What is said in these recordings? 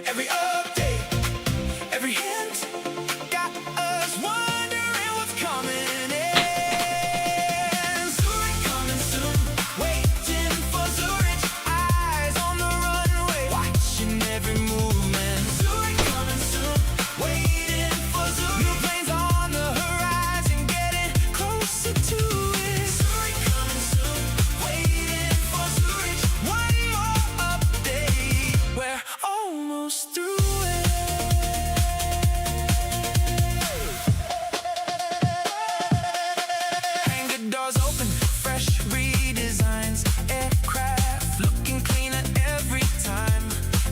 Every update, every hint, got us wondering what's coming in. Zurich coming soon, waiting for Zurich. Eyes on the runway, watching every movement. Zurich coming soon, waiting for Zurich. New planes on the horizon, getting closer to it. Zurich coming soon, waiting for Zurich. One more update, we're almost through it. Hangar doors open, fresh redesigns. Aircraft looking cleaner every time.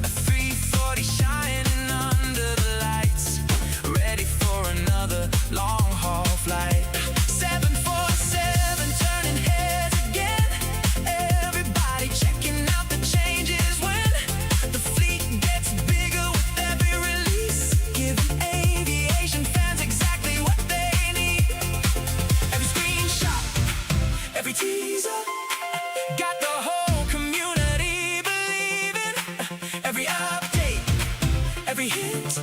A 340 shining under the lights, ready for another long haul flight. 747 turning heads again. Everybody checking out the changes when the fleet gets bigger with every release, giving aviation fans exactly what they need. Every screenshot, every teaser, got the whole community believing. Every update, every hint,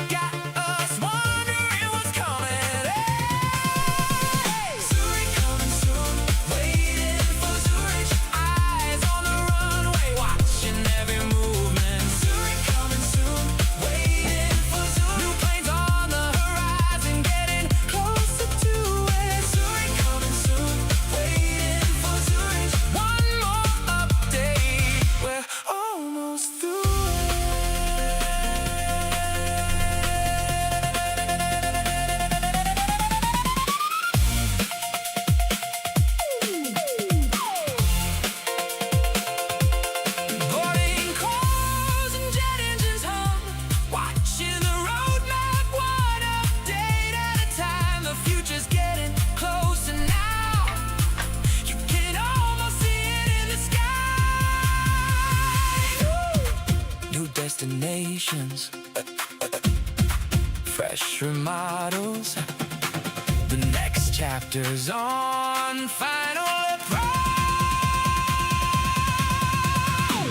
got us wondering what's coming. Hey! Zurich coming soon, waiting for Zurich. Eyes on the runway, watching every movement. Zurich coming soon, waiting for Zurich. New planes on the horizon, getting closer to it. Zurich coming soon, waiting for Zurich. One more update, we're almost through boarding calls and jet engines hum, watching the roadmap one update at a time. The future's getting closer now. You can almost see it in the sky. New destinations, fresh remodels. The next chapter's on final approach.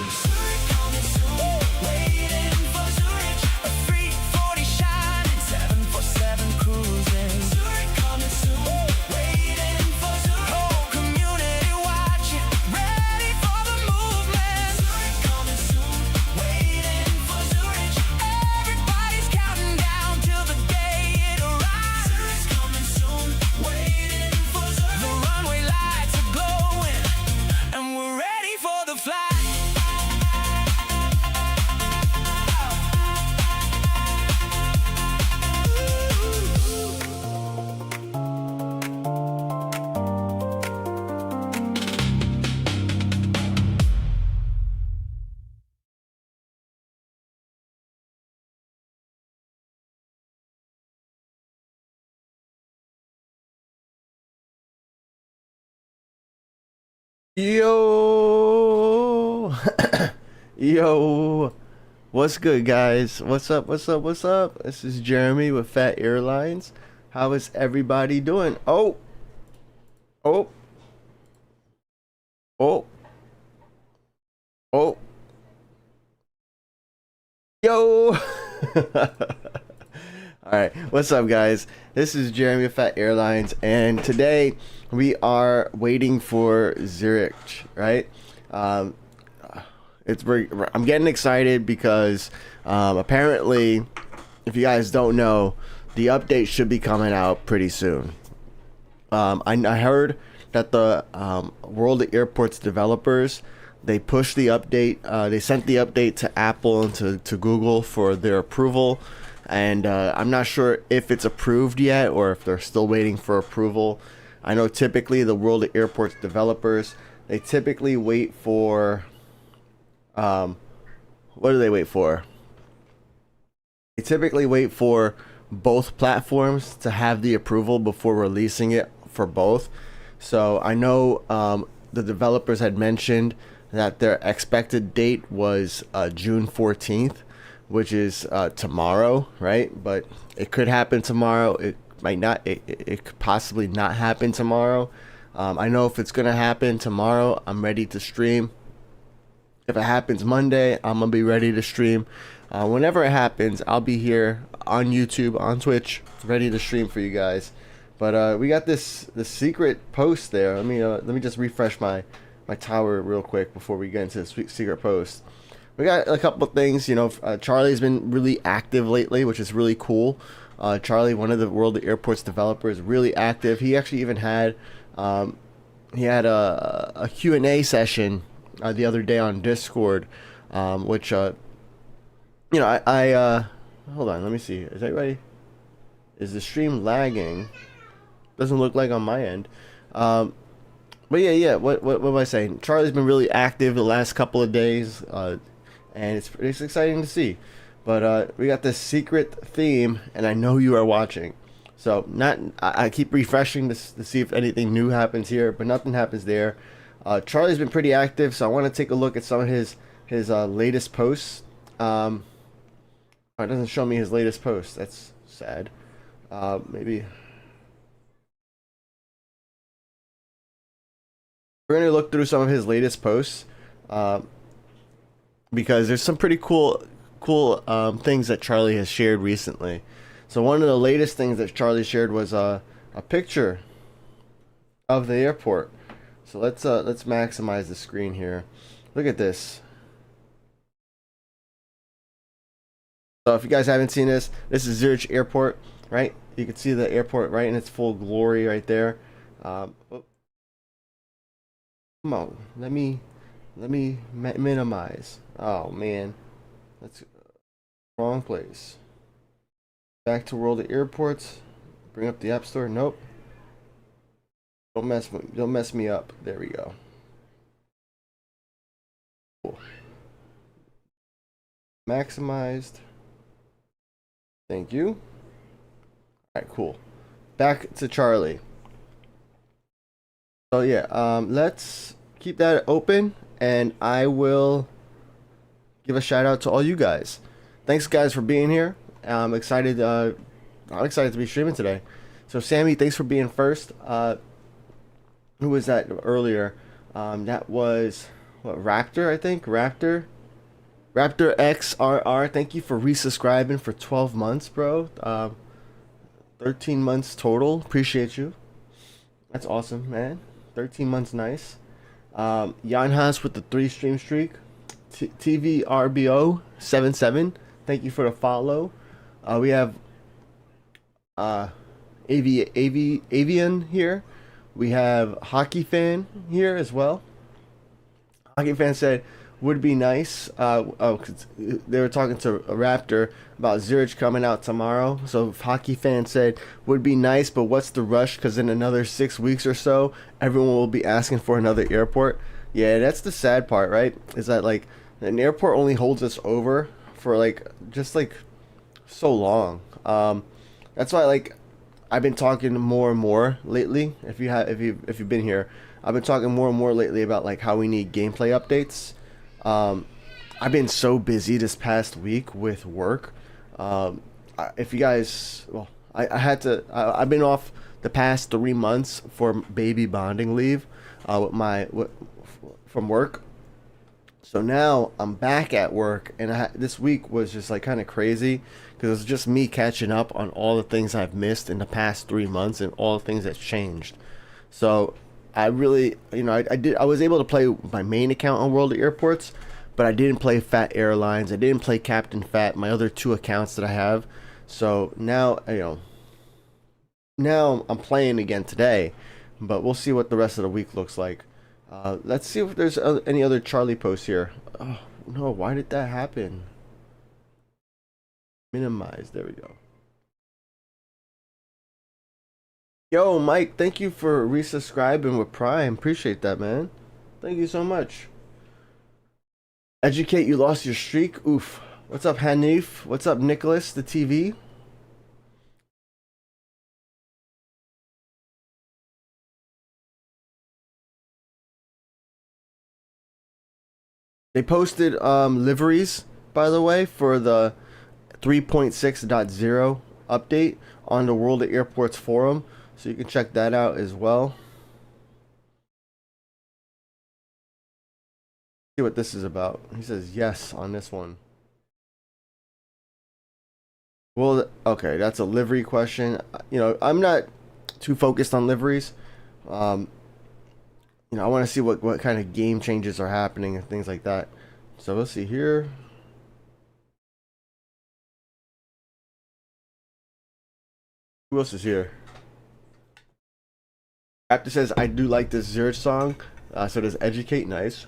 Zurich coming soon, waiting for Zurich. A 340 shining, 747 cruising. Zurich coming soon, waiting for Zurich. Whole community watching, ready for the movement. Zurich coming soon, waiting for Zurich. Everybody's counting down till the day it arrives. Zurich coming soon, waiting for Zurich. The runway lights are glowing, and we're ready for the flight. Yo, yo, what's good, guys? What's up? What's up? What's up? This is Jeremy with Phat Airlines. How is everybody doing? Oh, oh, oh, oh, yo. All right, what's up, guys? This is Jeremy with Phat Airlines, and today we are waiting for Zurich, right? I'm getting excited because apparently, if you guys don't know, the update should be coming out pretty soon. I heard that the World of Airports developers, they pushed the update. They sent the update to Apple and to Google for their approval. And I'm not sure if it's approved yet or if they're still waiting for approval. I know typically the World of Airports developers, they typically wait for, what do they wait for? They typically wait for both platforms to have the approval before releasing it for both. So I know the developers had mentioned that their expected date was June 14th. Which is tomorrow, right? But it could happen tomorrow. It might not. It could possibly not happen tomorrow. I know if it's gonna happen tomorrow, I'm ready to stream. If it happens Monday, I'm gonna be ready to stream. Whenever it happens, I'll be here on YouTube, on Twitch, ready to stream for you guys. But we got this secret post there. Let me just refresh my tower real quick before we get into the secret post. We got a couple of things. Charlie's been really active lately, which is really cool. Charlie, one of the World of Airports developers, really active. He actually even had a Q&A session the other day on Discord, which I hold on, let me see. Is everybody? Is the stream lagging? Doesn't look like on my end. But yeah. What am I saying? Charlie's been really active the last couple of days, and it's exciting to see. But we got this secret theme, and I know you are watching. So I keep refreshing to see if anything new happens here, but nothing happens there. Charlie's been pretty active, so I want to take a look at some of his latest posts. It doesn't show me his latest post. That's sad. Maybe we're gonna look through some of his latest posts, because there's some pretty cool things that Charlie has shared recently. So one of the latest things that Charlie shared was a picture of the airport. So let's maximize the screen here. Look at this. So if you guys haven't seen this is Zurich Airport, right? You can see the airport right in its full glory right there. Come on, let me minimize. Oh man, that's wrong place. Back to World of Airports. Bring up the App Store. Nope. Don't mess me up. There we go. Cool. Maximized. Thank you. Alright, cool. Back to Charlie. So yeah, let's keep that open, and I will give a shout out to all you guys. Thanks guys for being here. I'm excited to be streaming today. So Sammy, thanks for being first. Who was that earlier? That was what, Raptor, I think. Raptor XRR, thank you for resubscribing for 12 months, bro. 13 months total. Appreciate you. That's awesome, man. 13 months, nice. Jan Haas with the 3 stream streak. TVRBO77, thank you for the follow. We have Avian here. We have Hockey Fan here as well. Hockey Fan said, would be nice. Cause they were talking to a Raptor about Zurich coming out tomorrow. So Hockey Fan said, would be nice, but what's the rush? Because in another 6 weeks or so, everyone will be asking for another airport. Yeah, that's the sad part, right? Is that like an airport only holds us over for just so long. That's why I've been talking more and more lately. If you've been here, I've been talking more and more lately about how we need gameplay updates. I've been so busy this past week with work. If you guys, well, I've been off the past 3 months for baby bonding leave from work. So now I'm back at work, and this week was just kind of crazy because it was just me catching up on all the things I've missed in the past 3 months and all the things that's changed. So I really, I was able to play my main account on World of Airports, but I didn't play Phat Airlines. I didn't play Captain Phat, my other 2 accounts that I have. So now, now I'm playing again today, but we'll see what the rest of the week looks like. Let's see if there's any other Charlie posts here. Oh no, why did that happen? Minimize, there we go. Yo, Mike, thank you for resubscribing with Prime. Appreciate that, man. Thank you so much. Educate, you lost your streak. Oof. What's up, Hanif? What's up, Nicholas, the TV? They posted liveries, by the way, for the 3.6.0 update on the World of Airports forum, so you can check that out as well. See what this is about. He says yes on this one. Well, okay, that's a livery question. You know, I'm not too focused on liveries. Um, you know, I want to see what kind of game changes are happening and things like that. So let's see here. Who else is here? Raptor says, I do like this Zurich song. So does Educate. Nice.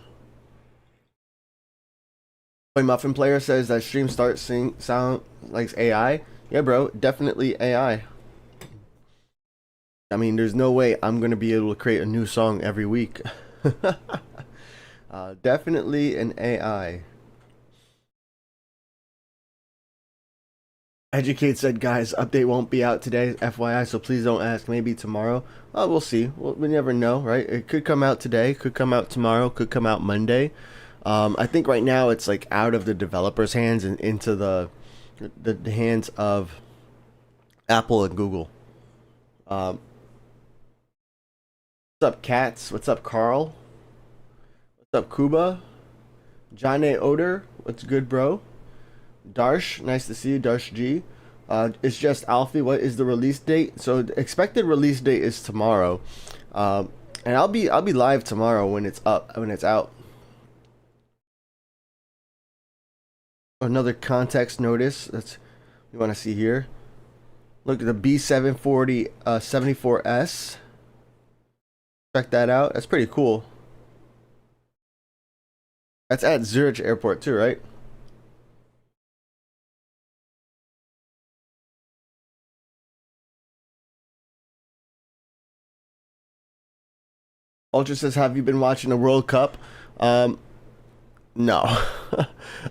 Boy Muffin Player says that stream start sing sound like AI. Yeah, bro, definitely AI. I mean, there's no way I'm gonna be able to create a new song every week. Definitely an AI. Educate said, guys, update won't be out today, FYI, so please don't ask. Maybe tomorrow. We'll see. We never know, right? It could come out today, could come out tomorrow, could come out Monday. I think right now it's like out of the developers' hands and into the hands of Apple and Google. What's up, Cats? What's up, Carl? What's up, Kuba? John A. Oder? What's good, bro? Darsh, nice to see you, Darsh G. It's just Alfie. What is the release date? So the expected release date is tomorrow, and I'll be live tomorrow when it's out. Another context notice. That's you want to see here. Look at the B740 74S. Check that out. That's pretty cool. That's at Zurich Airport too, right? Ultra says, have you been watching the World Cup? No.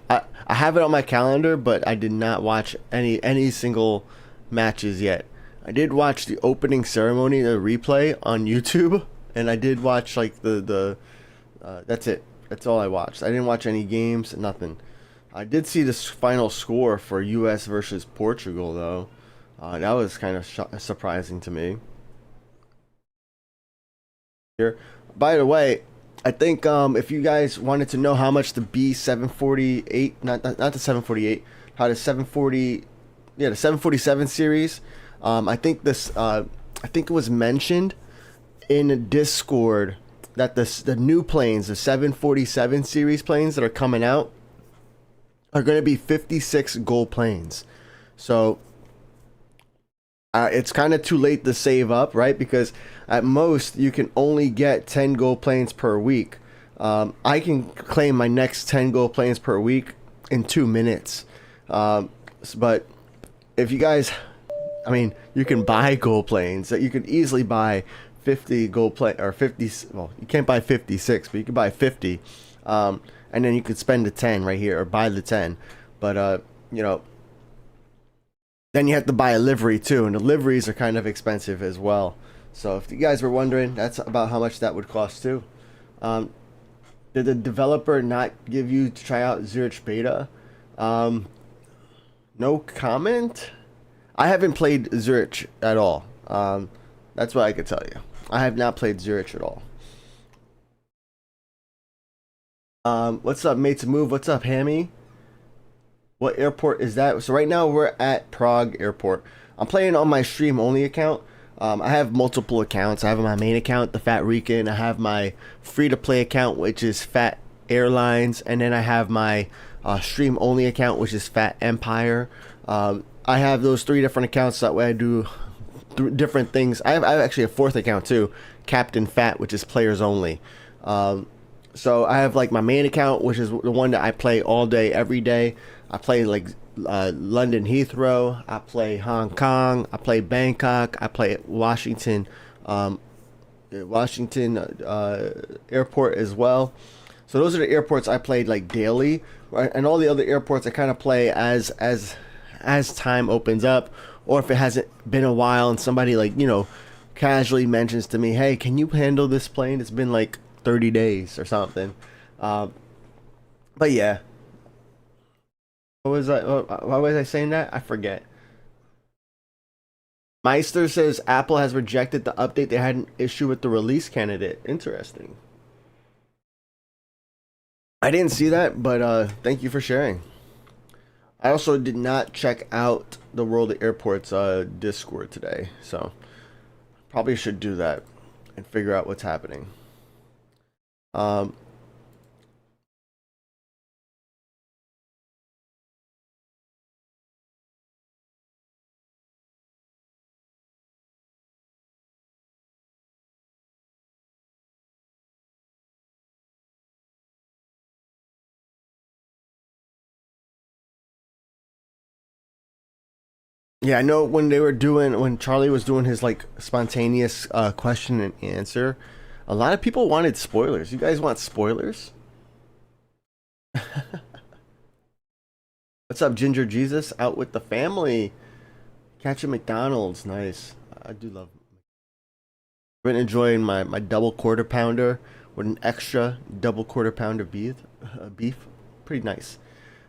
I have it on my calendar, but I did not watch any single matches yet. I did watch the opening ceremony, the replay on YouTube, and I did watch like the that's it. That's all I watched. I didn't watch any games, nothing. I did see the final score for U.S. versus Portugal, though. That was kind of surprising to me. Here, by the way, I think if you guys wanted to know how much the B748, not the 748, how the 740, yeah, the 747 series, I think it was mentioned in Discord that the new planes, the 747 series planes that are coming out, are going to be 56 gold planes. So it's kind of too late to save up, right? Because at most you can only get 10 gold planes per week. I can claim my next 10 gold planes per week in 2 minutes. But if you guys, I mean, you can buy gold planes that you could easily buy 50 gold plane or 50. Well, you can't buy 56, but you can buy 50. And then you could spend the 10 right here or buy the 10. But you know, then you have to buy a livery too, and the liveries are kind of expensive as well. So if you guys were wondering, that's about how much that would cost too. Did the developer not give you to try out Zurich beta? No comment. I haven't played Zurich at all. That's what I could tell you. I have not played Zurich at all. What's up, Mates Move? What's up, Hammy? What airport is that? So right now we're at Prague Airport. I'm playing on my stream only account. I have multiple accounts. I have my main account, the Thephatrican. I have my free-to-play account, which is Phat Airlines, and then I have my stream only account, which is Phat Empire. I have those 3 different accounts. That way I do different things. I have actually a 4th account too, Captain Phat, which is players only. So I have like my main account, which is the one that I play all day, every day. I play like London Heathrow. I play Hong Kong. I play Bangkok. I play Washington Airport as well. So those are the airports I played like daily, right? And all the other airports I kind of play as time opens up, or if it hasn't been a while and somebody like, you know, casually mentions to me, hey, can you handle this plane? It's been like 30 days or something. But yeah. Why was I saying that? I forget. Meister says Apple has rejected the update. They had an issue with the release candidate. Interesting. I didn't see that, but thank you for sharing. I also did not check out the World of Airports Discord today, so probably should do that and figure out what's happening. Um, yeah, I know when Charlie was doing his like spontaneous question and answer, a lot of people wanted spoilers. You guys want spoilers? What's up, Ginger Jesus? Out with the family. Catching McDonald's, nice. I do love. I've been enjoying my double quarter pounder with an extra double quarter pounder beef. Pretty nice.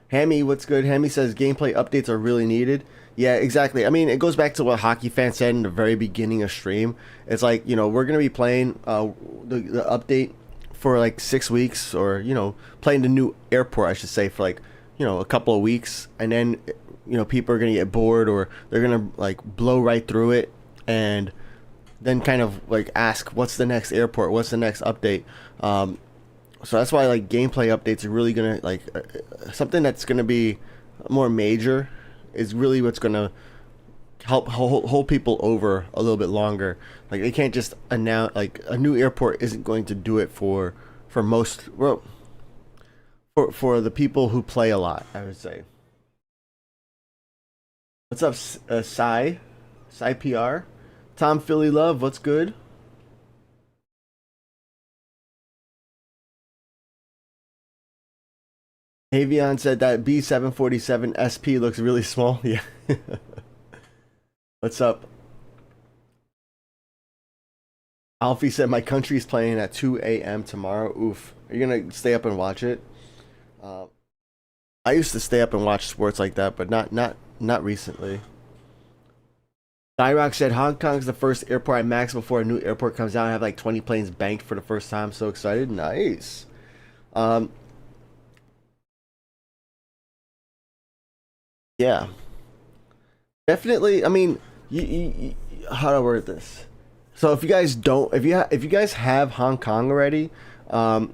Hammy, what's good? Hammy says gameplay updates are really needed. Yeah, exactly. I mean, it goes back to what Hockey Fan said in the very beginning of stream. It's like, we're going to be playing the update for like 6 weeks, or, playing the new airport, I should say, for like, a couple of weeks. And then, people are going to get bored, or they're going to like blow right through it. And then kind of like ask, what's the next airport? What's the next update? So that's why like gameplay updates are really gonna like something that's gonna be more major is really what's gonna help hold people over a little bit longer. Like they can't just announce like a new airport isn't going to do it for most, well, for the people who play a lot, I would say. What's up, Psy PR? Tom Philly Love, what's good? Avion said that B747 SP looks really small. Yeah. What's up? Alfie said my country's playing at 2 a.m. tomorrow. Oof. Are you gonna stay up and watch it? Uh, I used to stay up and watch sports like that, but not recently. Dyrock said Hong Kong's the first airport I max before a new airport comes out. I have like 20 planes banked for the first time. So excited. Nice. Um, yeah. Definitely. I mean, how do I word this? So if you guys don't, if you guys have Hong Kong already,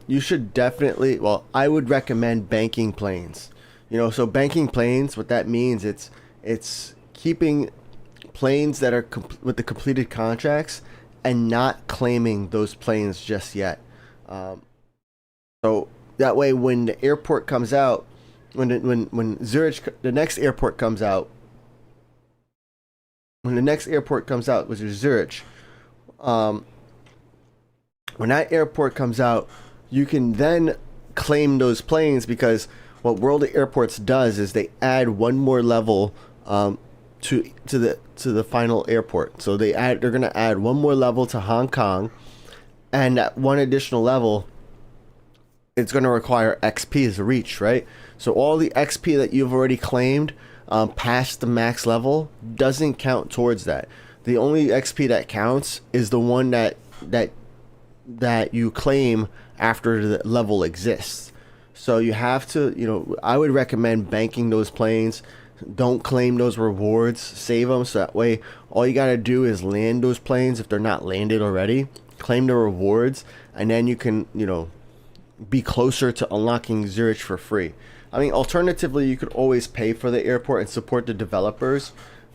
you should definitely. Well, I would recommend banking planes. So banking planes. What that means, it's keeping planes that are with the completed contracts and not claiming those planes just yet. So that way, when the airport comes out, when Zurich, the next airport comes out, which is Zurich, when that airport comes out, you can then claim those planes, because what World of Airports does is they add one more level to the final airport. So they're going to add one more level to Hong Kong, and that one additional level, it's going to require XP as a reach, right? So all the XP that you've already claimed past the max level doesn't count towards that. The only XP that counts is the one that you claim after the level exists. So you have to, I would recommend banking those planes. Don't claim those rewards. Save them, so that way all you got to do is land those planes if they're not landed already. Claim the rewards, and then you can, be closer to unlocking Zurich for free. I mean, alternatively, you could always pay for the airport and support the developers,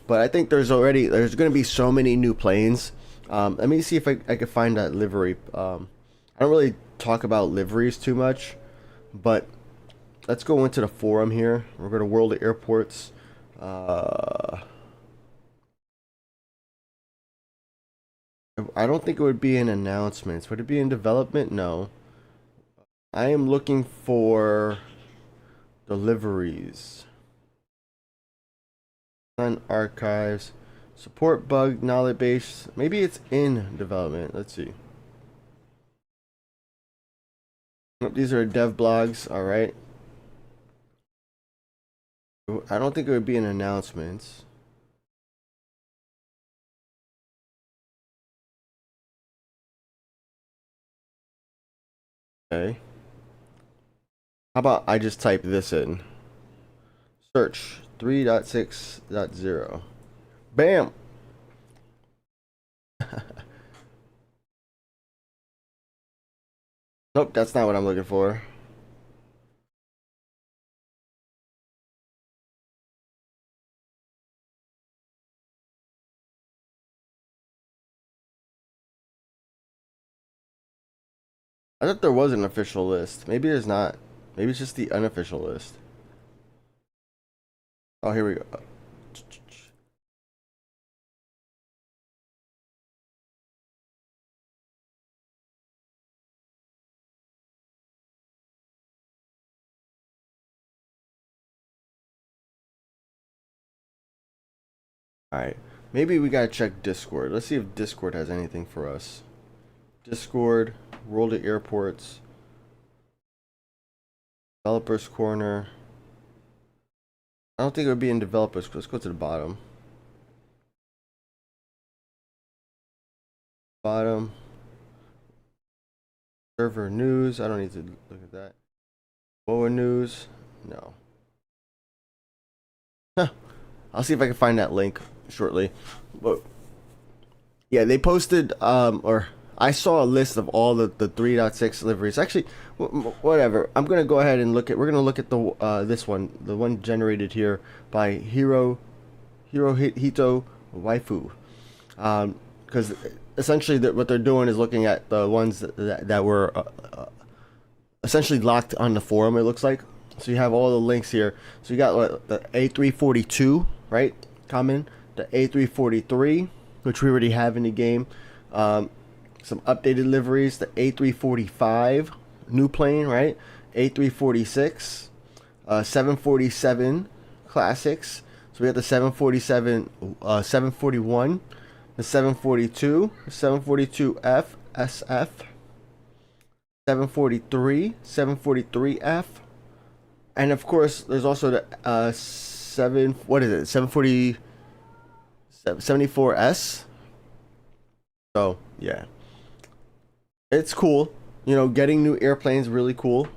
but I think there's going to be so many new planes. Let me see if I can find that livery. I don't really talk about liveries too much, but let's go into the forum here. We're going to World of Airports. I don't think it would be in announcements. Would it be in development? No. I am looking for deliveries. On archives. Support bug knowledge base. Maybe it's in development. Let's see. These are dev blogs. All right. I don't think it would be in announcements. Okay. How about I just type this in? Search 3.6.0. Bam. Nope, that's not what I'm looking for. I thought there was an official list. Maybe there's not. Maybe it's just the unofficial list. Oh, here we go. Alright. Maybe we gotta check Discord. Let's see if Discord has anything for us. Discord, World of Airports, Developers Corner. I don't think it would be in Developers. Let's go to the bottom. Bottom. Server news. I don't need to look at that. BOA news. No. Huh. I'll see if I can find that link shortly. But yeah, they posted or I saw a list of all the 3.6 liveries. Actually, whatever. I'm gonna go ahead and look at. We're gonna look at the this one, the one generated here by Hirohito Waifu, because essentially what they're doing is looking at the ones that were essentially locked on the forum. It looks like. So you have all the links here. So you got the A342, right? Common. The A343, which we already have in the game. Some updated liveries. The A345, new plane, right? A346, 747 classics. So we got the 747, 741, the 742, 742F, SF, 743, 743F. And of course, there's also the 740, 74S. So yeah, it's cool. You know, getting new airplanes really cool.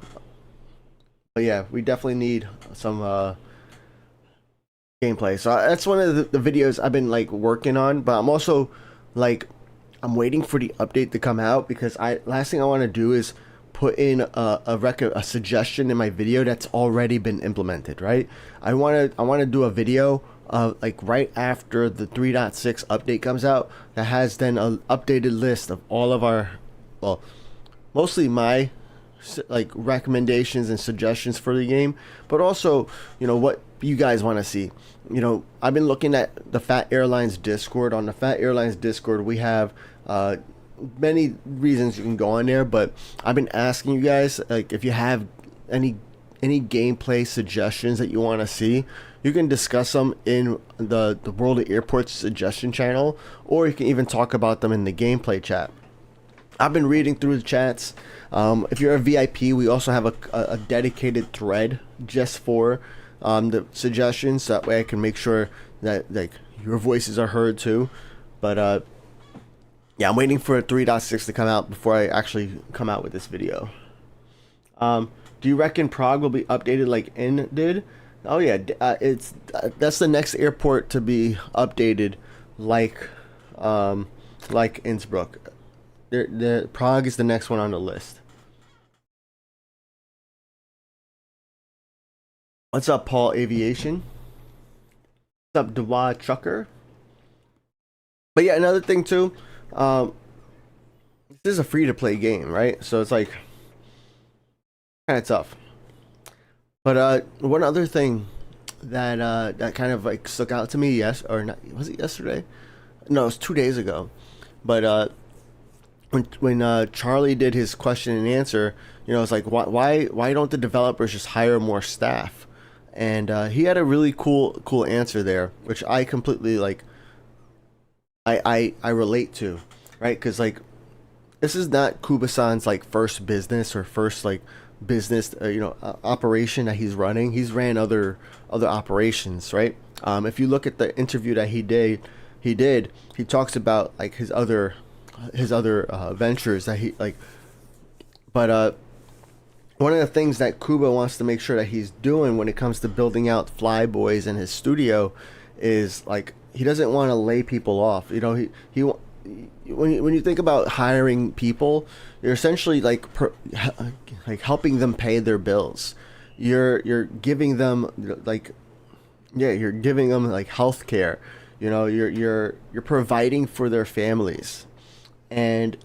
But yeah, we definitely need some gameplay. So that's one of the videos I've been like working on. But I'm also like, I'm waiting for the update to come out, because last thing I want to do is put in a suggestion in my video that's already been implemented, right? I want to do a video like right after the 3.6 update comes out that has then an updated list of all of our, well, mostly my like recommendations and suggestions for the game, but also, you know, what you guys want to see. You know, I've been looking at the Phat Airlines Discord. On the Phat Airlines Discord, we have many reasons you can go on there, but I've been asking you guys, like, if you have any gameplay suggestions that you want to see, you can discuss them in the World of Airports suggestion channel, or you can even talk about them in the gameplay chat. I've been reading through the chats. If you're a VIP, we also have a dedicated thread just for the suggestions, so that way I can make sure that like your voices are heard too. But yeah, I'm waiting for a 3.6 to come out before I actually come out with this video. Do you reckon Prague will be updated like N did? Oh yeah, that's the next airport to be updated, like Innsbruck. The Prague is the next one on the list. What's up, Paul Aviation? What's up, Dewa Trucker? But yeah, another thing too. This is a free-to-play game, right? So it's like kind of tough. But one other thing that that kind of like stuck out to me, was it yesterday? No, it was 2 days ago. But when Charlie did his question and answer, you know, it's like why don't the developers just hire more staff? And he had a really cool answer there, which I completely like. I relate to, right? Because like, this is not Kubasan's like first business or first like business operation that he's running. He's ran other operations, right? If you look at the interview that he talks about like his other ventures that he like. But one of the things that Kuba wants to make sure that he's doing when it comes to building out Flyboys in his studio is like he doesn't want to lay people off. You know, he when you think about hiring people, you're essentially like like helping them pay their bills. You're giving them like you're giving them like health care. You know, you're providing for their families. And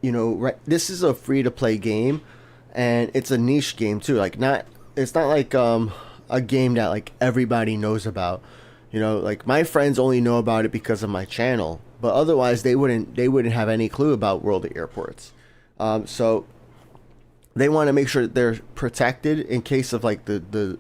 you know, right, this is a free to play game, and it's a niche game too. Like it's not like a game that like everybody knows about. You know, like my friends only know about it because of my channel, but otherwise they wouldn't have any clue about World of Airports. So they want to make sure that they're protected in case of like the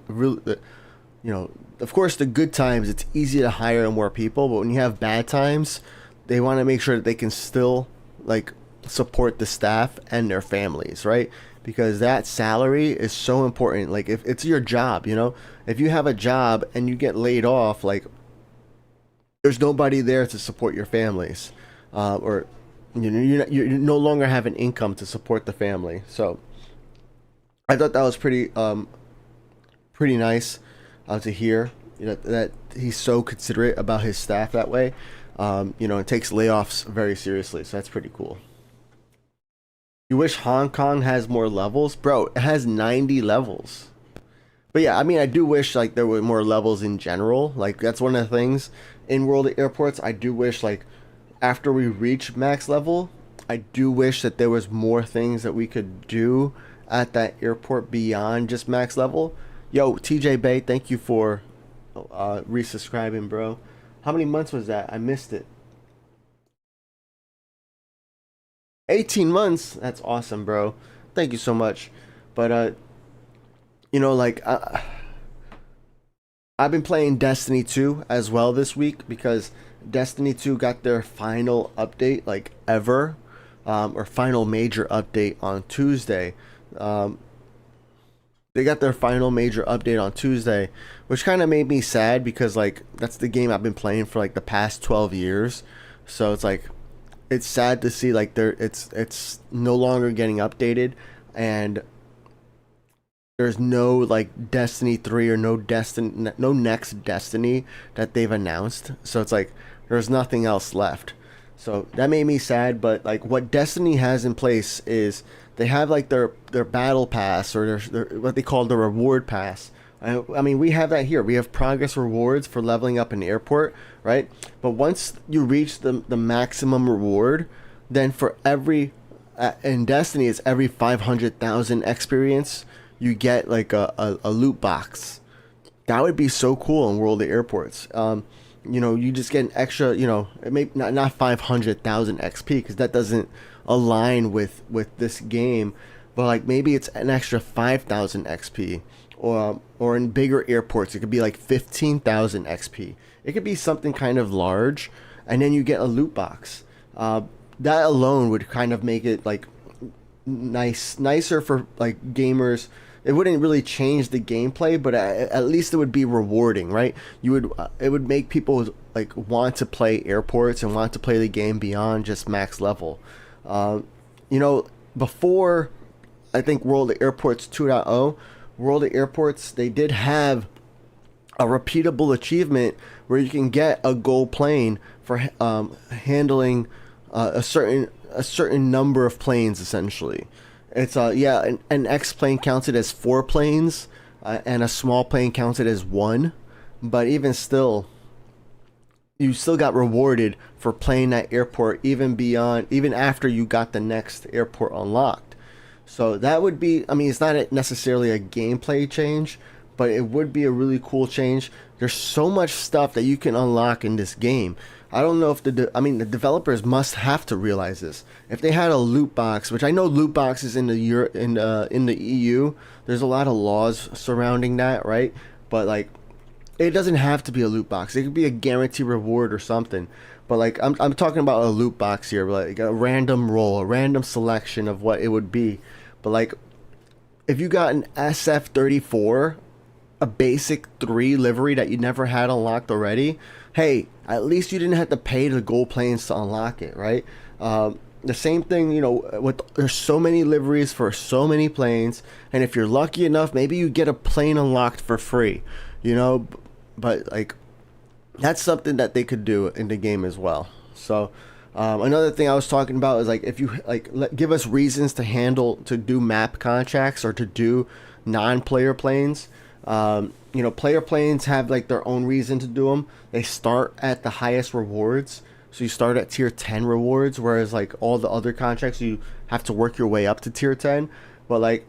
you know, of course the good times, it's easy to hire more people, but when you have bad times, they want to make sure that they can still like support the staff and their families, right? Because that salary is so important. Like if it's your job, you know, if you have a job and you get laid off, like there's nobody there to support your families, or you know, you no longer have an income to support the family. So I thought that was pretty nice to hear, you know, that he's so considerate about his staff that way. You know, and takes layoffs very seriously. So that's pretty cool. You wish Hong Kong has more levels? Bro, it has 90 levels. But yeah, I mean, I do wish like there were more levels in general. Like that's one of the things in World of Airports. I do wish like after we reach max level, I do wish that there was more things that we could do at that airport beyond just max level. Yo, TJ Bay, thank you for resubscribing, bro. How many months was that? I missed it. 18 months. That's awesome, bro. Thank you so much. But you know, like I've been playing Destiny 2 as well this week because Destiny 2 got their final update like ever, or final major update on Tuesday. They got their final major update on Tuesday, which kind of made me sad because like that's the game I've been playing for like the past 12 years. So it's like it's sad to see like it's no longer getting updated, and there's no like Destiny 3 or no next Destiny that they've announced. So it's like there's nothing else left. So that made me sad, but like what Destiny has in place is they have like their battle pass or their what they call the reward pass. I mean, we have that here. We have progress rewards for leveling up an airport, right? But once you reach the maximum reward, then for every in Destiny it's every 500,000 experience you get like a loot box. That would be so cool in World of Airports. You know, you just get an extra, you know, it may not 500,000 XP because that doesn't align with this game, but like maybe it's an extra 5,000 XP, or in bigger airports it could be like 15,000 XP. It could be something kind of large, and then you get a loot box. That alone would kind of make it like nicer for like gamers. It wouldn't really change the gameplay, but at least it would be rewarding, right? It would make people like want to play airports and want to play the game beyond just max level. You know, before I think World of Airports 2.0, World of Airports, they did have a repeatable achievement where you can get a gold plane for handling a certain number of planes essentially. It's yeah, an X plane counted as 4 planes, and a small plane counted as 1. But even still, you still got rewarded for playing that airport even after you got the next airport unlocked. So that would be, I mean, it's not necessarily a gameplay change, but it would be a really cool change. There's so much stuff that you can unlock in this game. I don't know if the developers must have to realize this. If they had a loot box, which I know loot boxes in the EU, there's a lot of laws surrounding that, right? But like, it doesn't have to be a loot box. It could be a guaranteed reward or something. But like, I'm talking about a loot box here, like a random roll, a random selection of what it would be. But like, if you got an SF-34, a basic 3 livery that you never had unlocked already, hey, at least you didn't have to pay the gold planes to unlock it, right? the same thing, you know, with there's so many liveries for so many planes, and if you're lucky enough, maybe you get a plane unlocked for free, you know. But like, that's something that they could do in the game as well. So another thing I was talking about is like, if you give us reasons to do map contracts or to do non-player planes. You know, player planes have like their own reason to do them. They start at the highest rewards, so you start at tier 10 rewards, whereas like all the other contracts you have to work your way up to tier 10. But like,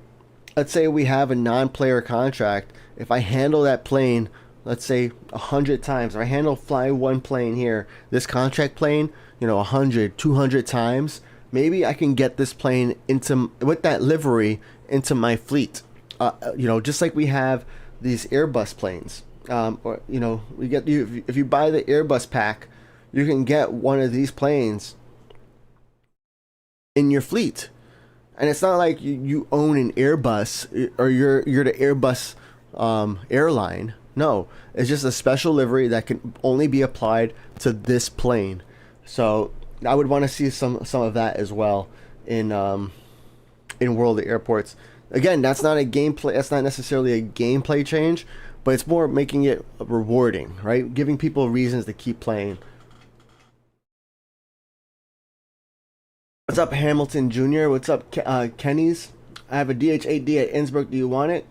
let's say we have a non-player contract. If I handle that plane, let's say 100 times, if I handle fly one plane here, this contract plane, you know, 100, 200 times, maybe I can get this plane into, with that livery, into my fleet. You know, just like we have these Airbus planes, or you know, we get you if you buy the Airbus pack, you can get one of these planes in your fleet, and it's not like you own an Airbus or you're the Airbus airline. No, it's just a special livery that can only be applied to this plane. So I would want to see some of that as well in World of Airports. Again, that's not a gameplay. That's not necessarily a gameplay change, but it's more making it rewarding, right? Giving people reasons to keep playing. What's up, Hamilton Jr.? What's up, Kenny's? I have a DH8D at Innsbruck. Do you want it?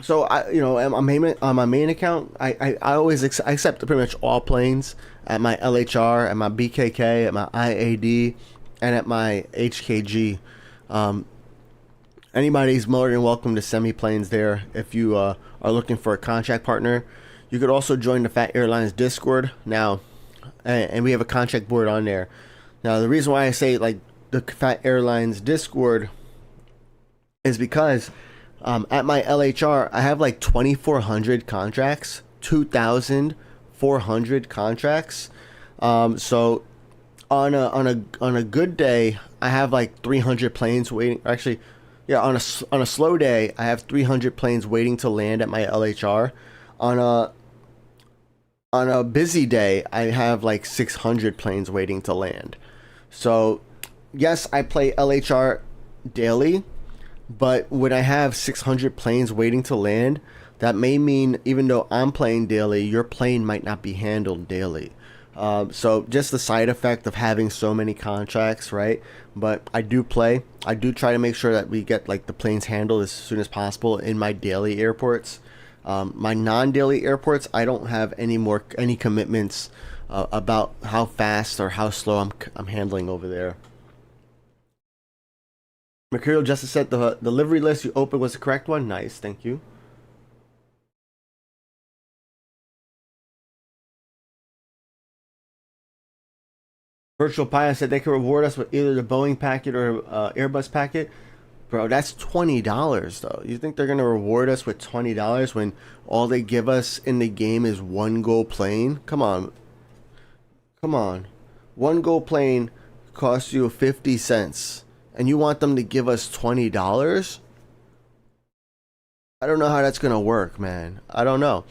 So I, you know, on my main account, I always I accept pretty much all planes at my LHR, at my BKK, at my IAD, and at my HKG. Anybody's more than welcome to send me planes there if you are looking for a contract partner. You could also join the Phat Airlines Discord now, and we have a contract board on there. Now, the reason why I say like the Phat Airlines Discord is because at my LHR, I have like 2,400 contracts, 2,400 contracts. So on a good day, I have like 300 planes waiting. Actually, yeah, on a slow day, I have 300 planes waiting to land at my LHR. On a busy day, I have like 600 planes waiting to land. So, yes, I play LHR daily, but when I have 600 planes waiting to land, that may mean even though I'm playing daily, your plane might not be handled daily. So just the side effect of having so many contracts, right? But I do play. I do try to make sure that we get like the planes handled as soon as possible in my daily airports. My non-daily airports, I don't have any commitments about how fast or how slow I'm handling over there. Mercurial Justice said the livery list you opened was the correct one. Nice, thank you. Virtual Pie said they could reward us with either the Boeing packet or Airbus packet. Bro, that's $20 though. You think they're gonna reward us with $20 when all they give us in the game is one gold plane? Come on. Come on. One gold plane costs you 50 cents. And you want them to give us $20? I don't know how that's gonna work, man. I don't know.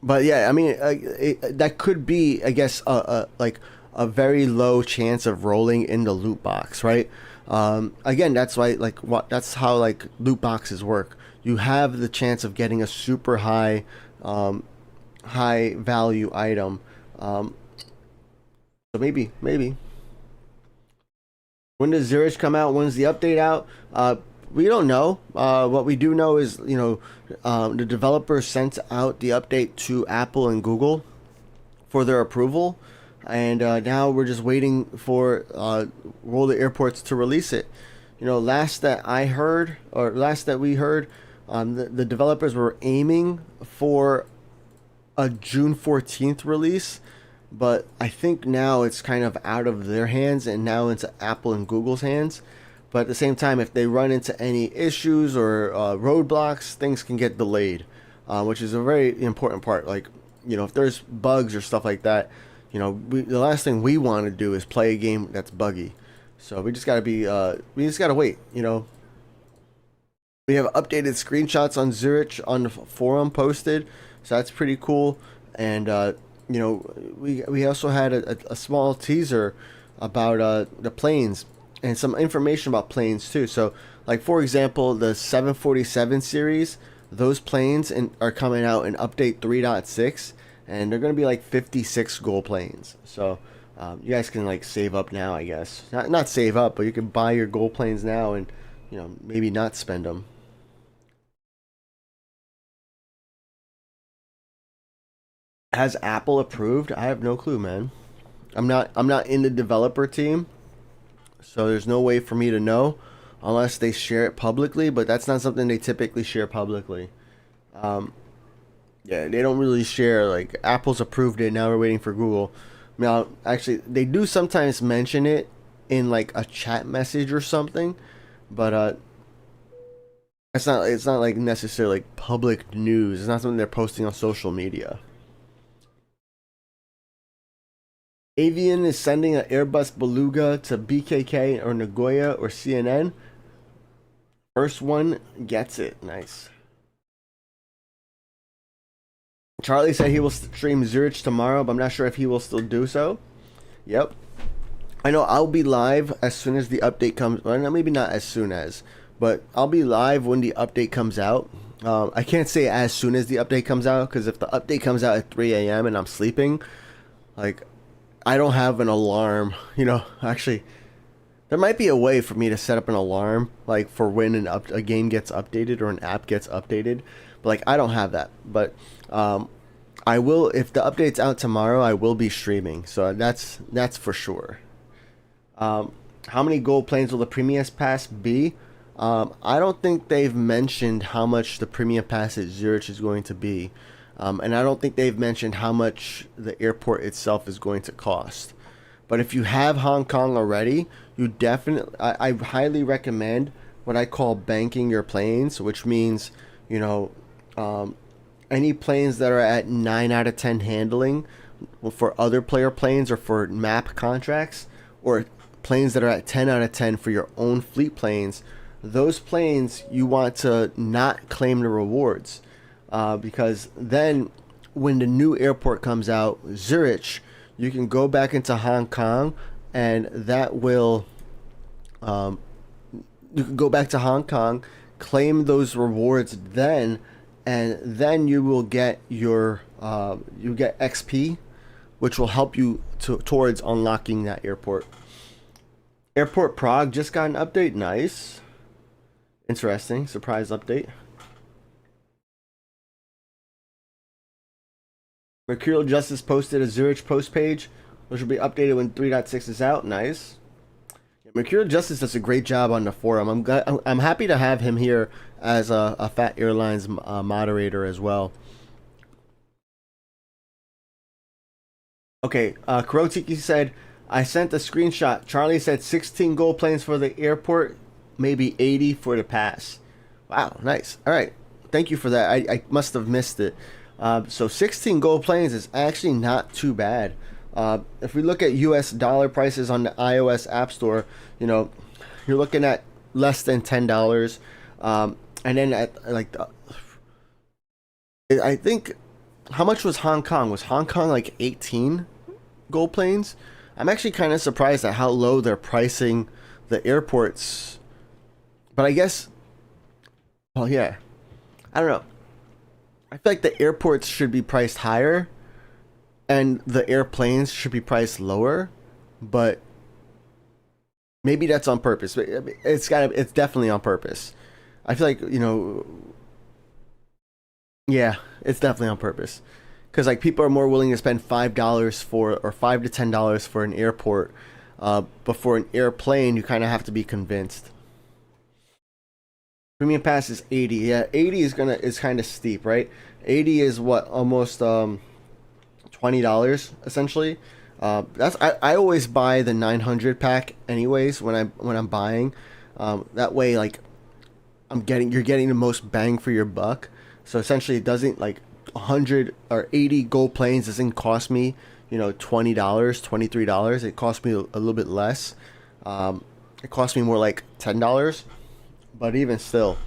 But yeah, I mean, that could be, I guess, like a very low chance of rolling in the loot box, right? Again, that's why, like, that's how like loot boxes work. You have the chance of getting a super high, high value item. So maybe. When does Zurich come out? When's the update out? We don't know. What we do know is, you know, the developers sent out the update to Apple and Google for their approval, and now we're just waiting for World of Airports to release it. You know, last that we heard, the developers were aiming for a June 14th release, but I think now it's kind of out of their hands and now into Apple and Google's hands. But at the same time, if they run into any issues or roadblocks, things can get delayed, which is a very important part. Like, you know, if there's bugs or stuff like that, you know, the last thing we want to do is play a game that's buggy. So we just gotta wait. You know, we have updated screenshots on Zurich on the forum posted, so that's pretty cool. And you know, we also had a small teaser about the planes and some information about planes too. So, like for example, the 747 series, those planes are coming out in update 3.6, and they're going to be like 56 gold planes. So you guys can like save up now, I guess. Not save up, but you can buy your gold planes now and, you know, maybe not spend them. Has Apple approved? I have no clue, man. I'm not in the developer team, so there's no way for me to know unless they share it publicly, but that's not something they typically share publicly. Yeah, they don't really share, like, Apple's approved it, now we're waiting for Google. Now, actually, they do sometimes mention it in, like, a chat message or something, but it's not like necessarily like public news. It's not something they're posting on social media. Avian is sending an Airbus Beluga to BKK or Nagoya or CNN. First one gets it. Nice. Charlie said he will stream Zurich tomorrow, but I'm not sure if he will still do so. Yep. I know I'll be live as soon as the update comes. Well, maybe not as soon as, but I'll be live when the update comes out. I can't say as soon as the update comes out, because if the update comes out at 3 a.m. and I'm sleeping, like, I don't have an alarm. You know, actually, there might be a way for me to set up an alarm, like, for when a game gets updated or an app gets updated. But, like, I don't have that. But I will, if the update's out tomorrow, I will be streaming. So that's for sure. How many gold planes will the Premium Pass be? I don't think they've mentioned how much the Premium Pass at Zurich is going to be. And I don't think they've mentioned how much the airport itself is going to cost. But if you have Hong Kong already, you definitely, I highly recommend what I call banking your planes, which means, you know, any planes that are at 9 out of 10 handling for other player planes or for map contracts, or planes that are at 10 out of 10 for your own fleet planes, those planes you want to not claim the rewards. Because then when the new airport comes out, Zurich, you can go back into Hong Kong, and that will, you can go back to Hong Kong, claim those rewards then, and then you will get your, you get XP, which will help you towards unlocking that airport. Airport Prague just got an update. Nice. Interesting. Surprise update. Mercurial Justice posted a Zurich post page, which will be updated when 3.6 is out. Nice. Mercurial Justice does a great job on the forum. I'm happy to have him here as a Phat Airlines moderator as well. Okay, Kurotiki said, I sent a screenshot. Charlie said 16 gold planes for the airport, maybe 80 for the pass. Wow, nice. All right, thank you for that. I must have missed it. So 16 gold planes is actually not too bad. If we look at US dollar prices on the iOS App Store, you know, you're looking at less than $10. And then at like, I think, how much was Hong Kong? Was Hong Kong like 18 gold planes? I'm actually kind of surprised at how low they're pricing the airports. But I guess, well, yeah, I don't know. I feel like the airports should be priced higher and the airplanes should be priced lower, but maybe that's on purpose. It's definitely on purpose. I feel like, you know, yeah, it's definitely on purpose. Because like people are more willing to spend $5 for, or $5 to $10 for an airport, but for an airplane, you kind of have to be convinced. Premium pass is 80. Yeah, 80 is kind of steep, right? 80 is what, almost $20 essentially. I always buy the 900 pack anyways when I'm buying. That way, like, you're getting the most bang for your buck. So essentially, it doesn't, like, 100 or 80 gold planes doesn't cost me, you know, $20, $23. It costs me a little bit less. It costs me more like $10. But even still,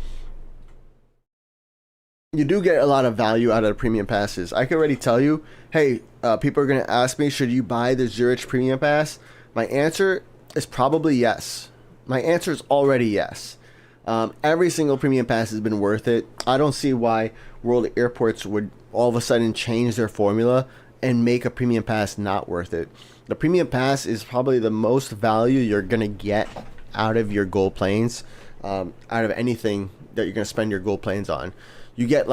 you do get a lot of value out of the premium passes. I can already tell you, hey, people are going to ask me, should you buy the Zurich premium pass? My answer is probably yes. My answer is already yes. Every single premium pass has been worth it. I don't see why World Airports would all of a sudden change their formula and make a premium pass not worth it. The premium pass is probably the most value you're gonna get out of your gold planes, out of anything that you're gonna spend your gold planes on. You get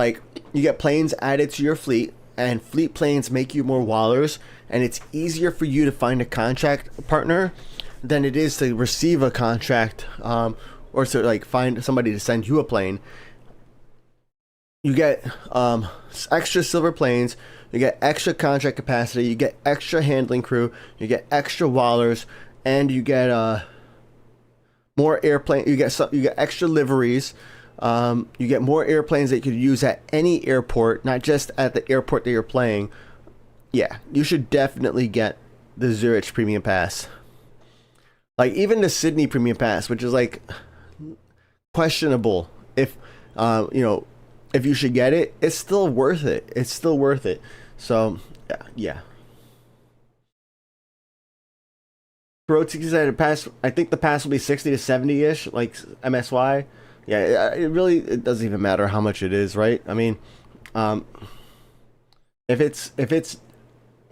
planes added to your fleet, and fleet planes make you more wallers, and it's easier for you to find a contract partner than it is to receive a contract, or to like find somebody to send you a plane. You get extra silver planes, you get extra contract capacity, you get extra handling crew, you get extra wallers, and you get more airplane. You get extra liveries. You get more airplanes that you could use at any airport, not just at the airport that you're playing. Yeah, you should definitely get the Zurich Premium Pass. Like even the Sydney Premium Pass, which is like questionable if if you should get it, it's still worth it. It's still worth it. So yeah. Kurotsuki said a pass. I think the pass will be 60 to 70 ish, like MSY. Yeah, it doesn't even matter how much it is, right? I mean, if it's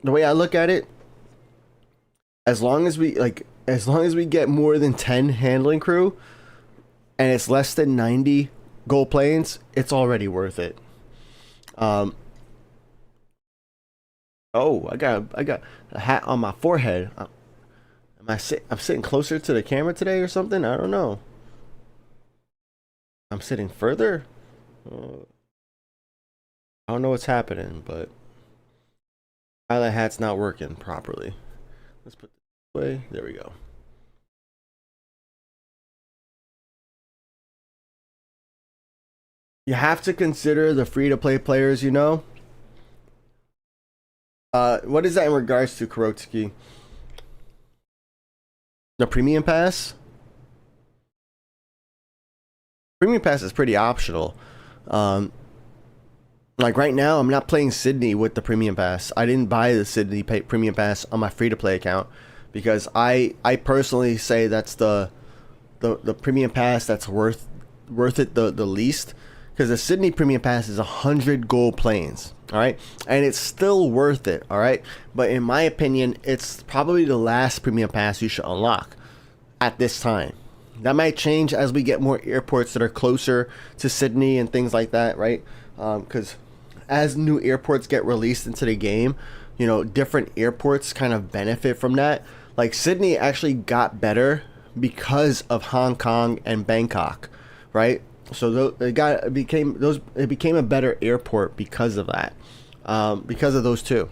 the way I look at it, as long as we get more than 10 handling crew, and it's less than 90 gold planes, it's already worth it. Oh, I got a hat on my forehead. I'm sitting closer to the camera today or something? I don't know. I'm sitting further? I don't know what's happening, but pilot hat's not working properly. Let's put this way. There we go. You have to consider the free-to-play players, you know? What is that in regards to, Kurotsuki? The Premium Pass? Premium Pass is pretty optional. Like right now, I'm not playing Sydney with the Premium Pass. I didn't buy the Sydney Premium Pass on my free-to-play account because I personally say that's the Premium Pass that's worth it the least. Because the Sydney Premium Pass is 100 gold planes, all right, and it's still worth it, all right. But in my opinion, it's probably the last Premium Pass you should unlock at this time. That might change as we get more airports that are closer to Sydney and things like that, right? Because as new airports get released into the game, you know, different airports kind of benefit from that. Like Sydney actually got better because of Hong Kong and Bangkok, right? So it became a better airport because of that, because of those two.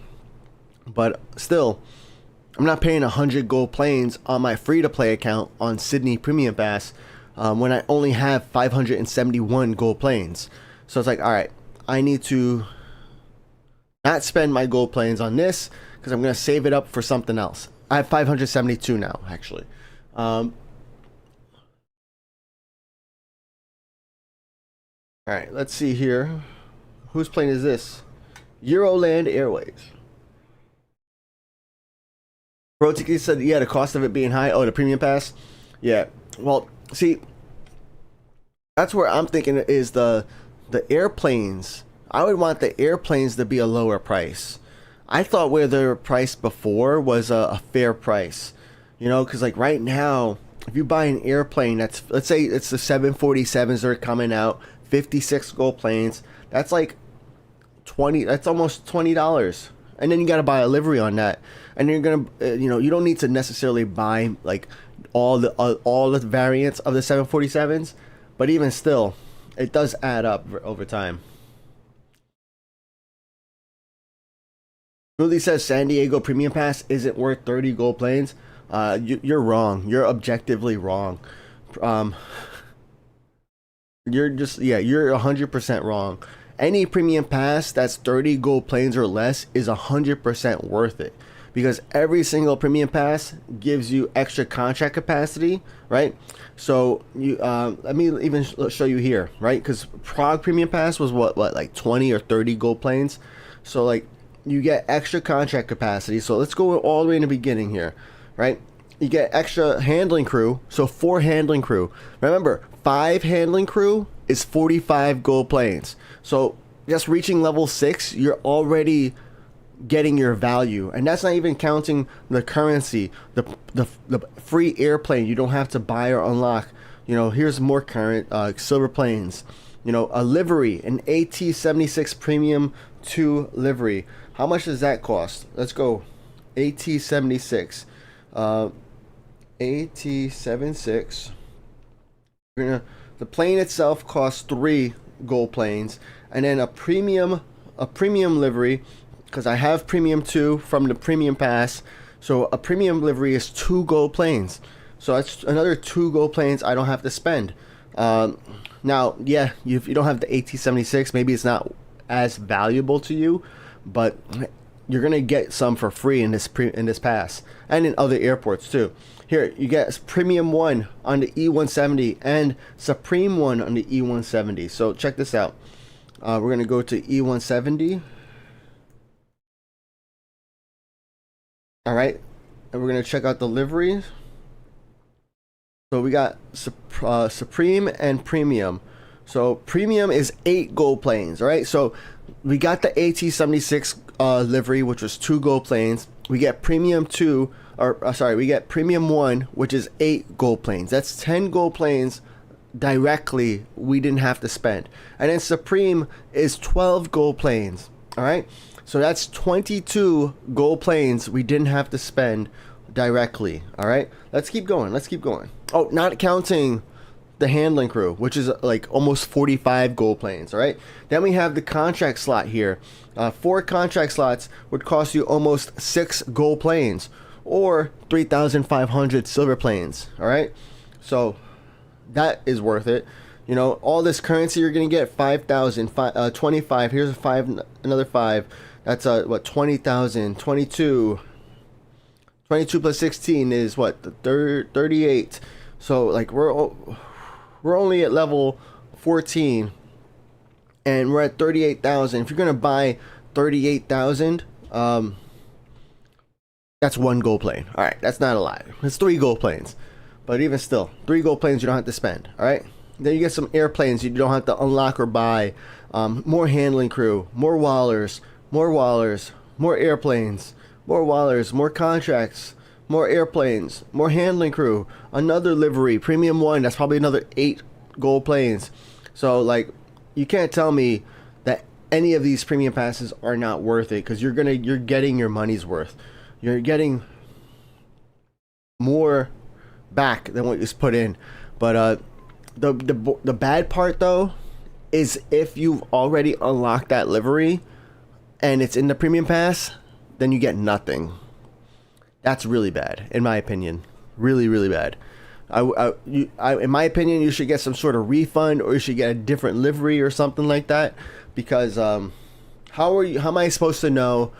But still, I'm not paying 100 gold planes on my free-to-play account on Sydney Premium Pass when I only have 571 gold planes. So it's like, all right, I need to not spend my gold planes on this because I'm going to save it up for something else. I have 572 now, actually. All right, let's see here. Whose plane is this? Euroland Airways. Rotiki said, yeah, the cost of it being high. Oh, the Premium Pass? Yeah. Well, see, that's where I'm thinking is the airplanes. I would want the airplanes to be a lower price. I thought where they were priced before was a fair price. You know, because like right now, if you buy an airplane that's, let's say it's the 747s that are coming out, 56 gold planes, that's like 20, that's almost $20. And then you got to buy a livery on that. And you're going to, you don't need to necessarily buy like all the variants of the 747s, but even still, it does add up over time. Really says San Diego Premium Pass isn't worth 30 gold planes. You're wrong. You're objectively wrong. You're 100% wrong. Any Premium Pass that's 30 gold planes or less is 100% worth it, because every single Premium Pass gives you extra contract capacity, right? So you let me even show you here, right? Because Prague Premium Pass was what like 20 or 30 gold planes, so like you get extra contract capacity. So let's go all the way in the beginning here, right? you get extra handling crew, so 4 handling crew. Remember, 5 handling crew is 45 gold planes. So just reaching level 6, you're already getting your value, and that's not even counting the currency, the free airplane you don't have to buy or unlock. You know, here's more current silver planes. You know, a livery, an AT-76 Premium 2 livery. How much does that cost? Let's go. AT-76. AT-76. The plane itself costs 3 gold planes, and then a premium livery, because I have premium 2 from the premium pass. So a premium livery is 2 gold planes. So that's another 2 gold planes I don't have to spend. Now, yeah, if you don't have the AT-76, maybe it's not as valuable to you, but you're gonna get some for free in this pass, and in other airports too. Here, you get Premium 1 on the E-170 and Supreme 1 on the E-170. So check this out. We're gonna go to E-170. All right, and we're gonna check out the liveries. So we got Supreme and Premium. So Premium is 8 gold planes. All right, so we got the AT-76 livery, which was 2 gold planes. We get Premium 2, or sorry, we get Premium 1, which is 8 gold planes. That's 10 gold planes directly we didn't have to spend. And then Supreme is 12 gold planes. All right, so that's 22 gold planes we didn't have to spend directly. All right, let's keep going. Let's keep going. Oh, not counting the handling crew, which is like almost 45 gold planes. All right, then we have the contract slot here. 4 contract slots would cost you almost 6 gold planes, or 3,500 silver planes. All right, so that is worth it. You know, all this currency you're gonna get 5,000, 25. Here's a 5, another 5. That's what, 20,000, 22 plus 16 is what, 38. So like we're only at level 14, and we're at 38,000. If you're gonna buy 38,000, that's 1 gold plane. All right, that's not a lot. It's 3 gold planes, but even still, 3 gold planes you don't have to spend. All right, then you get some airplanes you don't have to unlock or buy. More handling crew, more wallers, more airplanes, more wallers, more contracts, more airplanes, more handling crew, another livery, Premium 1, that's probably another 8 gold planes. So like, you can't tell me that any of these premium passes are not worth it, because you're getting your money's worth. You're getting more back than what you just put in. But the bad part though is if you've already unlocked that livery and it's in the premium pass, then you get nothing. That's really bad, in my opinion. Really, really bad. In my opinion, you should get some sort of refund, or you should get a different livery or something like that. Because how am I supposed to know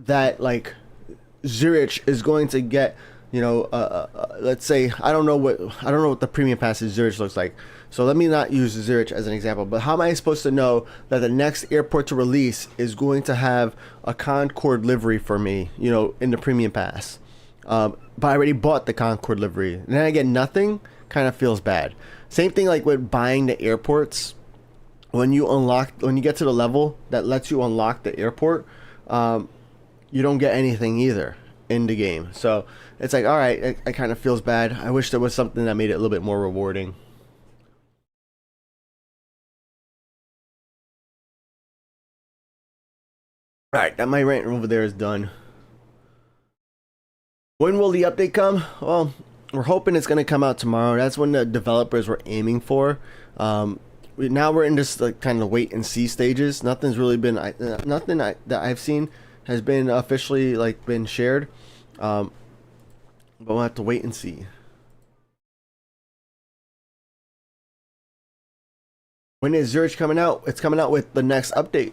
that like Zurich is going to get, you know, let's say I don't know what the premium pass in Zurich looks like. So let me not use Zurich as an example, but how am I supposed to know that the next airport to release is going to have a Concorde livery for me, you know, in the premium pass? But I already bought the Concorde livery, and then I get nothing. Kind of feels bad. Same thing like with buying the airports. When you get to the level that lets you unlock the airport, you don't get anything either in the game. So it's like, all right, it kind of feels bad. I wish there was something that made it a little bit more rewarding. Alright, that my rant over there is done. When will the update come? Well, we're hoping it's going to come out tomorrow. That's when the developers were aiming for. Now we're in this like kind of wait and see stages. Nothing's really been, nothing that I've seen has been officially like been shared. But we'll have to wait and see. When is Zurich coming out? It's coming out with the next update.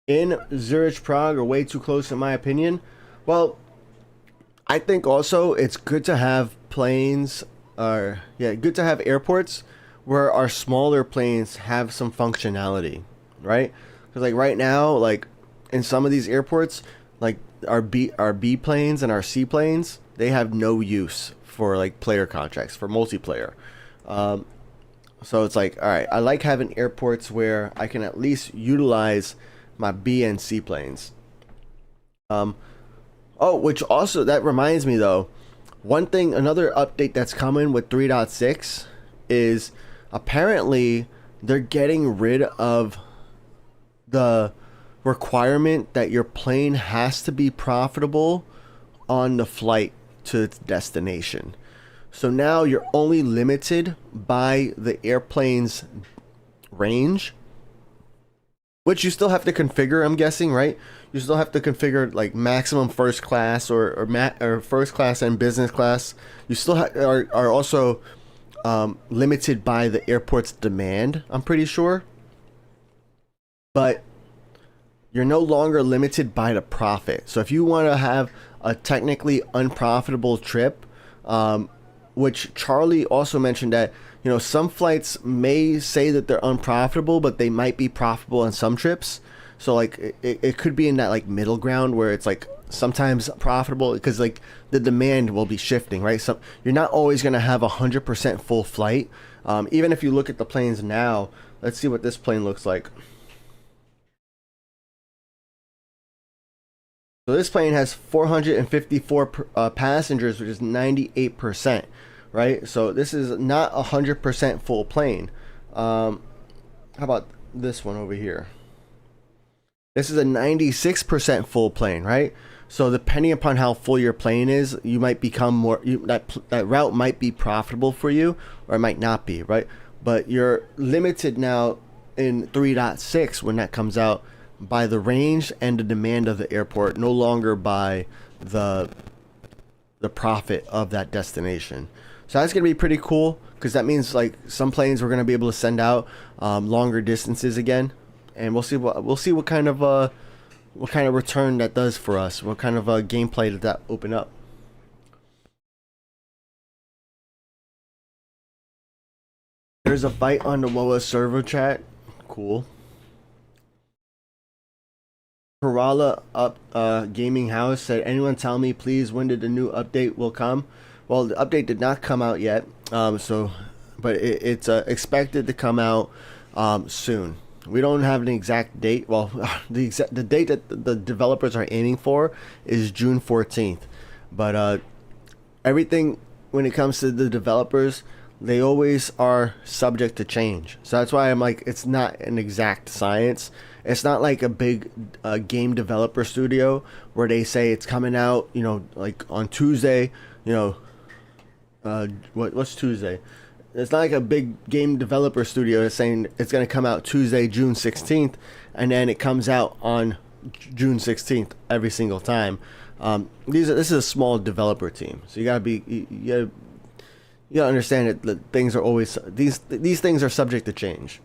In Zurich, Prague are way too close in my opinion. Well, I think also it's good to have planes good to have airports where our smaller planes have some functionality, right? Because like right now, like in some of these airports, like our B planes and our C planes, they have no use for like player contracts for multiplayer. So it's like, all right, I like having airports where I can at least utilize my B and C planes. Oh, which also, that reminds me though, one thing, another update that's coming with 3.6 is apparently they're getting rid of the requirement that your plane has to be profitable on the flight to its destination. So now you're only limited by the airplane's range, which you still have to configure, I'm guessing, right? You still have to configure like maximum first class or first class and business class. You still are also limited by the airport's demand, I'm pretty sure. But you're no longer limited by the profit. So if you want to have a technically unprofitable trip, which Charlie also mentioned that, you know, some flights may say that they're unprofitable, but they might be profitable on some trips. So like it could be in that like middle ground where it's like sometimes profitable because like the demand will be shifting, right? So you're not always going to have 100% full flight. Even if you look at the planes now, let's see what this plane looks like. So this plane has 454 passengers, which is 98%, right? So this is not 100% full plane. How about this one over here? This is a 96% full plane, right? So depending upon how full your plane is, you might become more, that route might be profitable for you, or it might not be, right? But you're limited now in 3.6 when that comes out by the range and the demand of the airport, no longer by the profit of that destination. So that's gonna be pretty cool because that means like some planes we're gonna be able to send out longer distances again, and we'll see what kind of return that does for us. What kind of gameplay did that open up? There's a fight on the WoA server chat. Cool. Kerala up gaming house said, anyone tell me please when did the new update will come? Well, the update did not come out yet, but it's expected to come out soon. We don't have an exact date. Well, the date that the developers are aiming for is June 14th, but everything when it comes to the developers, they always are subject to change. So that's why I'm like, it's not an exact science. It's not like a big game developer studio where they say it's coming out, you know, like on Tuesday, you know, what's Tuesday? It's not like a big game developer studio that's saying it's going to come out Tuesday, June 16th, and then it comes out on June 16th every single time. This is a small developer team, so you gotta understand that things are always these things are subject to change.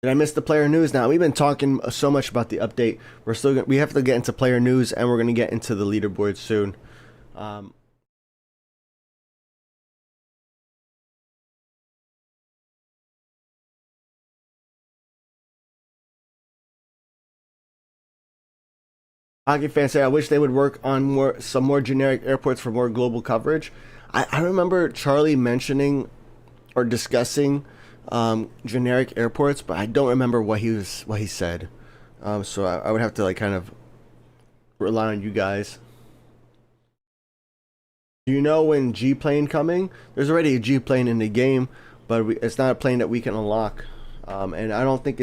Did I miss the player news? Now we've been talking so much about the update. We have to get into player news, and we're gonna get into the leaderboard soon. Hockey fans say, I wish they would work on some more generic airports for more global coverage. I remember Charlie mentioning or discussing generic airports, but I don't remember what he said. So I would have to like kind of rely on you guys. Do you know when G plane coming? There's already a G plane in the game, but it's not a plane that we can unlock. And I don't think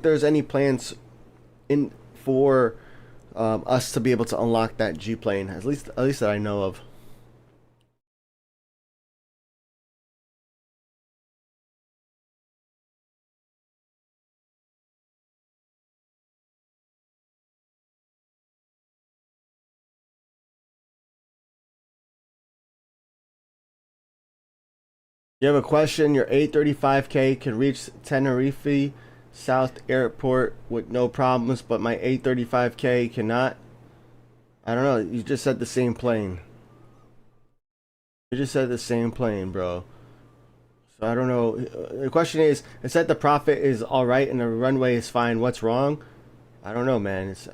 there's any plans in for us to be able to unlock that G plane. At least that I know of. You have a question? Your A35K can reach Tenerife South Airport with no problems, but my A35K cannot. I don't know. You just said the same plane. You just said the same plane, bro. So I don't know. The question is, it said the profit is all right and the runway is fine. What's wrong? I don't know, man. It's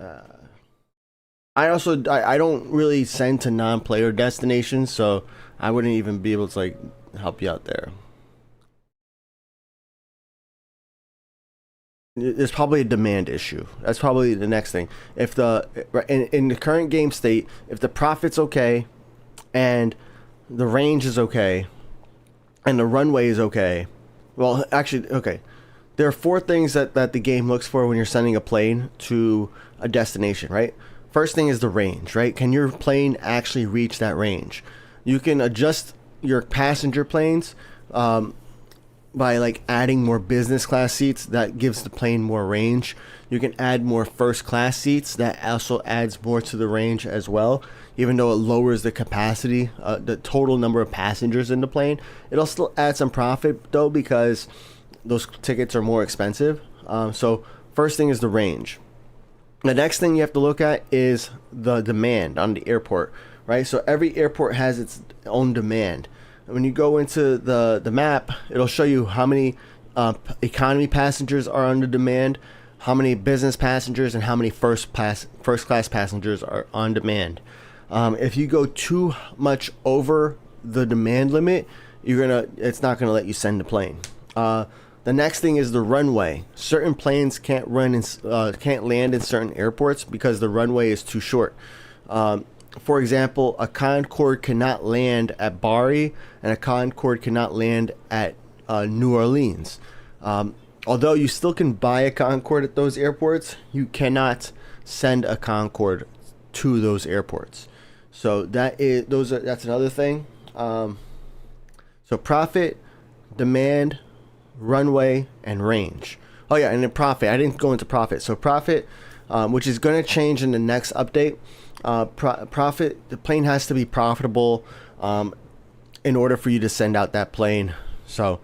I don't really send to non-player destinations, so I wouldn't even be able to like help you out there. There's probably a demand issue. That's probably the next thing. If the in the current game state, if the profit's okay, and the range is okay, and the runway is okay, well, actually, okay. There are 4 things that the game looks for when you're sending a plane to a destination, right? First thing is the range, right? Can your plane actually reach that range? You can adjust your passenger planes by like adding more business class seats. That gives the plane more range. You can add more first class seats. That also adds more to the range as well. Even though it lowers the capacity, the total number of passengers in the plane, it'll still add some profit though, because those tickets are more expensive. So first thing is the range. The next thing you have to look at is the demand on the airport, right? So every airport has its own demand. When you go into the map, it'll show you how many economy passengers are under demand, how many business passengers, and how many first class passengers are on demand. If you go too much over the demand limit, it's not gonna let you send the plane. The next thing is the runway. Certain planes can't land in certain airports because the runway is too short. For example, a Concorde cannot land at Bari, and a Concorde cannot land at New Orleans. Although you still can buy a Concorde at those airports, you cannot send a Concorde to those airports. So that's another thing. So profit, demand, runway, and range. Oh yeah, and then profit. I didn't go into profit. So profit, which is going to change in the next update. Profit, the plane has to be profitable in order for you to send out that plane. So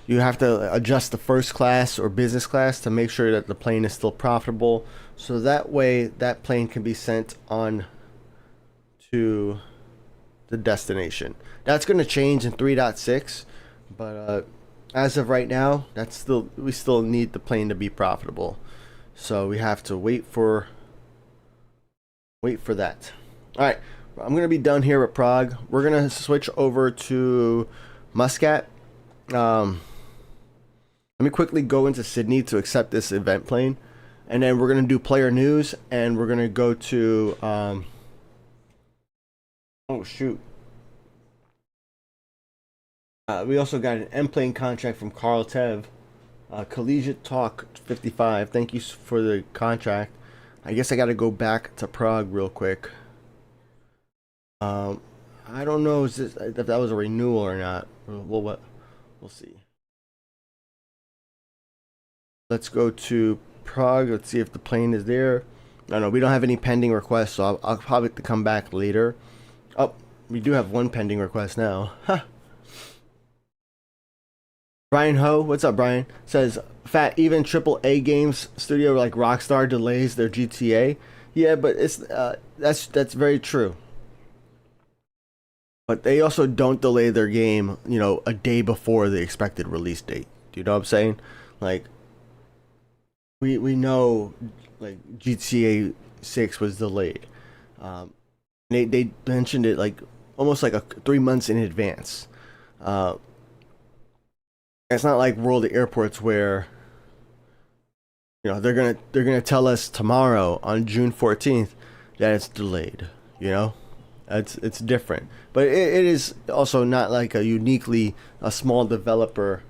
you have to adjust the first class or business class to make sure that the plane is still profitable, so that way that plane can be sent on to the destination. That's going to change in 3.6, but as of right now, we still need the plane to be profitable, so we have to wait for that. All right, I'm going to be done here at Prague. We're going to switch over to Muscat. Let me quickly go into Sydney to accept this event plane, and then we're going to do player news, and we're going to go to oh shoot, we also got an M plane contract from Carl Tev, Collegiate Talk 55. Thank you for the contract. I guess I got to go back to Prague real quick. I don't know if that was a renewal or not. We'll see. Let's go to Prague. Let's see if the plane is there. No, we don't have any pending requests, so I'll probably have to come back later. Oh, we do have one pending request now. Ha! Brian Ho, what's up, Brian? Says, Phat, even AAA games studio like Rockstar delays their GTA. Yeah, but it's that's very true. But they also don't delay their game, a day before the expected release date. Do you know what I'm saying? Like, we know, like, GTA 6 was delayed. They mentioned it like almost like 3 months in advance. It's not like World of Airports where they're gonna tell us tomorrow on June 14th that it's delayed. It's different, but it is also not like a small developer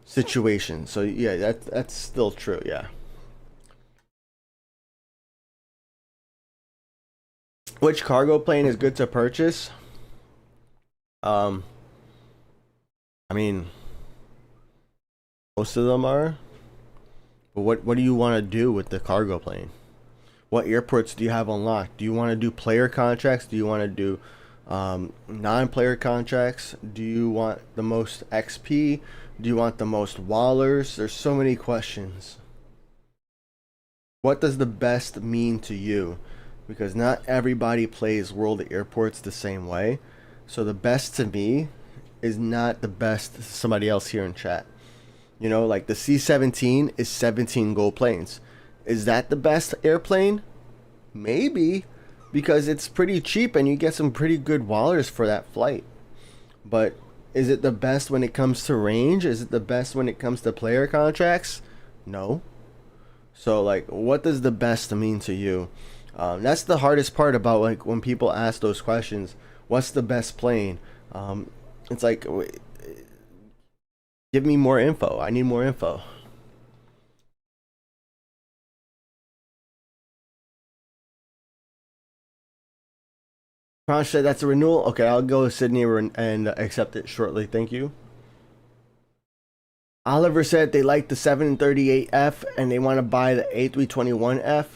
situation. So yeah, that's still true. Yeah. Which cargo plane is good to purchase? I mean, most of them are. But what do you want to do with the cargo plane? What airports do you have unlocked? Do you want to do player contracts? Do you want to do Non-player contracts. Do you want the most XP? Do you want the most wallers? There's so many questions. What does the best mean to you? Because not everybody plays World of Airports the same way. So the best to me is not the best to somebody else here in chat. You know, like the C-17 is 17 gold planes. Is that the best airplane? Maybe, because it's pretty cheap and you get some pretty good wallers for that flight. But is it the best when it comes to range? Is it the best when it comes to player contracts? No. So like, what does the best mean to you? That's the hardest part about like when people ask those questions. What's the best plane? It's like, give me more info. I need more info. Cronch said that's a renewal. Okay, I'll go with Sydney and accept it shortly. Thank you. Oliver said they like the 738F and they want to buy the A321F.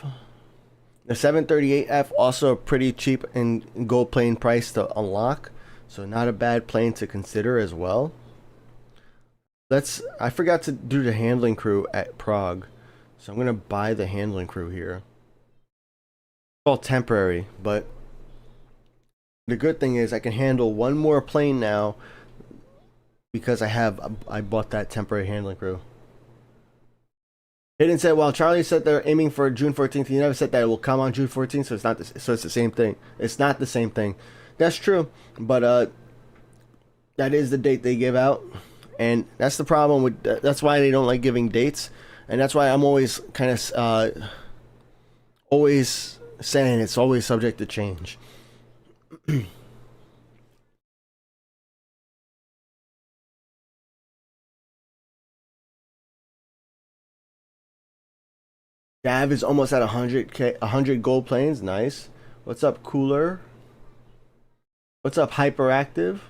The 738F also pretty cheap and gold plane price to unlock, so not a bad plane to consider as well. I forgot to do the handling crew at Prague, so I'm gonna buy the handling crew here. It's all temporary, but the good thing is I can handle one more plane now because I bought that temporary handling crew. Hayden said, while Charlie said they're aiming for June 14th, he never said that it will come on June 14th, so it's not so it's the same thing. It's not the same thing. That's true, but that is the date they give out, and that's the problem with that's why they don't like giving dates, and that's why I'm always kind of always saying it's always subject to change. Dav is almost at 100 gold planes. Nice. What's up, Cooler? What's up, Hyperactive?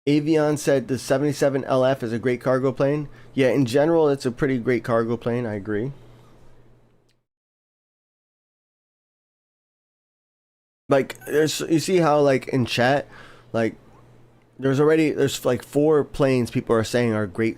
Avion said the 77 LF is a great cargo plane. Yeah, in general, it's a pretty great cargo plane. I agree. Like, you see how, like, in chat, like, there's like 4 planes people are saying are great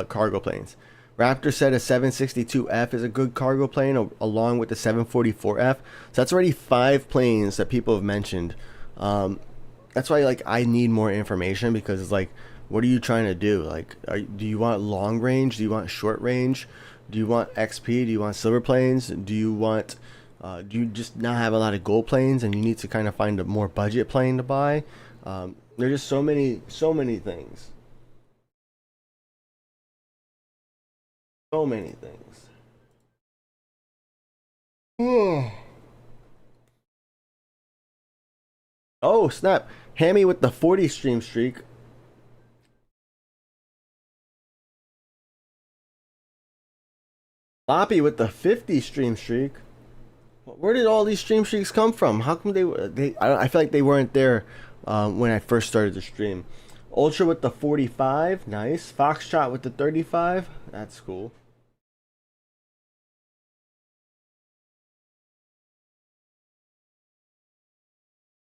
cargo planes. Raptor said a 762F is a good cargo plane along with the 744F. So that's already 5 planes that people have mentioned. That's why like I need more information, because it's like, what are you trying to do? Like, do you want long range? Do you want short range? Do you want XP? Do you want silver planes? Do you just not have a lot of gold planes and you need to kind of find a more budget plane to buy? There's just so many things. So many things. Oh, snap. Hammy with the 40 stream streak. Loppy with the 50 stream streak. Where did all these stream streaks come from? How come I feel like they weren't there when I first started the stream. Ultra with the 45, nice. Foxtrot with the 35, that's cool.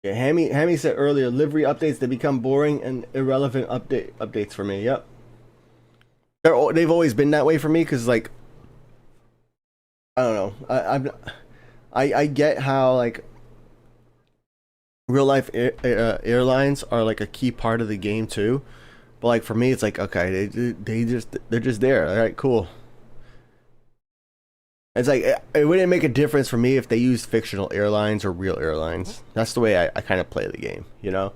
Yeah, Hammy said earlier, livery updates, they become boring and irrelevant updates for me. Yep. They've always been that way for me, because like, I don't know. I get how like real life airlines are like a key part of the game too, but like for me it's like, okay, they're just there. All right, cool. It's like it wouldn't make a difference for me if they used fictional airlines or real airlines. That's the way I kind of play the game, you know.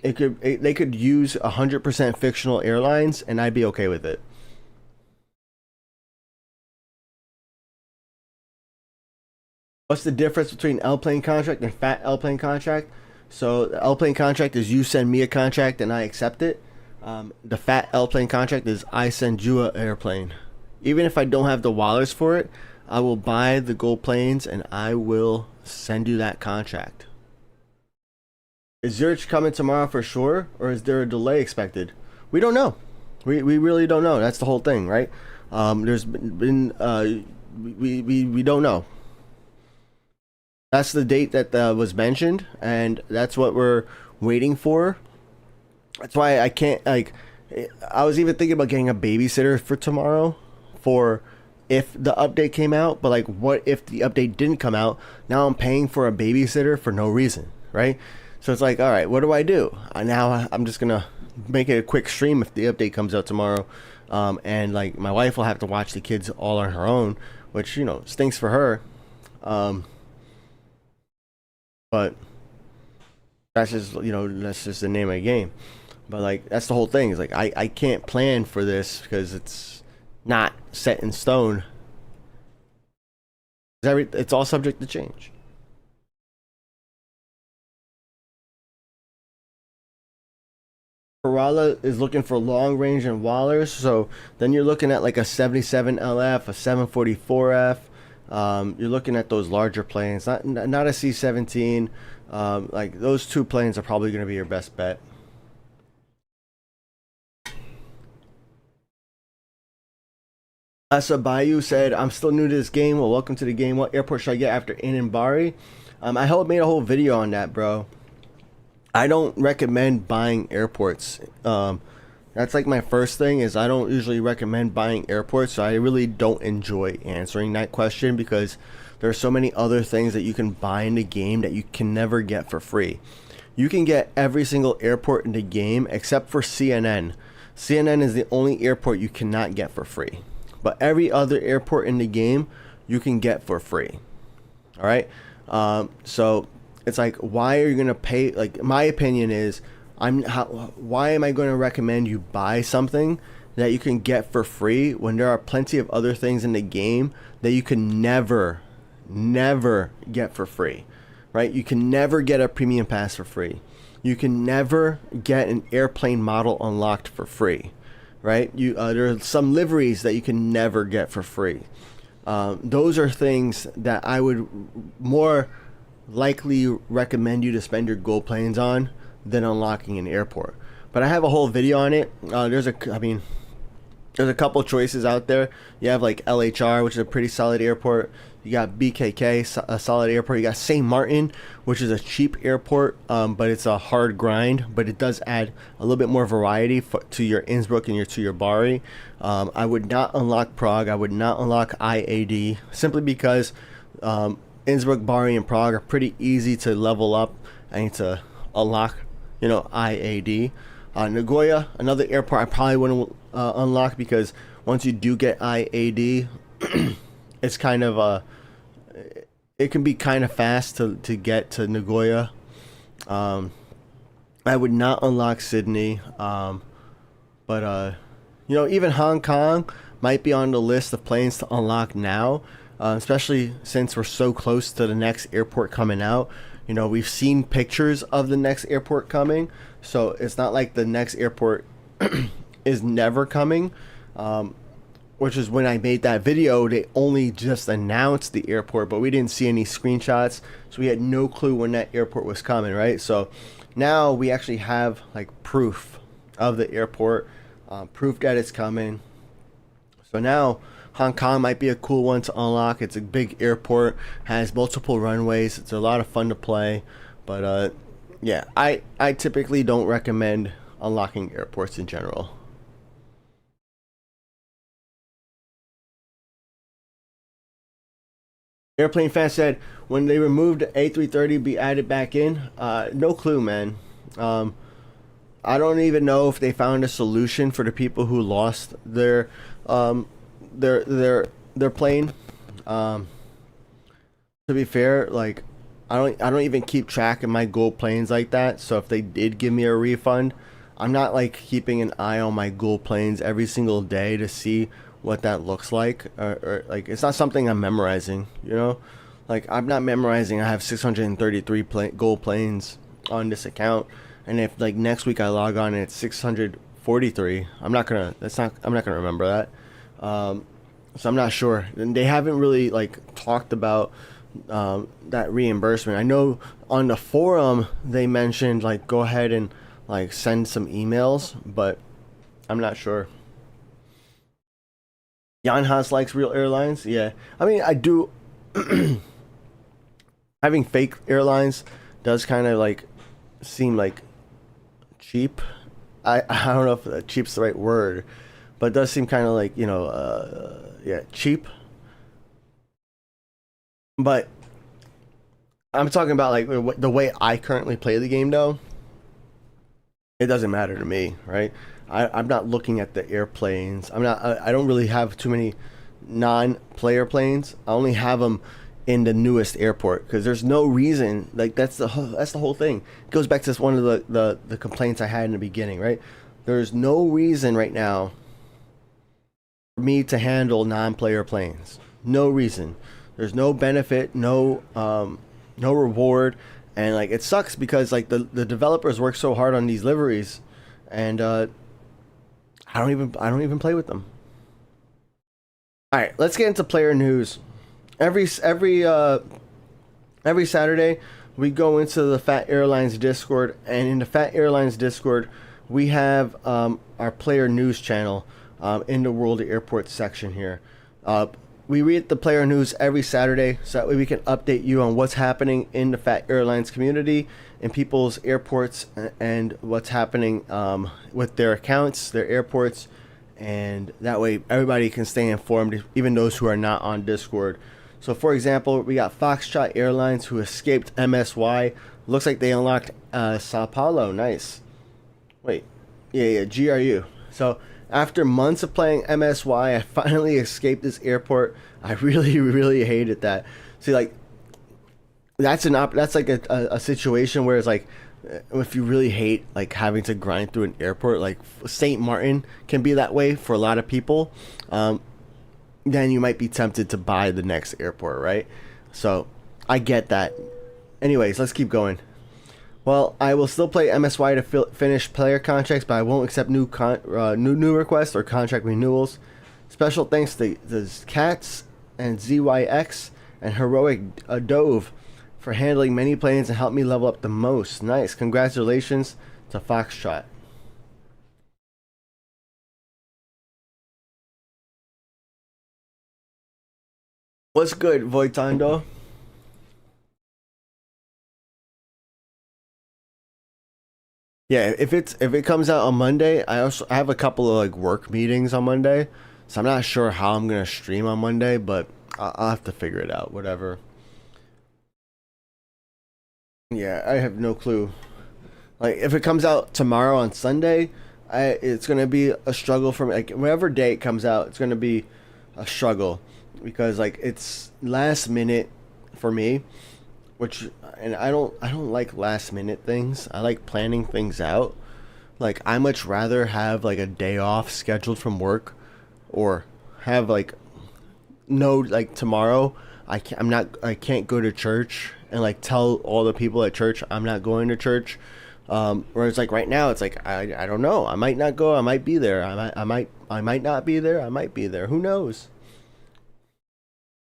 They could use 100% fictional airlines and I'd be okay with it. What's the difference between L-plane contract and Phat L-plane contract? So the L-plane contract is you send me a contract and I accept it. The Phat L-plane contract is I send you an airplane. Even if I don't have the wallets for it, I will buy the gold planes and I will send you that contract. Is Zurich coming tomorrow for sure, or is there a delay expected? We don't know. We really don't know. That's the whole thing, right? There's been we don't know. That's the date that was mentioned, and that's what we're waiting for. That's why I can't, like, I was even thinking about getting a babysitter for tomorrow for if the update came out, but like, what if the update didn't come out? Now I'm paying for a babysitter for no reason, right? So it's like, all right, what do I do? Now I'm just gonna make it a quick stream if the update comes out tomorrow, and like my wife will have to watch the kids all on her own, which, you know, stinks for her, but that's just, you know, that's just the name of the game. But like, that's the whole thing. Is like, I can't plan for this because it's not set in stone. It's all subject to change. Corolla is looking for long range and wallers, so then you're looking at like a 77 LF, a 744F. You're looking at those larger planes, not a C17. Like, those two planes are probably going to be your best bet. Asa Bayou said, I'm still new to this game. Well, welcome to the game. What airport should I get after Inambari? I made a whole video on that, bro. I don't recommend buying airports. That's like my first thing, is I don't usually recommend buying airports. So I really don't enjoy answering that question, because there are so many other things that you can buy in the game that you can never get for free. You can get every single airport in the game except for CNN. CNN is the only airport you cannot get for free. But every other airport in the game you can get for free. All right. So it's like, why are you gonna pay? Like, my opinion is, why am I going to recommend you buy something that you can get for free when there are plenty of other things in the game that you can never get for free, right? You can never get a premium pass for free. You can never get an airplane model unlocked for free, right? There are some liveries that you can never get for free. Those are things that I would more likely recommend you to spend your gold planes on than unlocking an airport. But I have a whole video on it. There's a couple choices out there. You have like LHR, which is a pretty solid airport. You got BKK, a solid airport. You got St. Martin, which is a cheap airport, but it's a hard grind. But it does add a little bit more variety to your Innsbruck and to your Bari. I would not unlock Prague. I would not unlock IAD, simply because Innsbruck, Bari, and Prague are pretty easy to level up and to unlock, you know, IAD. Nagoya, another airport I probably wouldn't unlock, because once you do get IAD, it's kind of it can be kind of fast to get to Nagoya. I would not unlock Sydney, but you know, even Hong Kong might be on the list of planes to unlock now, especially since we're so close to the next airport coming out. You know, we've seen pictures of the next airport coming, so it's not like the next airport is never coming. Which is when I made that video, they only just announced the airport, but we didn't see any screenshots, so we had no clue when that airport was coming, right? So now we actually have like proof of the airport, proof that it's coming. So now Hong Kong might be a cool one to unlock. It's a big airport, has multiple runways. It's a lot of fun to play. But yeah, I typically don't recommend unlocking airports in general. Airplane fan said, when they removed the A330, be added back in. No clue, man. I don't even know if they found a solution for the people who lost their plane. To be fair, like, I don't even keep track of my gold planes like that. So if they did give me a refund, I'm not like keeping an eye on my gold planes every single day to see what that looks like, or like, it's not something I'm memorizing, you know. Like, I'm not memorizing I have 633 gold planes on this account, and if like next week I log on and it's 643, I'm not gonna remember that. So I'm not sure, and they haven't really like talked about that reimbursement. I know on the forum they mentioned like, go ahead and like send some emails, but I'm not sure. Jan Haas likes real airlines. Yeah, I mean, I do. Having fake airlines does kind of like seem like cheap. I don't know if cheap's the right word, but it does seem kind of like, yeah, cheap. But I'm talking about like the way I currently play the game though. It doesn't matter to me, right? I'm not looking at the airplanes. I don't really have too many non-player planes. I only have them in the newest airport because there's no reason. Like that's the whole thing. It goes back to one of the complaints I had in the beginning, right? There's no reason right now for me to handle non-player planes. No reason. There's no benefit, no reward, and like it sucks because like the developers work so hard on these liveries, and I don't even play with them. All right, let's get into player news. Every Saturday we go into the Phat Airlines Discord, and in the Phat Airlines Discord we have our player news channel in the World of Airports section here. We read the player news every Saturday so that way we can update you on what's happening in the Phat Airlines community, in people's airports, and what's happening with their accounts, their airports, and that way everybody can stay informed, even those who are not on Discord. So for example, we got Foxtrot Airlines who escaped MSY. Looks like they unlocked Sao Paulo. Nice. Wait. Yeah, GRU. So after months of playing MSY, I finally escaped this airport. I really, really hated that. See, like, that's like a situation where it's like, if you really hate like having to grind through an airport, like St. Martin can be that way for a lot of people. Then you might be tempted to buy the next airport, right? So I get that. Anyways, let's keep going. Well, I will still play MSY to finish player contracts, but I won't accept new requests or contract renewals. Special thanks to Cats and ZYX and Heroic Dove for handling many planes and helped me level up the most. Nice. Congratulations to Foxtrot. What's good, Voitando? Yeah, if it comes out on Monday, I have a couple of like work meetings on Monday, so I'm not sure how I'm gonna stream on Monday, but I'll have to figure it out. Whatever. Yeah, I have no clue. Like if it comes out tomorrow on Sunday, it's gonna be a struggle for me. Like whatever day it comes out, it's gonna be a struggle because like it's last minute for me, which and I don't like last minute things. I like planning things out. Like I much rather have like a day off scheduled from work, or have like no like tomorrow I can't go to church and like tell all the people at church I'm not going to church. Whereas like right now it's like I don't know, I might not go, I might be there, I might not be there, I might be there, who knows.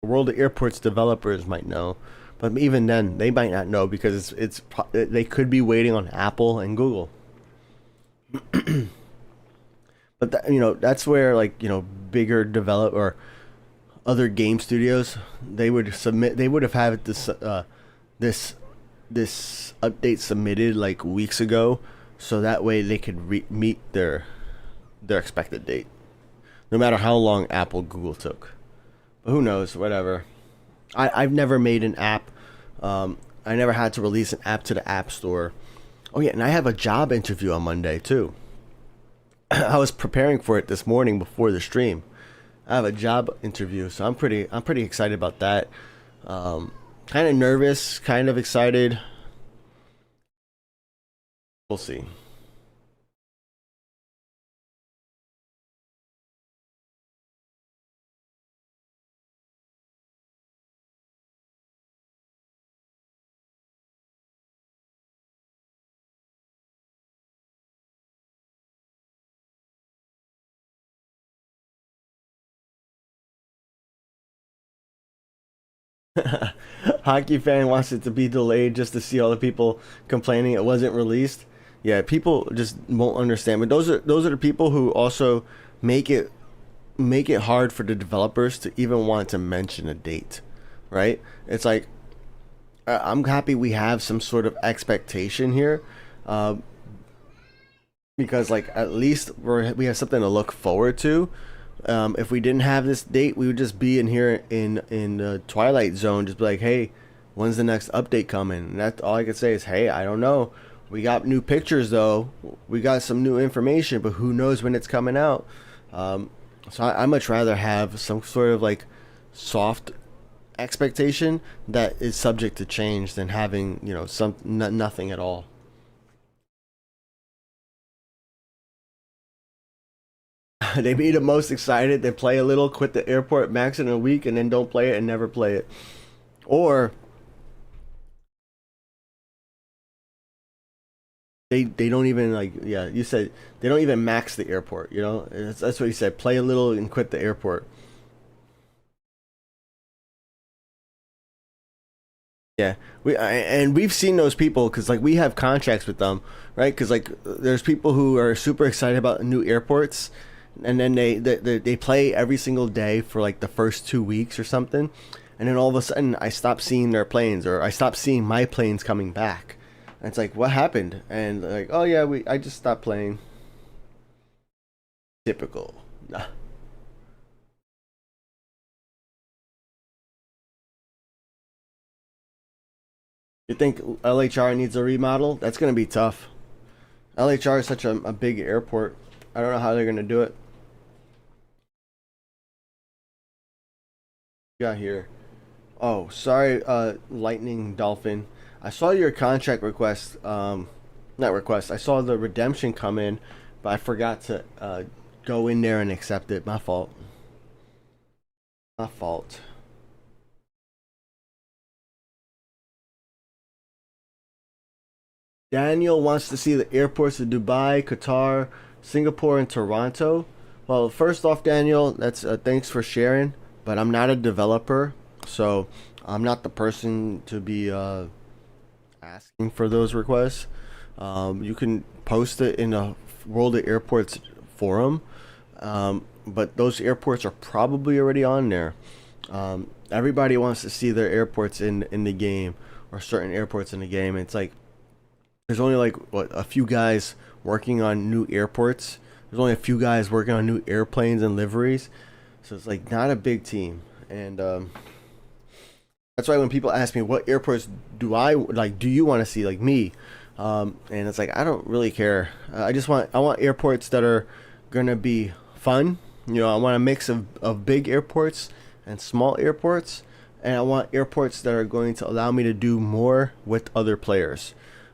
World of Airports developers might know, but even then they might not know because they could be waiting on Apple and Google. But that's where like bigger develop or other game studios, they would have had this update submitted like weeks ago, so that way they could meet their expected date, no matter how long Apple Google took. But who knows, whatever. I've never made an app. I never had to release an app to the App Store. Oh yeah, and I have a job interview on Monday too. I was preparing for it this morning before the stream. I have a job interview, so I'm pretty excited about that. Kind of nervous, kind of excited. We'll see. Hockey fan wants it to be delayed just to see all the people complaining it wasn't released. Yeah, people just won't understand. But those are the people who also make make it hard for the developers to even want to mention a date, right? It's like I'm happy we have some sort of expectation here, because like at least we have something to look forward to. If we didn't have this date, we would just be in here in the Twilight Zone, just be like, hey, when's the next update coming? And that's all I could say is, hey, I don't know. We got new pictures though. We got some new information, but who knows when it's coming out? So I much rather have some sort of like soft expectation that is subject to change than having, you know, nothing at all. They be the most excited. They play a little, quit the airport max in a week, and then don't play it and never play it. Or they don't even like, yeah, you said they don't even max the airport, you know? That's what you said. Play a little and quit the airport. Yeah, and we've seen those people because like we have contracts with them, right? Because like there's people who are super excited about new airports, and then they play every single day for like the first 2 weeks or something, and then all of a sudden I stop seeing their planes, or I stop seeing my planes coming back. And it's like, what happened? And like, oh yeah, I just stopped playing. Typical. Nah. You think LHR needs a remodel? That's gonna be tough. LHR is such a big airport. I don't know how they're gonna do it. Got here. Oh, sorry, Lightning Dolphin. I saw your contract request. Not request. I saw the redemption come in, but I forgot to go in there and accept it. My fault. My fault. Daniel wants to see the airports of Dubai, Qatar, Singapore, and Toronto. Well, first off, Daniel, that's thanks for sharing. But I'm not a developer, so I'm not the person to be asking for those requests. You can post it in a World of Airports forum, but those airports are probably already on there. Everybody wants to see their airports in the game, or certain airports in the game. It's like there's only like a few guys working on new airports. There's only a few guys working on new airplanes and liveries, so it's like not a big team. And that's why when people ask me what airports do you want to see, like me, and it's like I don't really care. I want airports that are gonna be fun. You know, I want a mix of big airports and small airports, and I want airports that are going to allow me to do more with other players.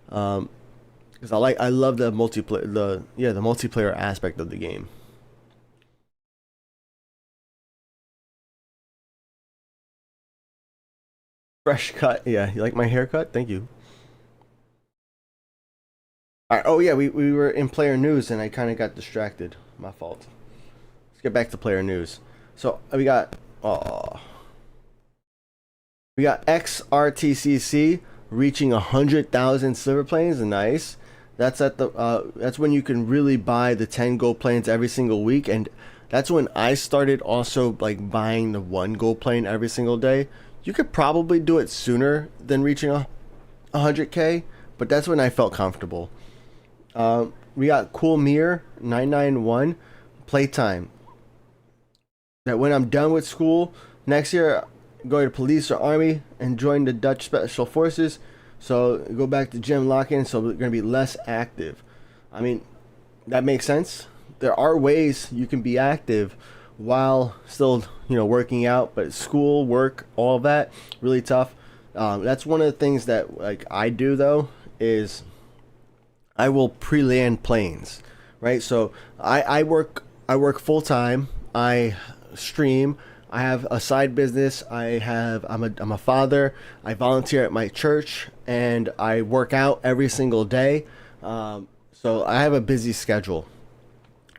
Because I love the multiplayer aspect of the game. Fresh cut, yeah. You like my haircut? Thank you. All right. Oh yeah, we were in player news and I kind of got distracted. My fault. Let's get back to player news. So we got XRTCC reaching 100,000 silver planes. Nice. That's at the that's when you can really buy the 10 gold planes every single week, and that's when I started also like buying the 1 gold plane every single day. You could probably do it sooner than reaching 100K, but that's when I felt comfortable. We got Cool Mirror 991 playtime. That when I'm done with school next year, go to police or army and join the Dutch Special Forces. So go back to gym lock-in, so we're going to be less active. I mean, that makes sense. There are ways you can be active while still, working out, but school, work, all of that, really tough. That's one of the things that like I do though, is I will pre-land planes, right? So I work full time. I stream. I have a side business. I'm a father. I volunteer at my church, and I work out every single day. So I have a busy schedule.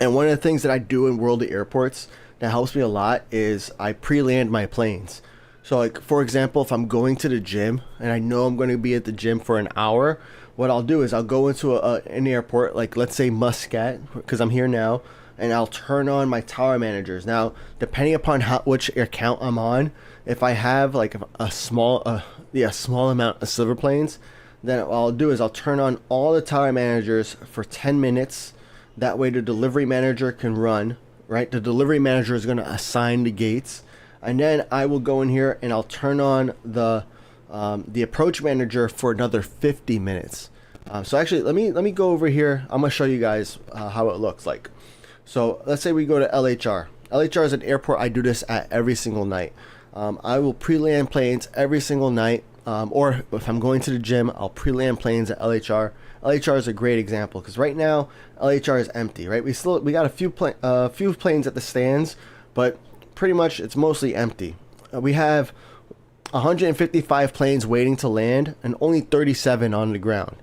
And one of the things that I do in World of Airports that helps me a lot is I pre-land my planes. So like, for example, if I'm going to the gym and I know I'm going to be at the gym for an hour, what I'll do is I'll go into an airport, like let's say Muscat, because I'm here now. and I'll turn on my tower managers. Now, depending upon which account I'm on, if I have like a small amount of silver planes, then what I'll do is I'll turn on all the tower managers for 10 minutes. That way the delivery manager can run, right? The delivery manager is going to assign the gates, and then I will go in here and I'll turn on the approach manager for another 50 minutes. So actually, let me go over here. I'm gonna show you guys how it looks like. So let's say we go to LHR. LHR is an airport I do this at every single night. I will pre-land planes every single night, or if I'm going to the gym, I'll pre-land planes at LHR. LHR is a great example because right now LHR is empty. Right, we got a few planes at the stands, but pretty much it's mostly empty. We have 155 planes waiting to land and only 37 on the ground.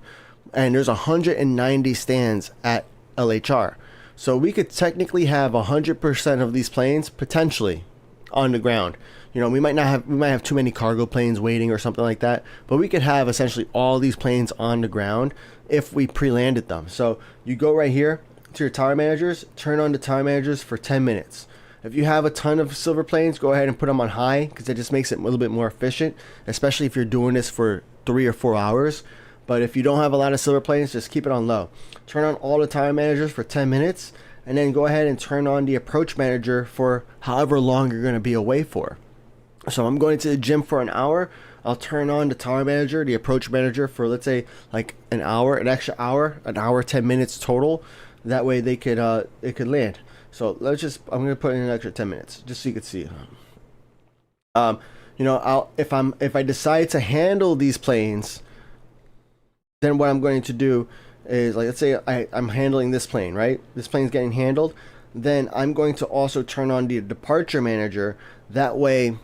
And there's 190 stands at LHR. So we could technically have 100% of these planes potentially on the ground. You know, we might have too many cargo planes waiting or something like that, but we could have essentially all these planes on the ground if we pre-landed them. So you go right here to your tower managers, turn on the tower managers for 10 minutes. If you have a ton of silver planes, go ahead and put them on high because it just makes it a little bit more efficient, especially if you're doing this for 3 or 4 hours. But if you don't have a lot of silver planes, just keep it on low. Turn on all the tower managers for 10 minutes, and then go ahead and turn on the approach manager for however long you're going to be away for. So I'm going to the gym for an hour. I'll turn on the tower manager, the approach manager for, let's say, like an hour, an extra hour, an hour, 10 minutes total. That way they could it could land. So I'm going to put in an extra 10 minutes just so you could see. You know, if I decide to handle these planes, then what I'm going to do is, like, let's say I'm handling this plane, right? This plane's getting handled. Then I'm going to also turn on the departure manager. That way,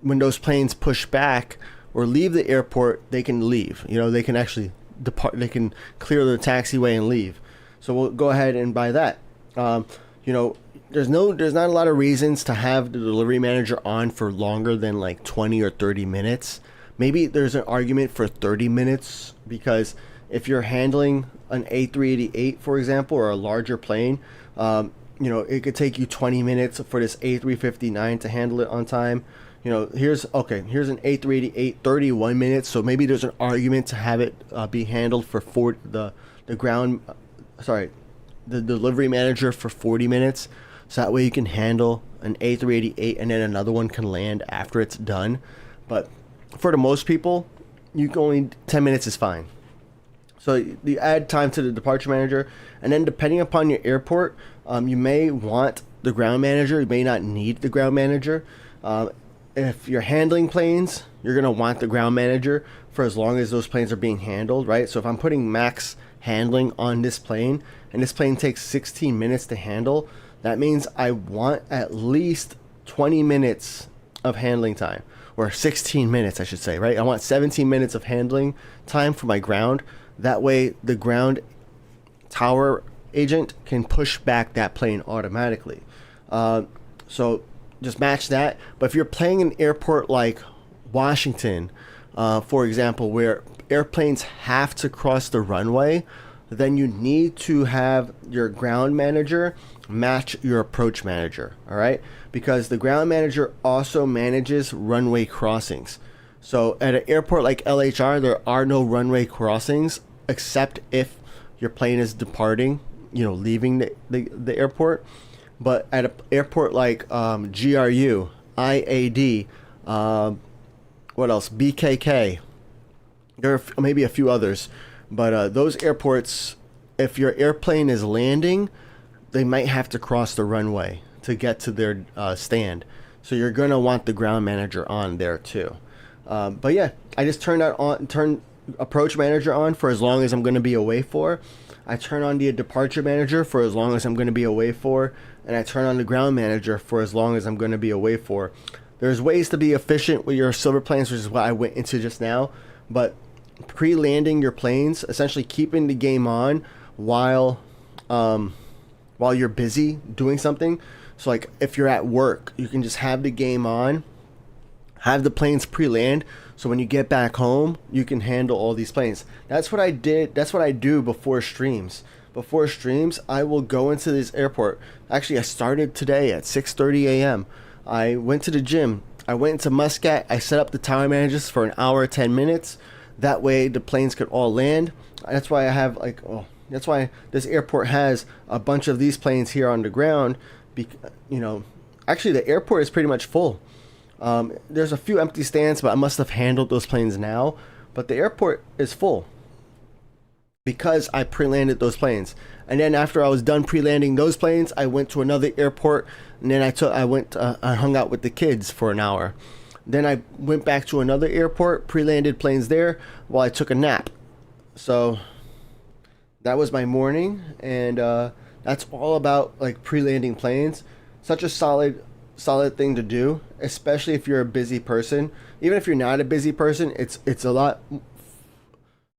when those planes push back or leave the airport, they can leave. You know, they can actually depart. They can clear the taxiway and leave. So we'll go ahead and buy that. You know, there's not a lot of reasons to have the delivery manager on for longer than like 20 or 30 minutes. Maybe there's an argument for 30 minutes because if you're handling an A380, for example, or a larger plane, you know, it could take you 20 minutes for this A359 to handle it on time. You know, here's an A380, 31 minutes. So maybe there's an argument to have it be handled for the delivery manager for 40 minutes. So that way you can handle an A388 and then another one can land after it's done. But for the most people, 10 minutes is fine. So you add time to the departure manager, and then depending upon your airport, you may want the ground manager. You may not need the ground manager. If you're handling planes, you're going to want the ground manager for as long as those planes are being handled, right? So if I'm putting max handling on this plane, and this plane takes 16 minutes to handle, that means I want at least 20 minutes of handling time. Or 16 minutes, I should say, right? I want 17 minutes of handling time for my ground. That way, the ground tower agent can push back that plane automatically. So just match that. But if you're playing an airport like Washington, for example, where airplanes have to cross the runway, then you need to have your ground manager match your approach manager, all right? Because the ground manager also manages runway crossings. So at an airport like LHR, there are no runway crossings except if your plane is departing, you know, leaving the airport. But at an airport like GRU, IAD, what else? BKK, there are maybe a few others. But those airports, if your airplane is landing, they might have to cross the runway to get to their stand. So you're going to want the ground manager on there too. But yeah, I just turn approach manager on for as long as I'm going to be away for. I turn on the departure manager for as long as I'm going to be away for. And I turn on the ground manager for as long as I'm going to be away for. There's ways to be efficient with your silver planes, which is what I went into just now. But pre-landing your planes, essentially keeping the game on while you're busy doing something. So like if you're at work, you can just have the game on, have the planes pre-land, so when you get back home, you can handle all these planes. That's what I did. That's what I do before streams. before streams, I will go into this airport. Actually, I started today at 6:30 a.m. I went to the gym. I went into Muscat. I set up the tower managers for an hour, 10 minutes. That way the planes could all land. That's why I have like, that's why this airport has a bunch of these planes here on the ground. Actually the airport is pretty much full. There's a few empty stands, but I must have handled those planes now. But the airport is full because I pre-landed those planes. And then after I was done pre-landing those planes, I went to another airport, and then I hung out with the kids for an hour. Then I went back to another airport, pre-landed planes there while I took a nap. So that was my morning, and that's all about like pre-landing planes. Such a solid thing to do, especially if you're a busy person. Even if you're not a busy person, it's a lot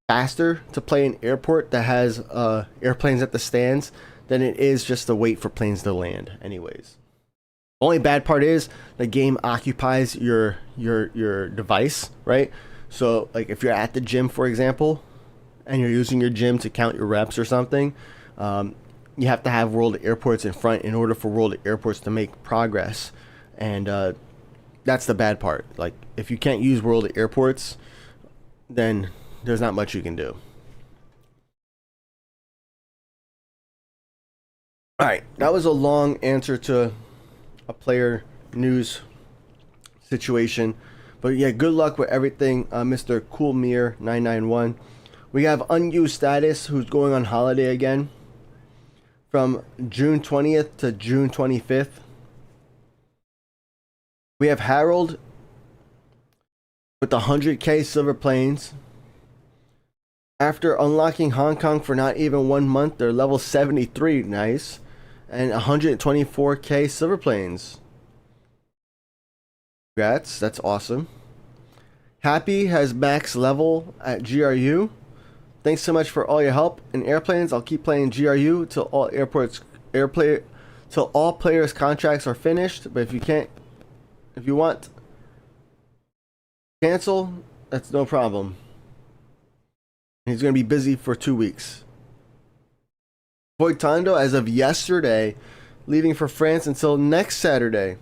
faster to play an airport that has airplanes at the stands than it is just to wait for planes to land anyways. Only bad part is the game occupies your device, right? So like if you're at the gym, for example, and you're using your gym to count your reps or something, you have to have World Airports in front in order for World Airports to make progress. And that's the bad part. Like if you can't use World Airports, then there's not much you can do. All right, that was a long answer to a player news situation, but yeah, good luck with everything, Mr. Coolmere991. We have unused status, who's going on holiday again from June 20th to June 25th. We have Harold with the 100k silver planes. After unlocking Hong Kong for not even 1 month, they're level 73, nice, and 124k silver planes. Congrats, that's awesome. Happy has max level at GRU. Thanks so much for all your help in airplanes. I'll keep playing GRU till all till all players' contracts are finished. But if you want cancel, that's no problem. He's going to be busy for 2 weeks. Voitondo, as of yesterday, leaving for France until next Saturday.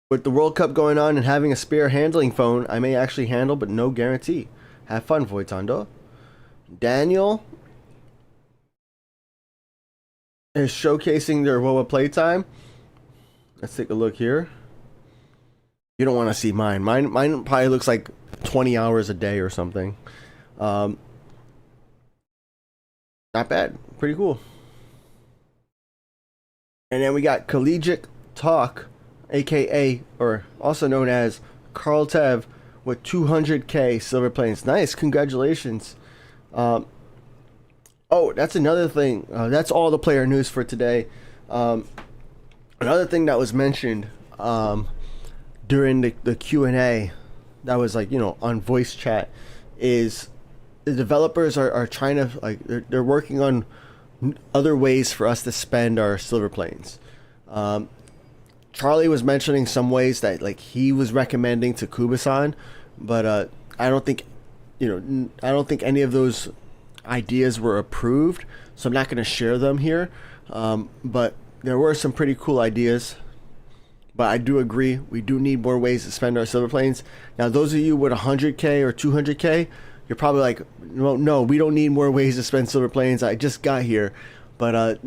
With the World Cup going on and having a spare handling phone, I may actually handle, but no guarantee. Have fun, Voitondo. Daniel is showcasing their WoA playtime. Let's take a look here. You don't want to see mine. Mine probably looks like 20 hours a day or something. Not bad. Pretty cool. And then we got Collegiate Talk, aka, or also known as Carl Tev, with 200k silver planes. Nice. Congratulations. Oh, that's another thing. That's all the player news for today. Another thing that was mentioned during the Q&A that was like, on voice chat, is the developers are trying to, like, they're working on other ways for us to spend our silver planes. Charlie was mentioning some ways that like he was recommending to Kubasan, but I don't think any of those ideas were approved, so I'm not going to share them here. But there were some pretty cool ideas. But I do agree, we do need more ways to spend our silver planes. Now, those of you with 100k or 200k, you're probably like, well, no, we don't need more ways to spend silver planes. I just got here. But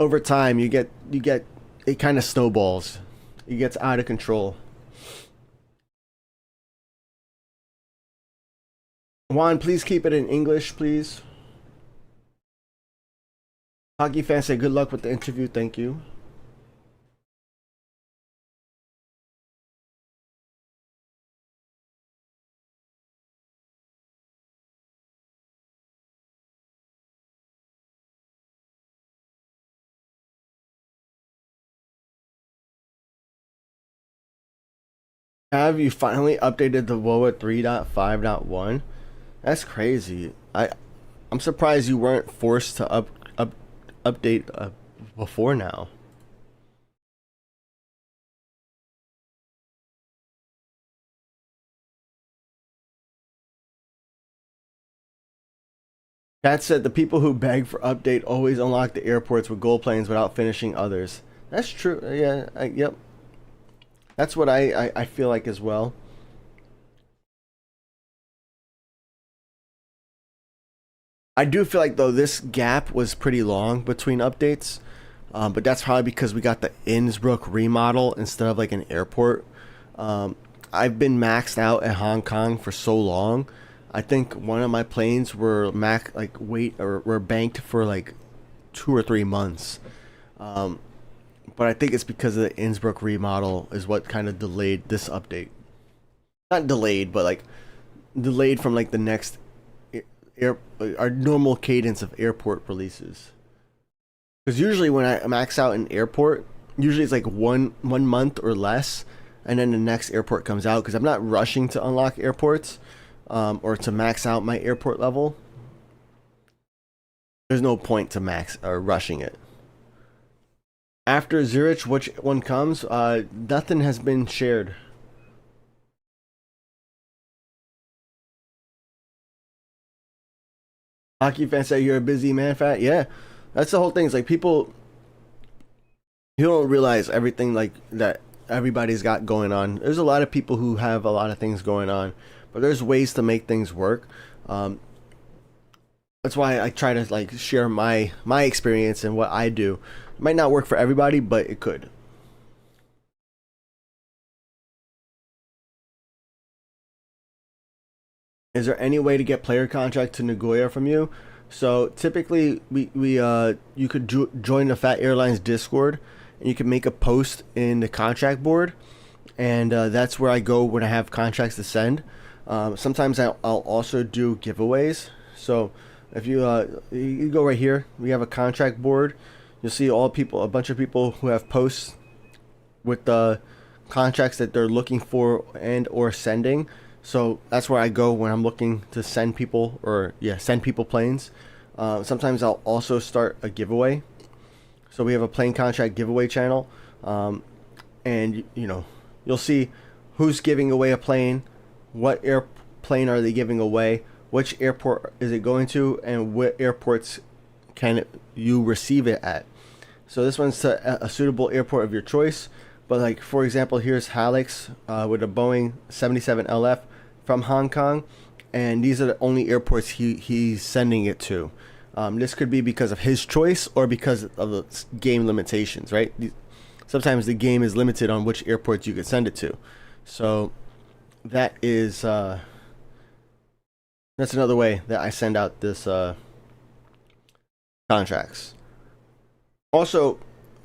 over time, you get it kind of snowballs. It gets out of control. Juan, please keep it in English, please. Hockey fans say good luck with the interview. Thank you. Have you finally updated the WoA 3.5.1? That's crazy. I'm surprised you weren't forced to update before now. That said, the people who beg for update always unlock the airports with gold planes without finishing others. That's true. Yeah, yep. That's what I feel like as well. I do feel like, though, this gap was pretty long between updates. But that's probably because we got the Innsbruck remodel instead of like an airport. I've been maxed out at Hong Kong for so long. I think one of my planes were were banked for like 2 or 3 months. But I think it's because of the Innsbruck remodel is what kind of delayed this update. Not delayed, but like delayed from like the next our normal cadence of airport releases. Because usually when I max out an airport, usually it's like one month or less, and then the next airport comes out. Because I'm not rushing to unlock airports, or to max out my airport level. There's no point to max or rushing it. After Zurich, which one comes? Nothing has been shared. Hockey fans say you're a busy man, Phat. Yeah, that's the whole thing. It's like people, you don't realize everything like that everybody's got going on. There's a lot of people who have a lot of things going on, but there's ways to make things work. That's why I try to like share my experience and what I do. It might not work for everybody, but it could. Is there any way to get player contract to Nagoya from you? So typically, you could join the Phat Airlines Discord, and you can make a post in the contract board, and that's where I go when I have contracts to send. Sometimes I'll also do giveaways. So if you go right here, we have a contract board. You'll see a bunch of people who have posts with the contracts that they're looking for and or sending. So that's where I go when I'm looking to send people planes. Sometimes I'll also start a giveaway. So we have a plane contract giveaway channel, and you'll see who's giving away a plane, what airplane are they giving away, which airport is it going to, and what airports can you receive it at. So this one's to a suitable airport of your choice. But like for example, here's Halleck's with a Boeing 77LF from Hong Kong, and these are the only airports he's sending it to. This could be because of his choice or because of the game limitations, right? Sometimes the game is limited on which airports you could send it to. So that is that's another way that I send out this contracts. Also,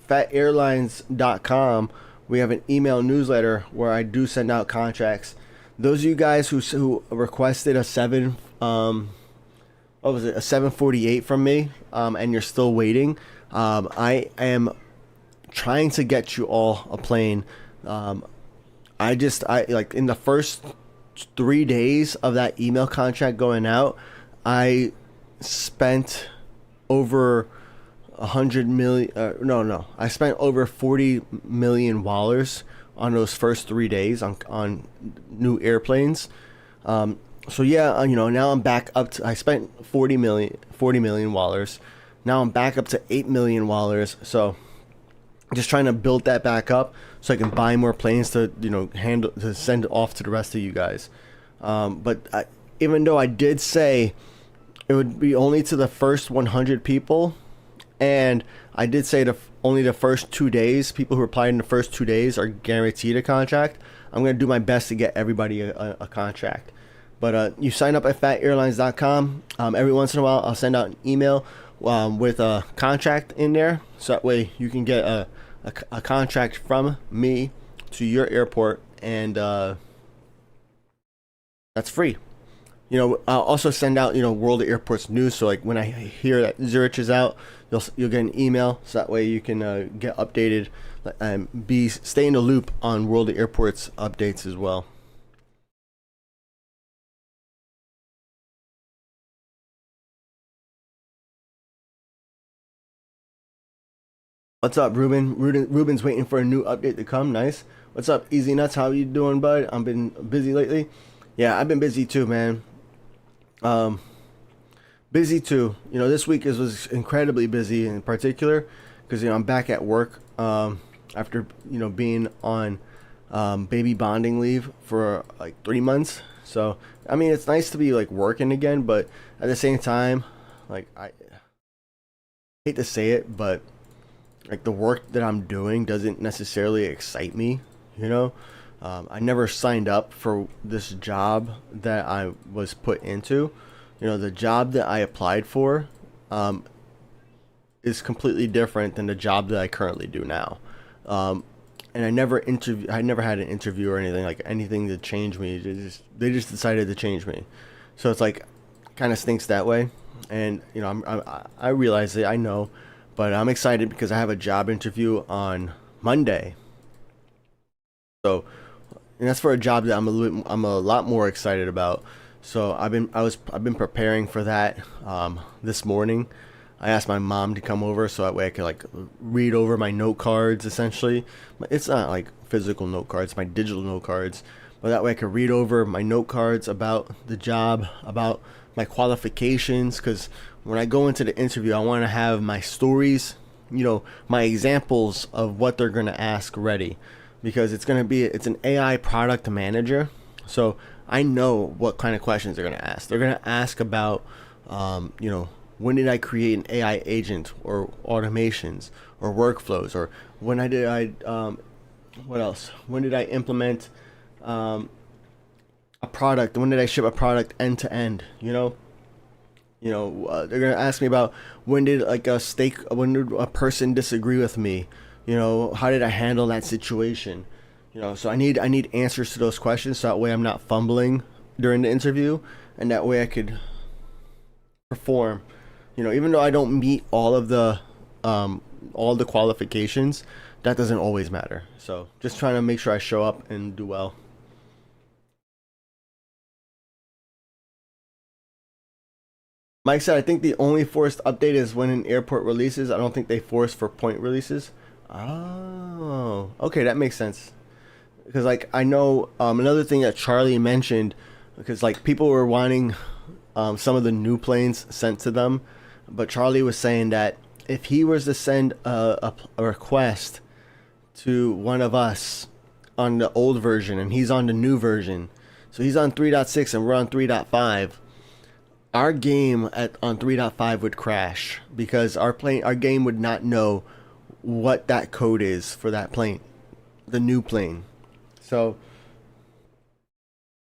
phatairlines.com, we have an email newsletter where I do send out contracts. Those of you guys who requested a 748 from me, and you're still waiting, I am trying to get you all a plane. I like in the first 3 days of that email contract going out, I spent over 100 million. I spent over 40 million wallers on those first 3 days on new airplanes. So yeah, now I'm back up to, I spent 40 million wallers. Now I'm back up to 8 million wallers. So just trying to build that back up so I can buy more planes to send off to the rest of you guys. But even though I did say it would be only to the first 100 people, and I did say only the first 2 days, people who applied in the first 2 days are guaranteed a contract. I'm going to do my best to get everybody a contract. But you sign up at phatairlines.com. Every once in a while, I'll send out an email with a contract in there. So that way you can get a contract from me to your airport, and that's free. I'll also send out World of Airports news. So like when I hear that Zurich is out, you'll get an email. So that way you can get updated and stay in the loop on World of Airports updates as well. What's up, Ruben? Ruben's waiting for a new update to come. Nice. What's up, Easy Nuts? How you doing, bud? I've been busy lately. Yeah, I've been busy too, man. Busy too. This week was incredibly busy in particular because I'm back at work after being on baby bonding leave for like 3 months. So I mean, it's nice to be like working again, but at the same time, like I hate to say it, but like the work that I'm doing doesn't necessarily excite me. You know, I never signed up for this job that I was put into. The job that I applied for is completely different than the job that I currently do now. And I never had an interview or anything like anything to change me. They just decided to change me. So it's like kind of stinks that way. And I realize it, I know, but I'm excited because I have a job interview on Monday. So, and that's for a job that I'm a lot more excited about. So I've been preparing for that this morning. I asked my mom to come over so that way I could like read over my note cards essentially. It's not like physical note cards, my digital note cards, but that way I could read over my note cards about the job, about my qualifications, because when I go into the interview, I want to have my stories, my examples of what they're going to ask ready, because it's an AI product manager. So I know what kind of questions they're going to ask. They're going to ask about, when did I create an AI agent or automations or workflows, or what else? When did I implement a product? When did I ship a product end to end? They're gonna ask me about when did a person disagree with me? How did I handle that situation? So I need answers to those questions, so that way I'm not fumbling during the interview, and that way I could perform. Even though I don't meet all the qualifications, that doesn't always matter. So just trying to make sure I show up and do well. Mike said, I think the only forced update is when an airport releases. I don't think they force for point releases. Oh, okay, that makes sense. Because like I know another thing that Charlie mentioned, because like people were wanting some of the new planes sent to them, but Charlie was saying that if he was to send a request to one of us on the old version and he's on the new version, so he's on 3.6 and we're on 3.5, our game on 3.5 would crash because our game would not know what that code is for that plane, the new plane. So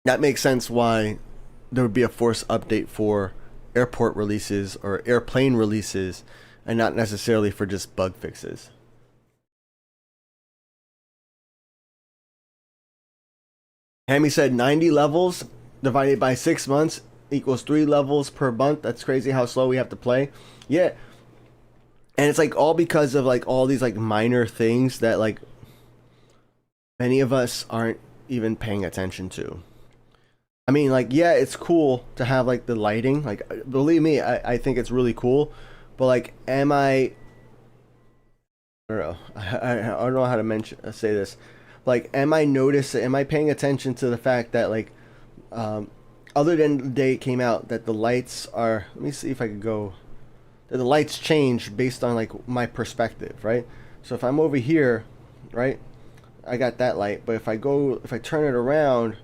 that makes sense why there would be a force update for airport releases or airplane releases, and not necessarily for just bug fixes. Hammy said 90 levels divided by 6 months equals 3 levels per month. That's crazy how slow we have to play. Yeah. And it's like all because of like all these like minor things that like many of us aren't even paying attention to. I mean, like, yeah, it's cool to have like the lighting. Like, believe me, I think it's really cool. But like, I don't know. I don't know how to say this. Like, am I paying attention to the fact that like, other than the day it came out, that the lights are, let me see if I could go, that the lights change based on like my perspective, right? So if I'm over here, right, I got that light, but if I turn it around,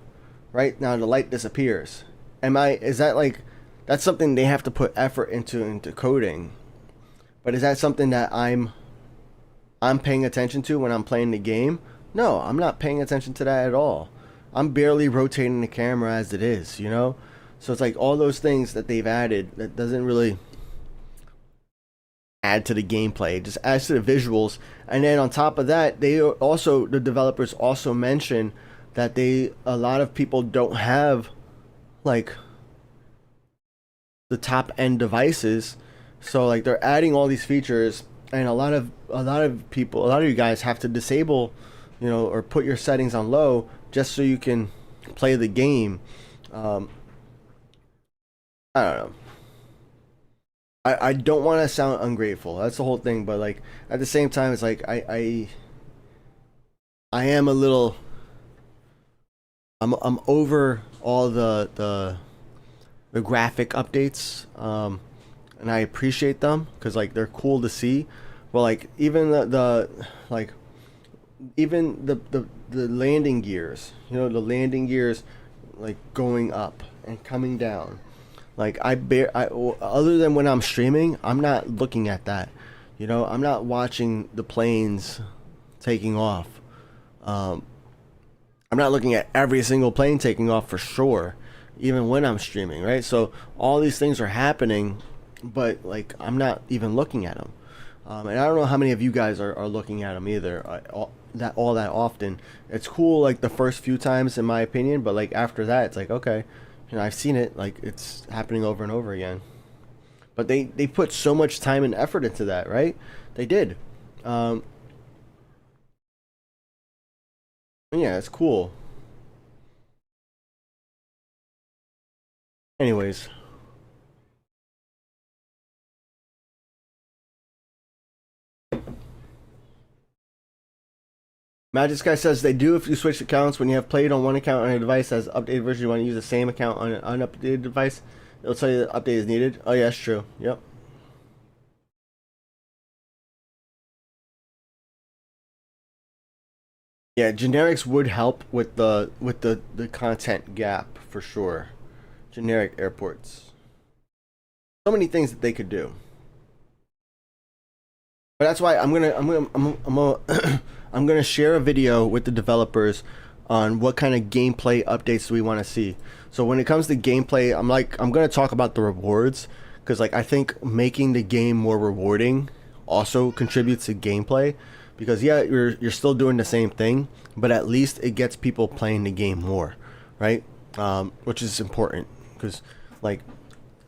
right, now the light disappears. Is that like, that's something they have to put effort into coding, but is that something that I'm paying attention to when I'm playing the game? No, I'm not paying attention to that at all. I'm barely rotating the camera as it is, So it's like all those things that they've added that doesn't really add to the gameplay. It just adds to the visuals. And then on top of that, the developers also mention that a lot of people don't have like the top end devices. So like they're adding all these features, and a lot of you guys have to disable, or put your settings on low just so you can play the game. I don't know. I don't want to sound ungrateful. That's the whole thing. But like at the same time, it's like I am a little. I'm over all the the graphic updates, and I appreciate them because like they're cool to see. But like even the like even the landing gears, you know, the landing gears like going up and coming down. Like other than when I'm streaming, I'm not looking at that. You know, I'm not watching the planes taking off. I'm not looking at every single plane taking off for sure, even when I'm streaming, right? So all these things are happening, but like I'm not even looking at them. And I don't know how many of you guys are looking at them either, all that often. It's cool like the first few times in my opinion, but like after that it's like, okay, you know, I've seen it, like it's happening over and over again. But they put so much time and effort into that, right? They did. Yeah, it's cool. Anyways. Magic Guy says they do if you switch accounts. When you have played on one account on a device as updated version, you want to use the same account on an unupdated device, it'll tell you the update is needed. Oh yeah, that's true. Yep. Yeah, generics would help with the content gap for sure. Generic airports. So many things that they could do. But that's why I'm gonna share a video with the developers on what kind of gameplay updates do we want to see. So when it comes to gameplay, I'm gonna talk about the rewards because like I think making the game more rewarding also contributes to gameplay because yeah, you're still doing the same thing, but at least it gets people playing the game more, right? Which is important because like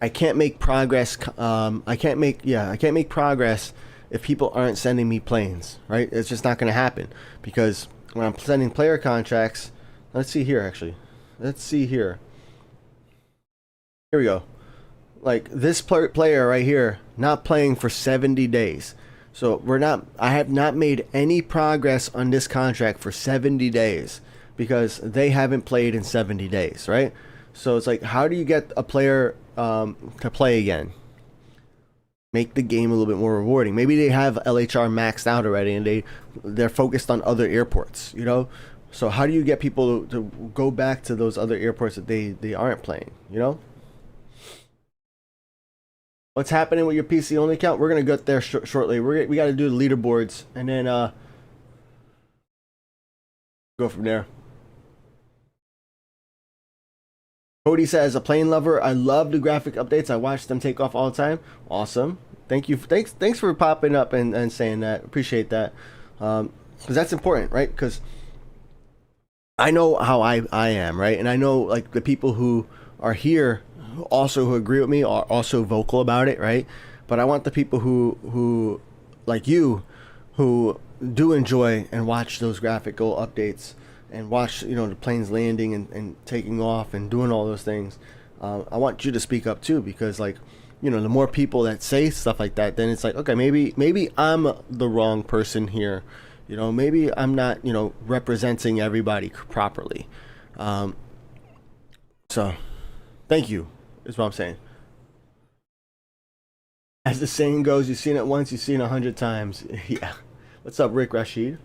I can't make progress. I can't make progress if people aren't sending me planes, right? It's just not going to happen because when I'm sending player contracts, let's see here actually. Let's see here. Here we go. Like this player right here, not playing for 70 days. So I have not made any progress on this contract for 70 days because they haven't played in 70 days, right? So it's like, how do you get a player to play again? Make the game a little bit more rewarding. Maybe they have LHR maxed out already and they're focused on other airports, you know? So how do you get people to go back to those other airports that they aren't playing, you know? What's happening with your PC only account? We're going to get there shortly. We got to do the leaderboards and then go from there. Cody says, a plane lover. I love the graphic updates. I watch them take off all the time. Awesome. Thank you. Thanks for popping up and saying that. Appreciate that. Because that's important, right? Because I know how I am, right? And I know like the people who are here also who agree with me are also vocal about it, right? But I want the people who like you who do enjoy and watch those graphical updates and watch, you know, the planes landing and taking off and doing all those things. I want you to speak up too, because like, you know, the more people that say stuff like that, then it's like, okay, maybe I'm the wrong person here. You know, maybe I'm not, you know, representing everybody properly. So thank you is what I'm saying. As the saying goes, you've seen it once, you've seen it 100 times. Yeah. What's up, Rick Rashid?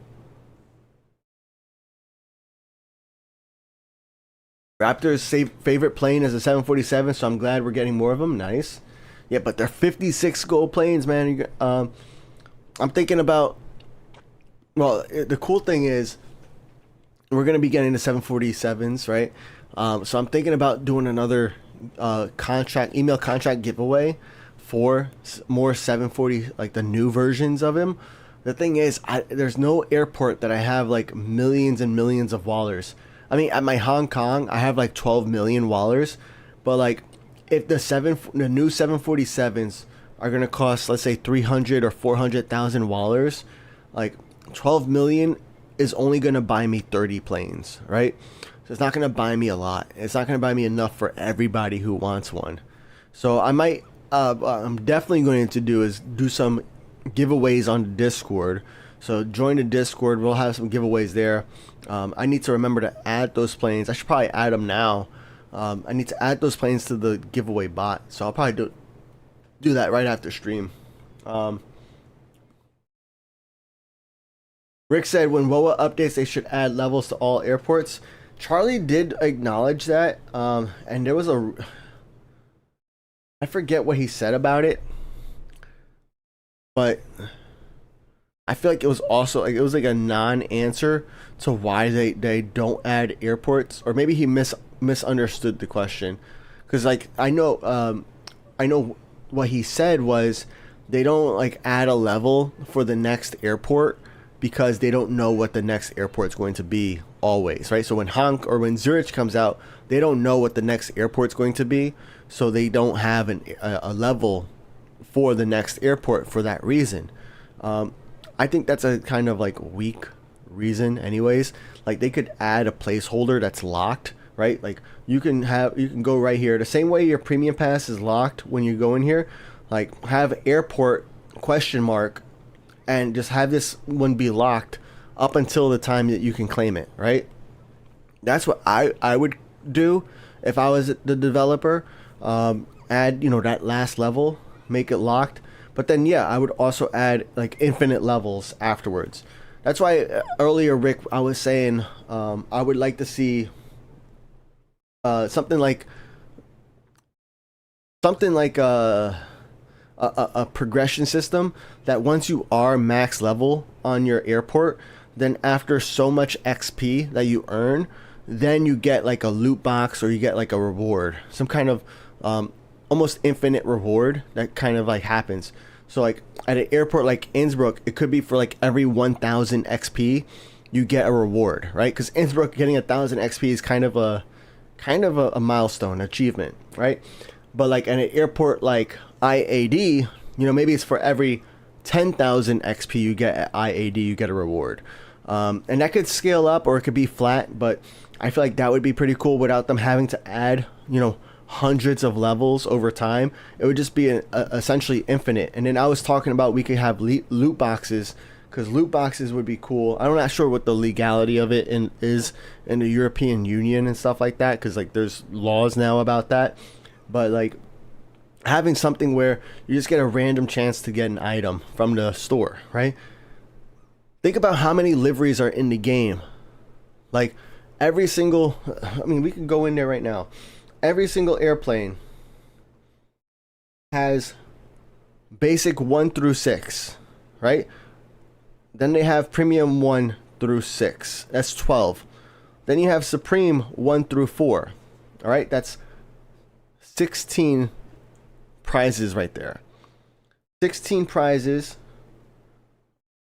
Raptors' favorite plane is a 747, so I'm glad we're getting more of them. Nice. Yeah, but they're 56 gold planes, man. I'm thinking about... Well, the cool thing is we're going to be getting the 747s, right? So I'm thinking about doing another email contract giveaway for more 740, like the new versions of him. The thing is, there's no airport that I have like millions and millions of wallers. I mean, at my Hong Kong, I have like 12 million wallers, but like if the new 747s are gonna cost, let's say 300 or 400,000 wallers, like 12 million is only gonna buy me 30 planes, right? So it's not gonna buy me a lot. It's not gonna buy me enough for everybody who wants one. So I might, I'm definitely going to do some giveaways on the Discord. So join the Discord. We'll have some giveaways there. I need to remember to add those planes. I should probably add them now. I need to add those planes to the giveaway bot, so I'll probably do that right after stream. Rick said when WOA updates, they should add levels to all airports. Charlie did acknowledge that, and there was I forget what he said about it, but I feel like it was also like it was like a non-answer to why they don't add airports, or maybe he misunderstood the question, because like I know what he said was they don't like add a level for the next airport because they don't know what the next airport is going to be always, right? So when Honk or when Zurich comes out, they don't know what the next airport's going to be, so they don't have a level for the next airport for that reason. I think that's a kind of like weak reason anyways. Like they could add a placeholder that's locked, right? Like you can go right here the same way your premium pass is locked when you go in here, like have airport question mark and just have this one be locked up until the time that you can claim it, right? That's what I would do if I was the developer. Add, you know, that last level, make it locked. But then, yeah, I would also add like infinite levels afterwards. That's why earlier, Rick, I was saying I would like to see something like a progression system that once you are max level on your airport, then after so much XP that you earn, then you get like a loot box or you get like a reward, some kind of almost infinite reward that kind of like happens. So like at an airport like Innsbruck, it could be for like every 1000 XP you get a reward, right? Because Innsbruck getting 1000 XP is kind of a milestone achievement, right? But like at an airport like IAD, you know, maybe it's for every 10,000 XP you get at IAD, you get a reward. And that could scale up or it could be flat, but I feel like that would be pretty cool without them having to add, you know, hundreds of levels over time. It would just be essentially infinite. And then I was talking about we could have loot boxes, because loot boxes would be cool. I'm not sure what the legality of it is in the European Union and stuff like that, because like there's laws now about that. But like having something where you just get a random chance to get an item from the store, right? Think about how many liveries are in the game. Like every single, I mean, we can go in there right now. Every single airplane has basic 1 through 6, right? Then they have premium 1 through 6. That's 12. Then you have supreme 1 through 4. All right, that's 16 prizes right there. 16 prizes.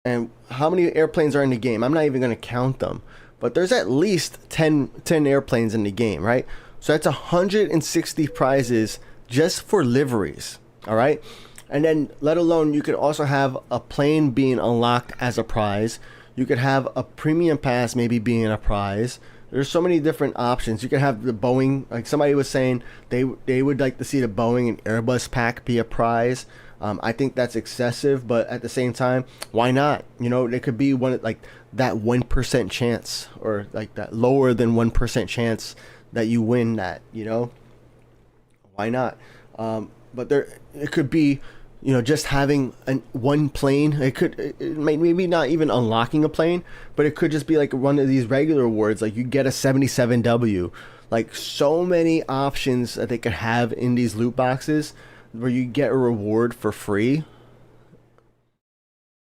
And how many airplanes are in the game? I'm not even going to count them. But there's at least 10 airplanes in the game, right? So that's 160 prizes just for liveries, all right? And then let alone you could also have a plane being unlocked as a prize. You could have a premium pass maybe being a prize. There's so many different options. You could have the Boeing, like somebody was saying, they would like to see the Boeing and Airbus pack be a prize. I think that's excessive, but at the same time, why not? You know, it could be one like that 1% chance, or like that lower than 1% chance that you win that, you know, why not? But it could be, you know, just having one plane. It maybe not even unlocking a plane, but it could just be like one of these regular awards, like you get a 77W. Like so many options that they could have in these loot boxes where you get a reward for free,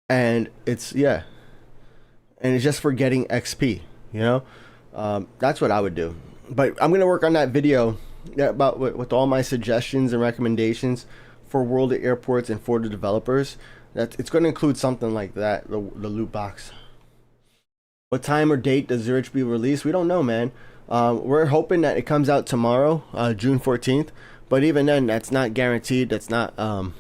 and it's and it's just for getting XP, you know. That's what I would do. But I'm gonna work on that video about with all my suggestions and recommendations for World of Airports and for the developers. That it's going to include something like that, the loot box. What time or date does Zurich be released? We don't know, man. We're hoping that it comes out tomorrow, June 14th. But even then, that's not guaranteed. That's not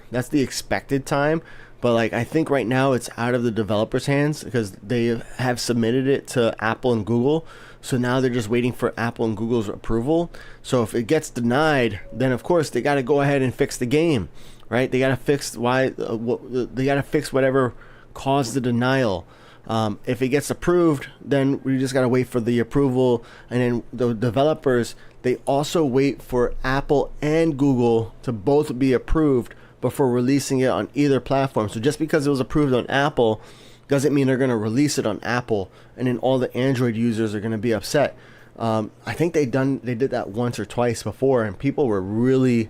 that's the expected time. But like I think right now it's out of the developers' hands because they have submitted it to Apple and Google. So now they're just waiting for Apple and Google's approval. So if it gets denied, then of course they got to go ahead and fix the game, right? They got to fix they got to fix whatever caused the denial. If it gets approved, then we just gotta wait for the approval, and then the developers, they also wait for Apple and Google to both be approved before releasing it on either platform. So just because it was approved on Apple doesn't mean they're going to release it on Apple, and then all the Android users are going to be upset. I think they did that once or twice before, and people were really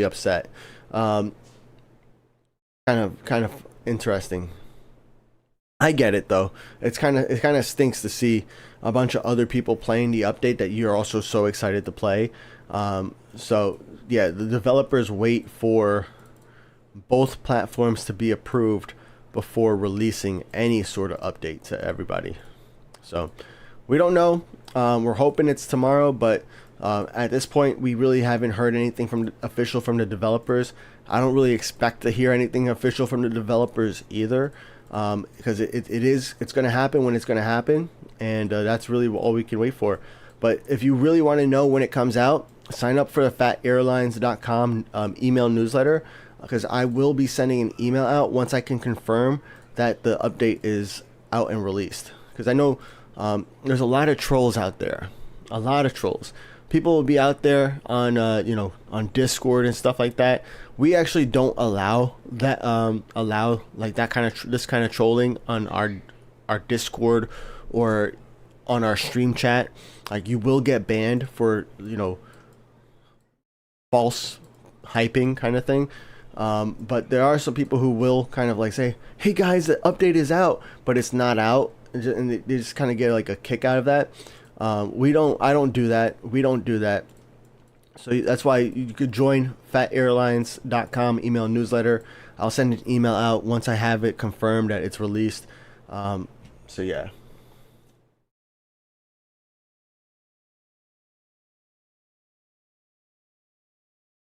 upset. Kind of interesting. I get it though. It kind of stinks to see a bunch of other people playing the update that you're also so excited to play. So yeah, the developers wait for both platforms to be approved before releasing any sort of update to everybody. So we don't know. We're hoping it's tomorrow, but at this point we really haven't heard anything official from the developers. I don't really expect to hear anything official from the developers either, because it's going to happen when it's going to happen, and that's really all we can wait for. But if you really want to know when it comes out, sign up for the phatairlines.com email newsletter, because I will be sending an email out once I can confirm that the update is out and released. Because I know there's a lot of trolls out there, a lot of trolls. People will be out there on on Discord and stuff like that. We actually don't allow that like that kind of this kind of trolling on our Discord or on our stream chat. Like, you will get banned for false hyping kind of thing. But there are some people who will kind of like say, hey guys, the update is out, but it's not out, and they just kind of get like a kick out of that. I don't do that. We don't do that. So that's why you could join phatairlines.com email newsletter. I'll send an email out once I have it confirmed that it's released. So yeah.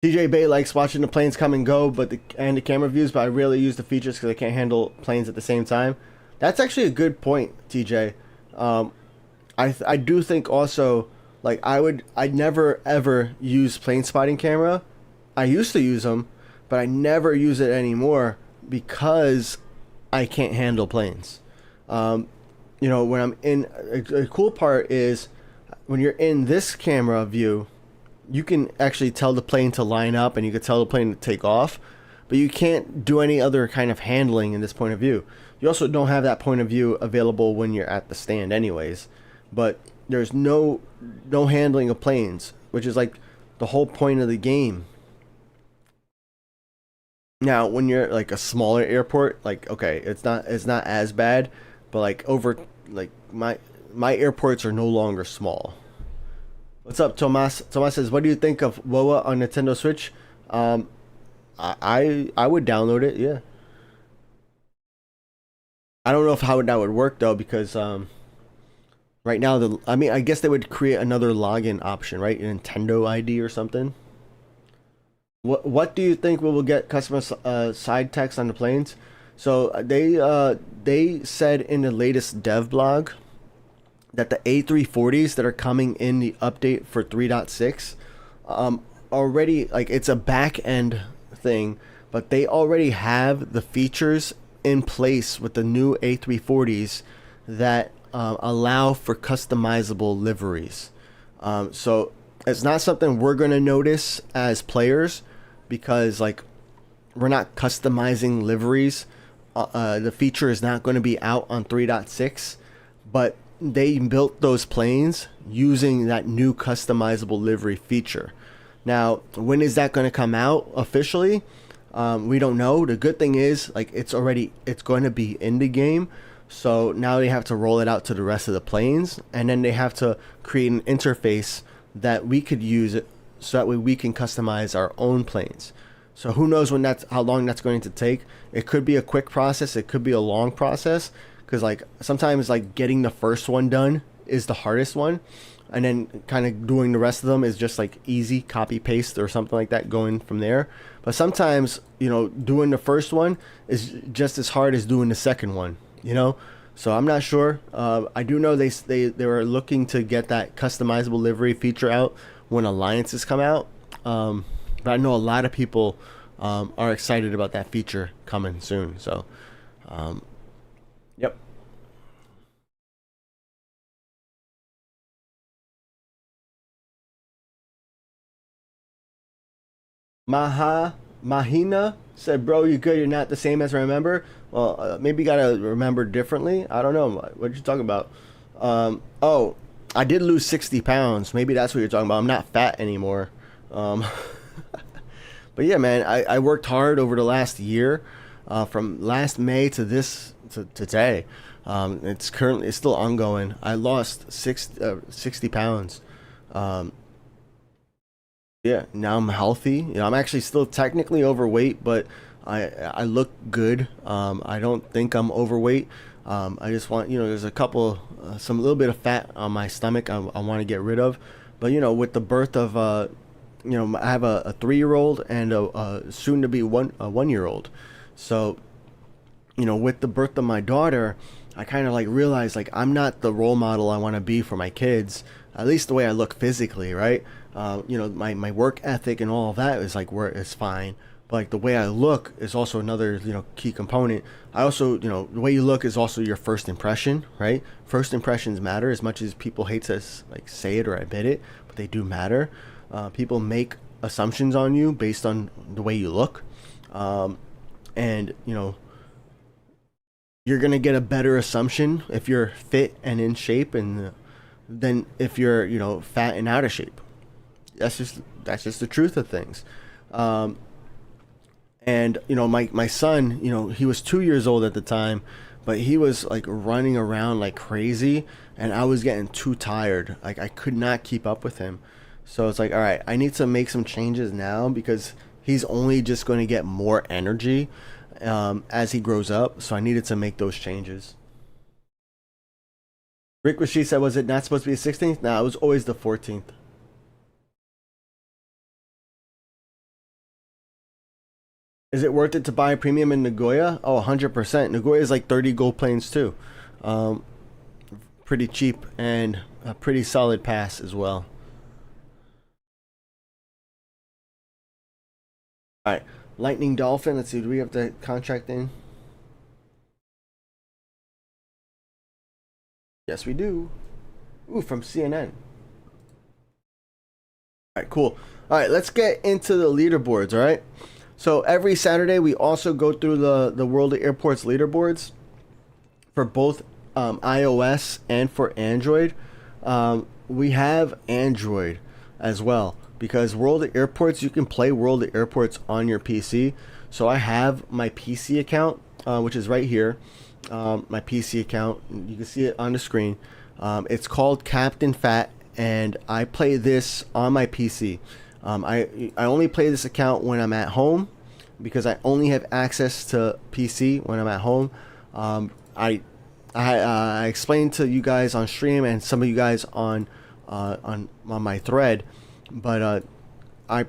TJ Bay likes watching the planes come and go, and the camera views, but I rarely use the features because I can't handle planes at the same time. That's actually a good point, TJ. I do think also, like, I'd never ever use plane spotting camera. I used to use them, but I never use it anymore because I can't handle planes. When I'm in, a cool part is when you're in this camera view, you can actually tell the plane to line up and you can tell the plane to take off, but you can't do any other kind of handling in this point of view. You also don't have that point of view available when you're at the stand anyways, but there's no handling of planes, which is like the whole point of the game. Now, when you're like a smaller airport, like, okay, it's not as bad, but like my airports are no longer small. What's up, Tomas? Tomas says, what do you think of WoA on Nintendo Switch? I would download it, yeah. I don't know how that would work though, because right now I guess they would create another login option, right? Nintendo ID or something. What do you think we will get customer side text on the planes? So they said in the latest dev blog that the A340s that are coming in the update for 3.6 already, like, it's a back end thing, but they already have the features in place with the new A340s that allow for customizable liveries. So it's not something we're going to notice as players, because like we're not customizing liveries. The feature is not going to be out on 3.6, but they built those planes using that new customizable livery feature. Now, when is that going to come out officially? We don't know. The good thing is, like, it's going to be in the game. So now they have to roll it out to the rest of the planes, and then they have to create an interface that we could use it, so that way we can customize our own planes. So who knows how long that's going to take. It could be a quick process. It could be a long process. Because like sometimes like getting the first one done is the hardest one, and then kind of doing the rest of them is just like easy copy paste or something like that, going from there. But sometimes doing the first one is just as hard as doing the second one. So I'm not sure. I do know they were looking to get that customizable livery feature out when alliances come out. But I know a lot of people are excited about that feature coming soon. So. Yep. Mahina said, "Bro, you good? You're not the same as I remember." Well, maybe you gotta remember differently. I don't know. What you talking about? Oh, I did lose 60 pounds. Maybe that's what you're talking about. I'm not fat anymore. Um, but yeah, man, I worked hard over the last year, from last May to to today. It's still ongoing. I lost 60 pounds. Um, yeah, now I'm healthy. You know, I'm actually still technically overweight, but I look good. I don't think I'm overweight. I just want, there's a couple, some little bit of fat on my stomach I want to get rid of. But, with the birth of, I have a 3-year-old and a soon to be a 1-year-old. So, with the birth of my daughter, I kind of like realized like I'm not the role model I want to be for my kids, at least the way I look physically, right? My work ethic and all of that is like where it's fine. But like the way I look is also another, key component. I also, the way you look is also your first impression, right? First impressions matter as much as people hate to like say it or admit it, but they do matter. People make assumptions on you based on the way you look. And, you're going to get a better assumption if you're fit and in shape than if you're, fat and out of shape. That's just the truth of things. And my son, he was 2 years old at the time, but he was like running around like crazy, and I was getting too tired. Like I could not keep up with him. So it's like, all right, I need to make some changes now because he's only just going to get more energy as he grows up. So I needed to make those changes. Rick Rasheed said, was it not supposed to be the 16th? No, it was always the 14th. Is it worth it to buy a premium in Nagoya? Oh, 100%. Nagoya is like 30 gold planes too. Pretty cheap and a pretty solid pass as well. All right, Lightning Dolphin. Let's see, do we have the contract in? Yes, we do. Ooh, from CNN. All right, cool. All right, let's get into the leaderboards, all right? So every Saturday, we also go through the World of Airports leaderboards for both iOS and for Android. We have Android as well because World of Airports, you can play World of Airports on your PC. So I have my PC account, which is right here. My PC account, you can see it on the screen. It's called Captain Phat, and I play this on my PC. I only play this account when I'm at home because I only have access to PC when I'm at home. I explained to you guys on stream and some of you guys on my thread, but I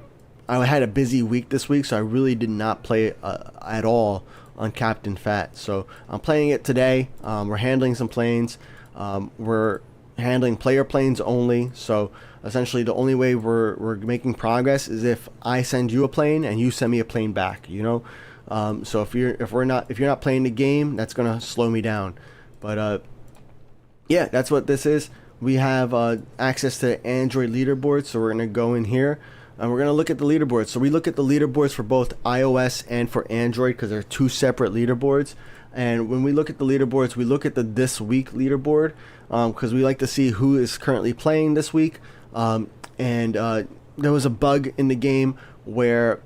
had a busy week this week, so I really did not play at all on Captain Phat. So I'm playing it today. We're handling some planes. We're handling player planes only. So essentially the only way we're making progress is if I send you a plane and you send me a plane back, so if you're not playing the game, that's gonna slow me down. But yeah, that's what this is. We have access to Android leaderboards, so we're gonna go in here and we're gonna look at the leaderboards. So we look at the leaderboards for both iOS and for Android because they're two separate leaderboards. And when we look at the leaderboards, we look at the this week leaderboard because we like to see who is currently playing this week. And there was a bug in the game where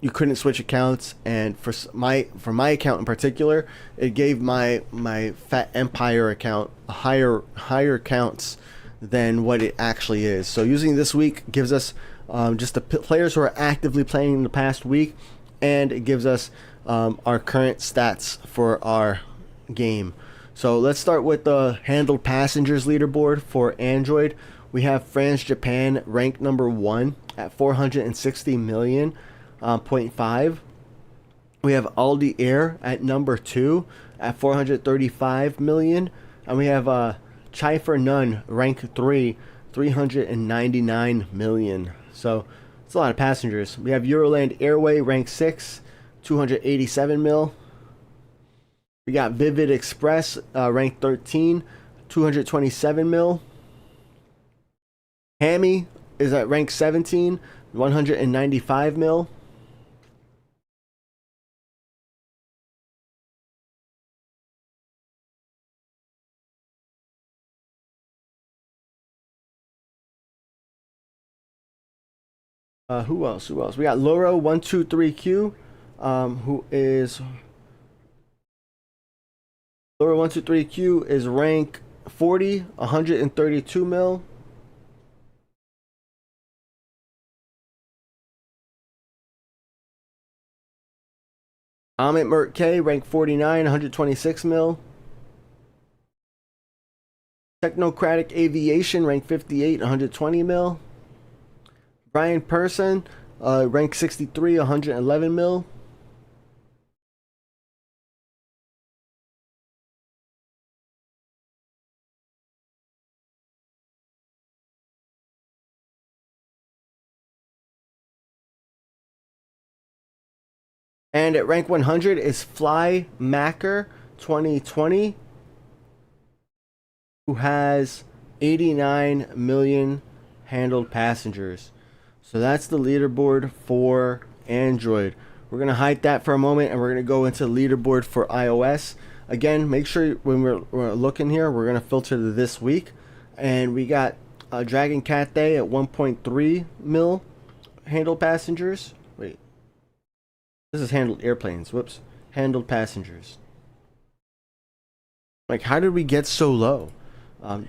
you couldn't switch accounts, and for my account in particular, it gave my Phat Empire account higher counts than what it actually is. So using this week gives us just the players who are actively playing in the past week, and it gives us our current stats for our game. So let's start with the handled passengers leaderboard for Android. We have France Japan ranked number 1 at 460 million. 0.5. We have Aldi Air at number 2 at 435 million, and we have Chai for None rank 3, 399 million. So it's a lot of passengers. We have Euroland Airway rank 6, 287 mil. We got Vivid Express rank 13, 227 mil. Hammy is at rank 17, 195 mil. Who else? Who else? We got Loro 123Q, who is Loro 123Q is rank 40, 132 mil. Amit Mert K, rank 49, 126 mil. Technocratic Aviation, rank 58, 120 mil. Brian Person, rank 63, 111 mil. And at rank 100 is Fly Macker 2020, who has 89 million handled passengers. So that's the leaderboard for Android. We're going to hide that for a moment and we're going to go into leaderboard for iOS. Again, make sure when we're looking here, we're going to filter to this week. And we got Dragon Cat Day at 1.3 mil handled passengers. Wait. This is handled airplanes. Whoops. Handled passengers. Like, how did we get so low? All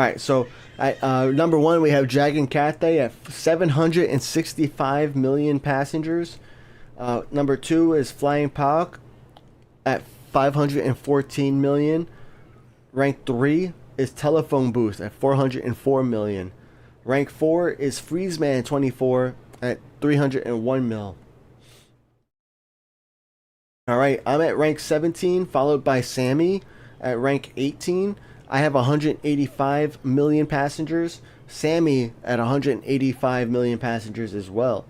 right, so at number one, we have Dragon Cat Day at 765 million passengers. Number two is Flying Pauk at 514 million. Rank 3 is Telephone Booth at 404 million. Rank 4 is Freezeman 24 at 301 mil. Alright, I'm at rank 17, followed by Sammy at rank 18. I have 185 million passengers. Sammy at 185 million passengers as well.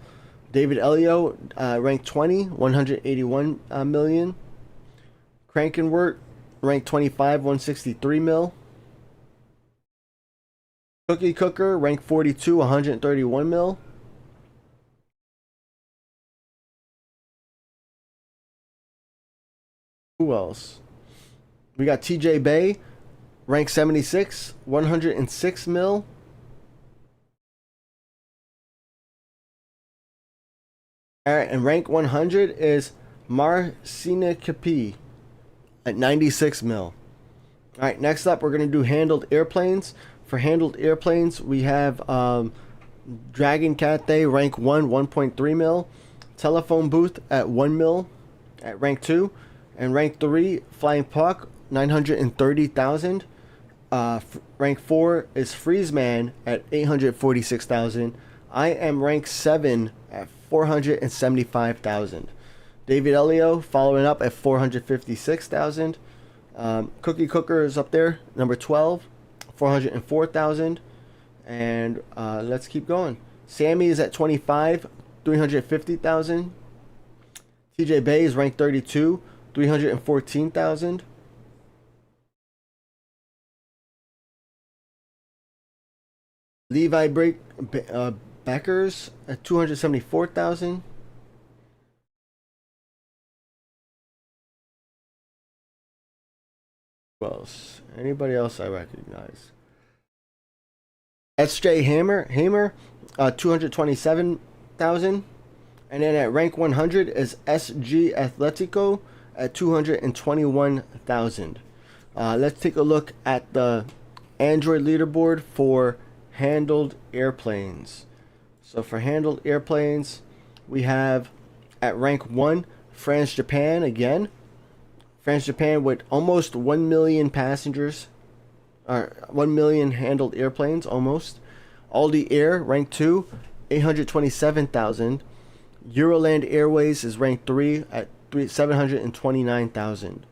David Elio, rank 20, 181 million. Crankenwort, rank 25, 163 mil. Cookie Cooker, rank 42, 131 mil. Who else? We got TJ Bay, rank 76, 106 mil. Alright, and rank 100 is Marcina Capi at 96 mil. Alright, next up we're going to do handled airplanes. For handled airplanes, we have Dragon Cat Day, rank 1, 1.3 mil. Telephone Booth at 1 mil at rank 2. And rank 3, Flying Puck, 930,000. Rank 4 is Freezeman at 846,000. I am rank 7 at 475,000. David Elio following up at 456,000. Cookie Cooker is up there, number 12, 404,000. And let's keep going. Sammy is at 25, 350,000. TJ Bay is ranked 32, 314,000. Levi Beckers at 274,000. Who else? Anybody else I recognize? SJ Hammer 227,000. And then at rank 100 is SG Atletico at 221,000. Let's take a look at the Android leaderboard for handled airplanes. So for handled airplanes, we have at rank 1 France Japan again. France Japan with almost 1 million passengers, or 1 million handled airplanes almost. Aldi Air rank 2, 827,000. Euroland Airways is ranked 3 at 729,000.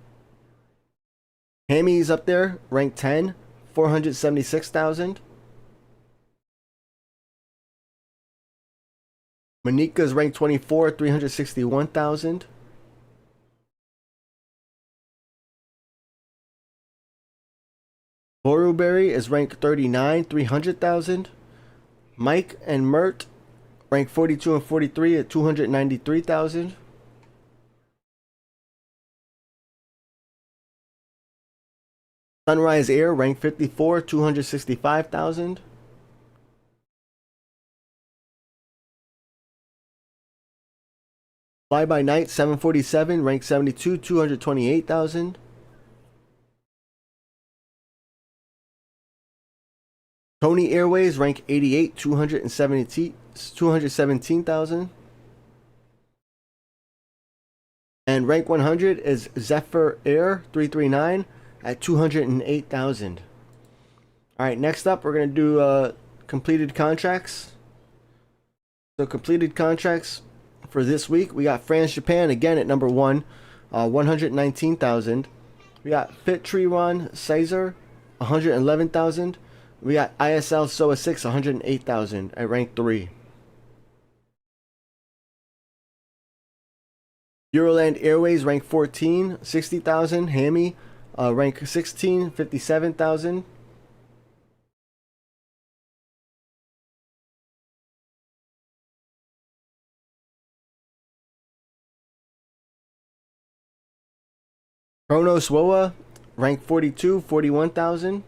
Hami's up there, ranked 10, 476,000. Manika's ranked 24, 361,000. Boruberry is ranked 39, 300,000. Mike and Mert ranked 42 and 43 at 293,000. Sunrise Air ranked 54, 265,000. Fly by Night 747, rank 72, 228,000. Tony Airways, rank 88, 217,000. And rank 100 is Zephyr Air 339 at 208,000. All right, next up, we're going to do completed contracts. So completed contracts for this week, we got France Japan again at number 1, 119,000. We got Thephatrican Caesar, 111,000. We got ISL SOA 6, 108,000 at rank 3. Euroland Airways, rank 14, 60,000. Hami, rank 16, 57,000. Kronos WOA, rank 42, 41,000.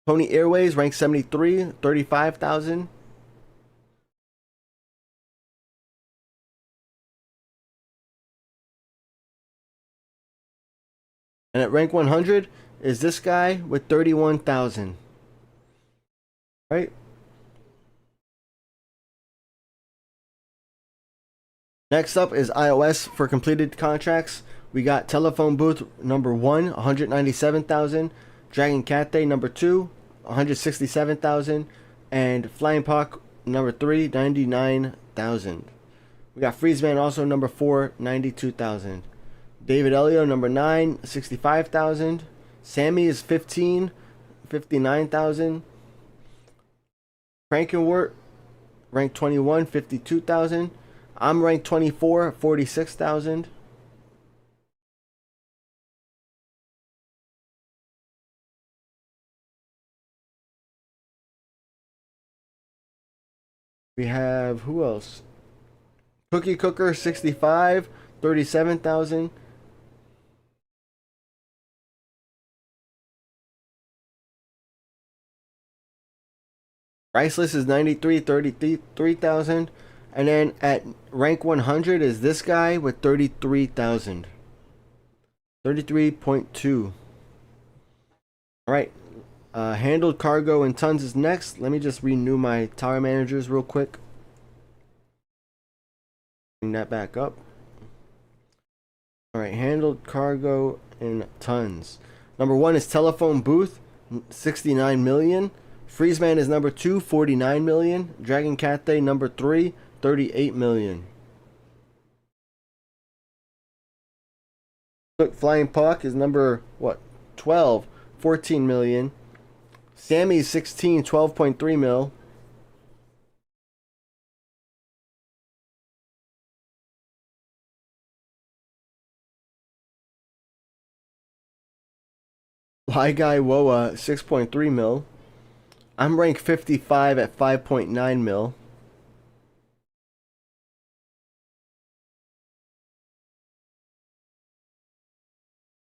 Pony Airways, rank 73, 35,000. And at rank 100 is this guy with 31,000. Right? Next up is iOS for completed contracts. We got Telephone Booth number 1, 197,000. Dragon Cathay number 2, 167,000. And Flying Puck number 3, 99,000. We got Freezeman also number 4, 92,000. David Elio number 9, 65,000. Sammy is 15, 59,000. Frankenwort, rank 21, 52,000. I'm ranked 24, 46,000. We have, who else? Cookie Cooker 65, 37,000. Priceless is 93, 33,000. And then at rank 100 is this guy with 33,000. 33.2. Alright. Handled cargo in tons is next. Let me just renew my tower managers real quick. Bring that back up. Alright, handled cargo in tons. Number 1 is Telephone Booth, 69 million. Freezeman is number 2, 49 million. Dragon Cathay number 3, 38 million. Look, Flying Puck is number, 12, 14 million. Sammy's 16, 12.3 mil. Fly Guy Woa, 6.3 mil. I'm ranked 55 at 5.9 mil.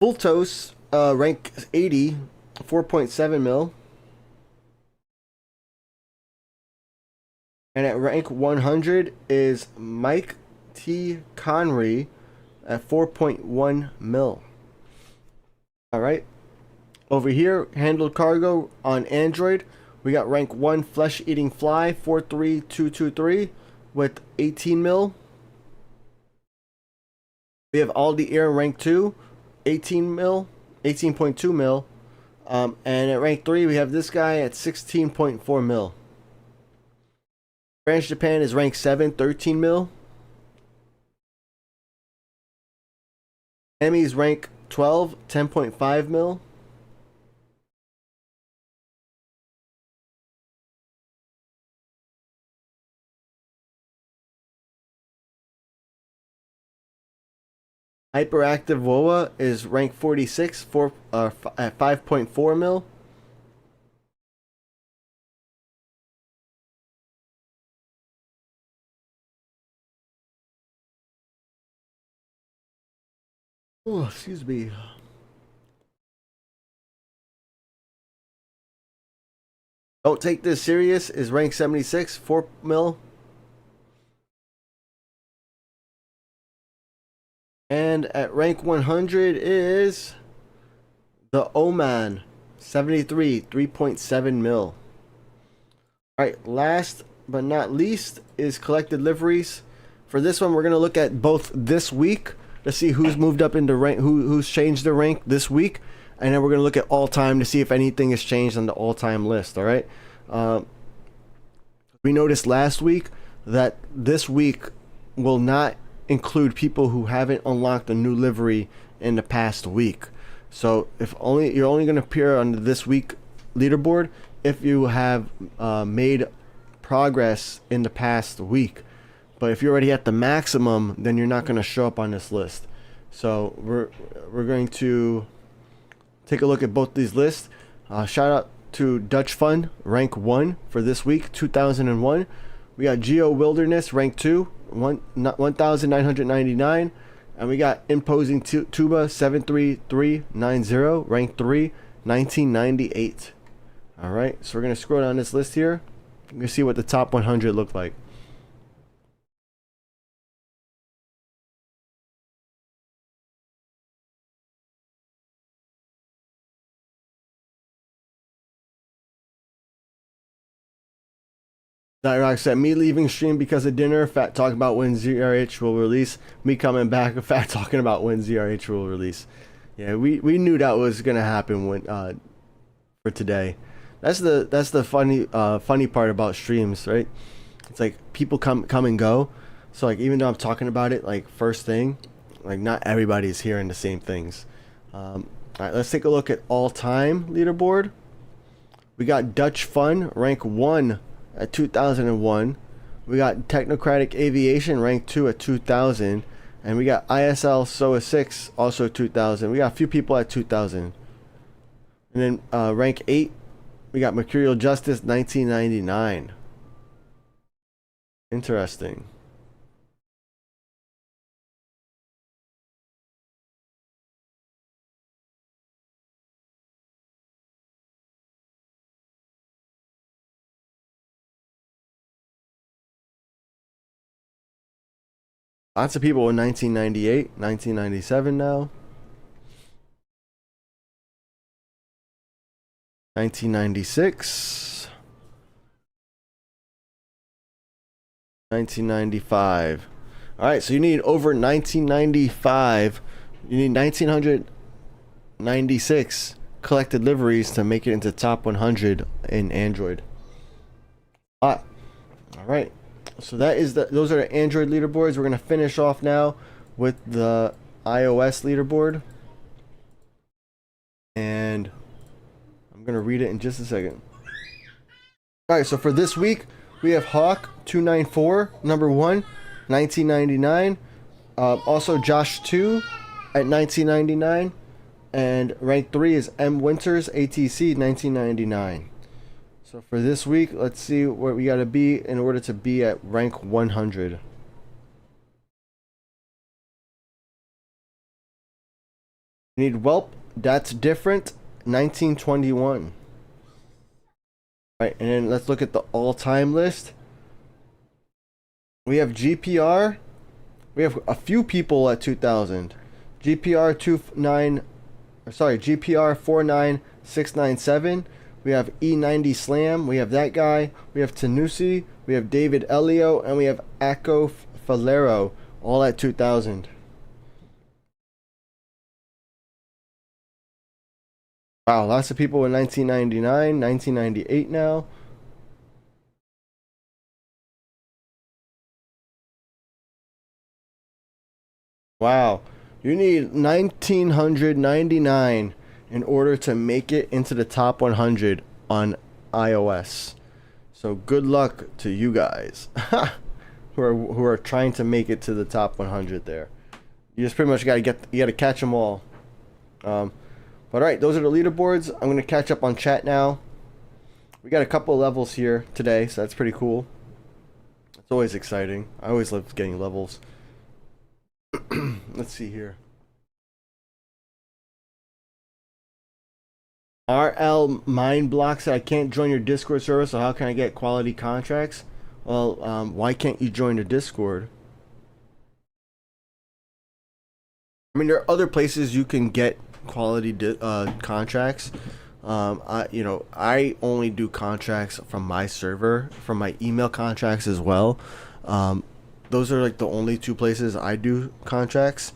Full Toast, rank 80, 4.7 mil. And at rank 100 is Mike T. Conry at 4.1 mil. Alright. Over here, handled cargo on Android. We got rank 1 Flesh Eating Fly 43223 with 18 mil. We have Aldi Air rank 2, 18 mil, 18.2 mil. And at rank 3, we have this guy at 16.4 mil. France Japan is rank 7, 13 mil. Emmy's rank 12, 10.5 mil. Hyperactive WOA is rank 46 at 5.4 mil. Oh, excuse me. Don't Take This Serious is rank 76, 4 mil. And at rank 100 is the Oman 73, 3.7 mil. Alright, last but not least is collected liveries. For this one, we're going to look at both this week to see who's moved up into rank, who's changed their rank this week. And then we're going to look at all time to see if anything has changed on the all time list. Alright. We noticed last week that this week will not include people who haven't unlocked a new livery in the past week. So you're only going to appear on this week leaderboard if you have made progress in the past week. But if you're already at the maximum, then you're not going to show up on this list. So we're going to take a look at both these lists. Shout out to Dutch Fun, rank 1 for this week, 2001. We got Geo Wilderness, rank 2, 1,999. And we got Imposing Tuba, 73390, rank 3, 1998. Alright, so we're going to scroll down this list here. You're going to see what the top 100 look like. Rock said, me leaving stream because of dinner, Phat talking about when ZRH will release, me coming back, Phat talking about when ZRH will release. Yeah, we knew that was gonna happen when for today. That's the funny part about streams, right? It's like people come and go. So like even though I'm talking about it like first thing, like not everybody's hearing the same things. Alright, let's take a look at all time leaderboard. We got Dutch Fun, rank 1 at 2001. We got Technocratic Aviation, rank 2 at 2000. And we got ISL SOA 6, also 2000. We got a few people at 2000. And then rank 8, we got Mercurial Justice, 1999. Interesting. Lots of people in 1998, 1997 now. 1996. 1995. Alright, so you need over 1995. You need 1996 collected liveries to make it into top 100 in Android. Alright. So those are the Android leaderboards. We're going to finish off now with the iOS leaderboard. And I'm going to read it in just a second. Alright, so for this week, we have Hawk294, number 1, 1999. Also Josh 2 at 1999. And rank 3 is M Winters, ATC, 1999. So for this week, let's see where we got to be in order to be at rank 100. We need Welp, That's Different, 1921. Right, and then let's look at the all-time list. We have GPR. We have a few people at 2000. GPR 49697. We have E90 Slam. We have that guy. We have Tanusi. We have David Elio. And we have Akko Falero. All at 2000. Wow, lots of people in 1999, 1998 now. Wow, you need 1999 in order to make it into the top 100 on iOS. So good luck to you guys who are trying to make it to the top 100 there. You just pretty much got to catch them all. But alright, those are the leaderboards. I'm going to catch up on chat now. We got a couple of levels here today, so that's pretty cool. It's always exciting. I always love getting levels. Let's see here. RL Mind Block said, I can't join your Discord server, so how can I get quality contracts? Well, why can't you join the Discord? I mean, there are other places you can get quality contracts. I only do contracts from my server, from my email contracts as well. Those are like the only two places I do contracts.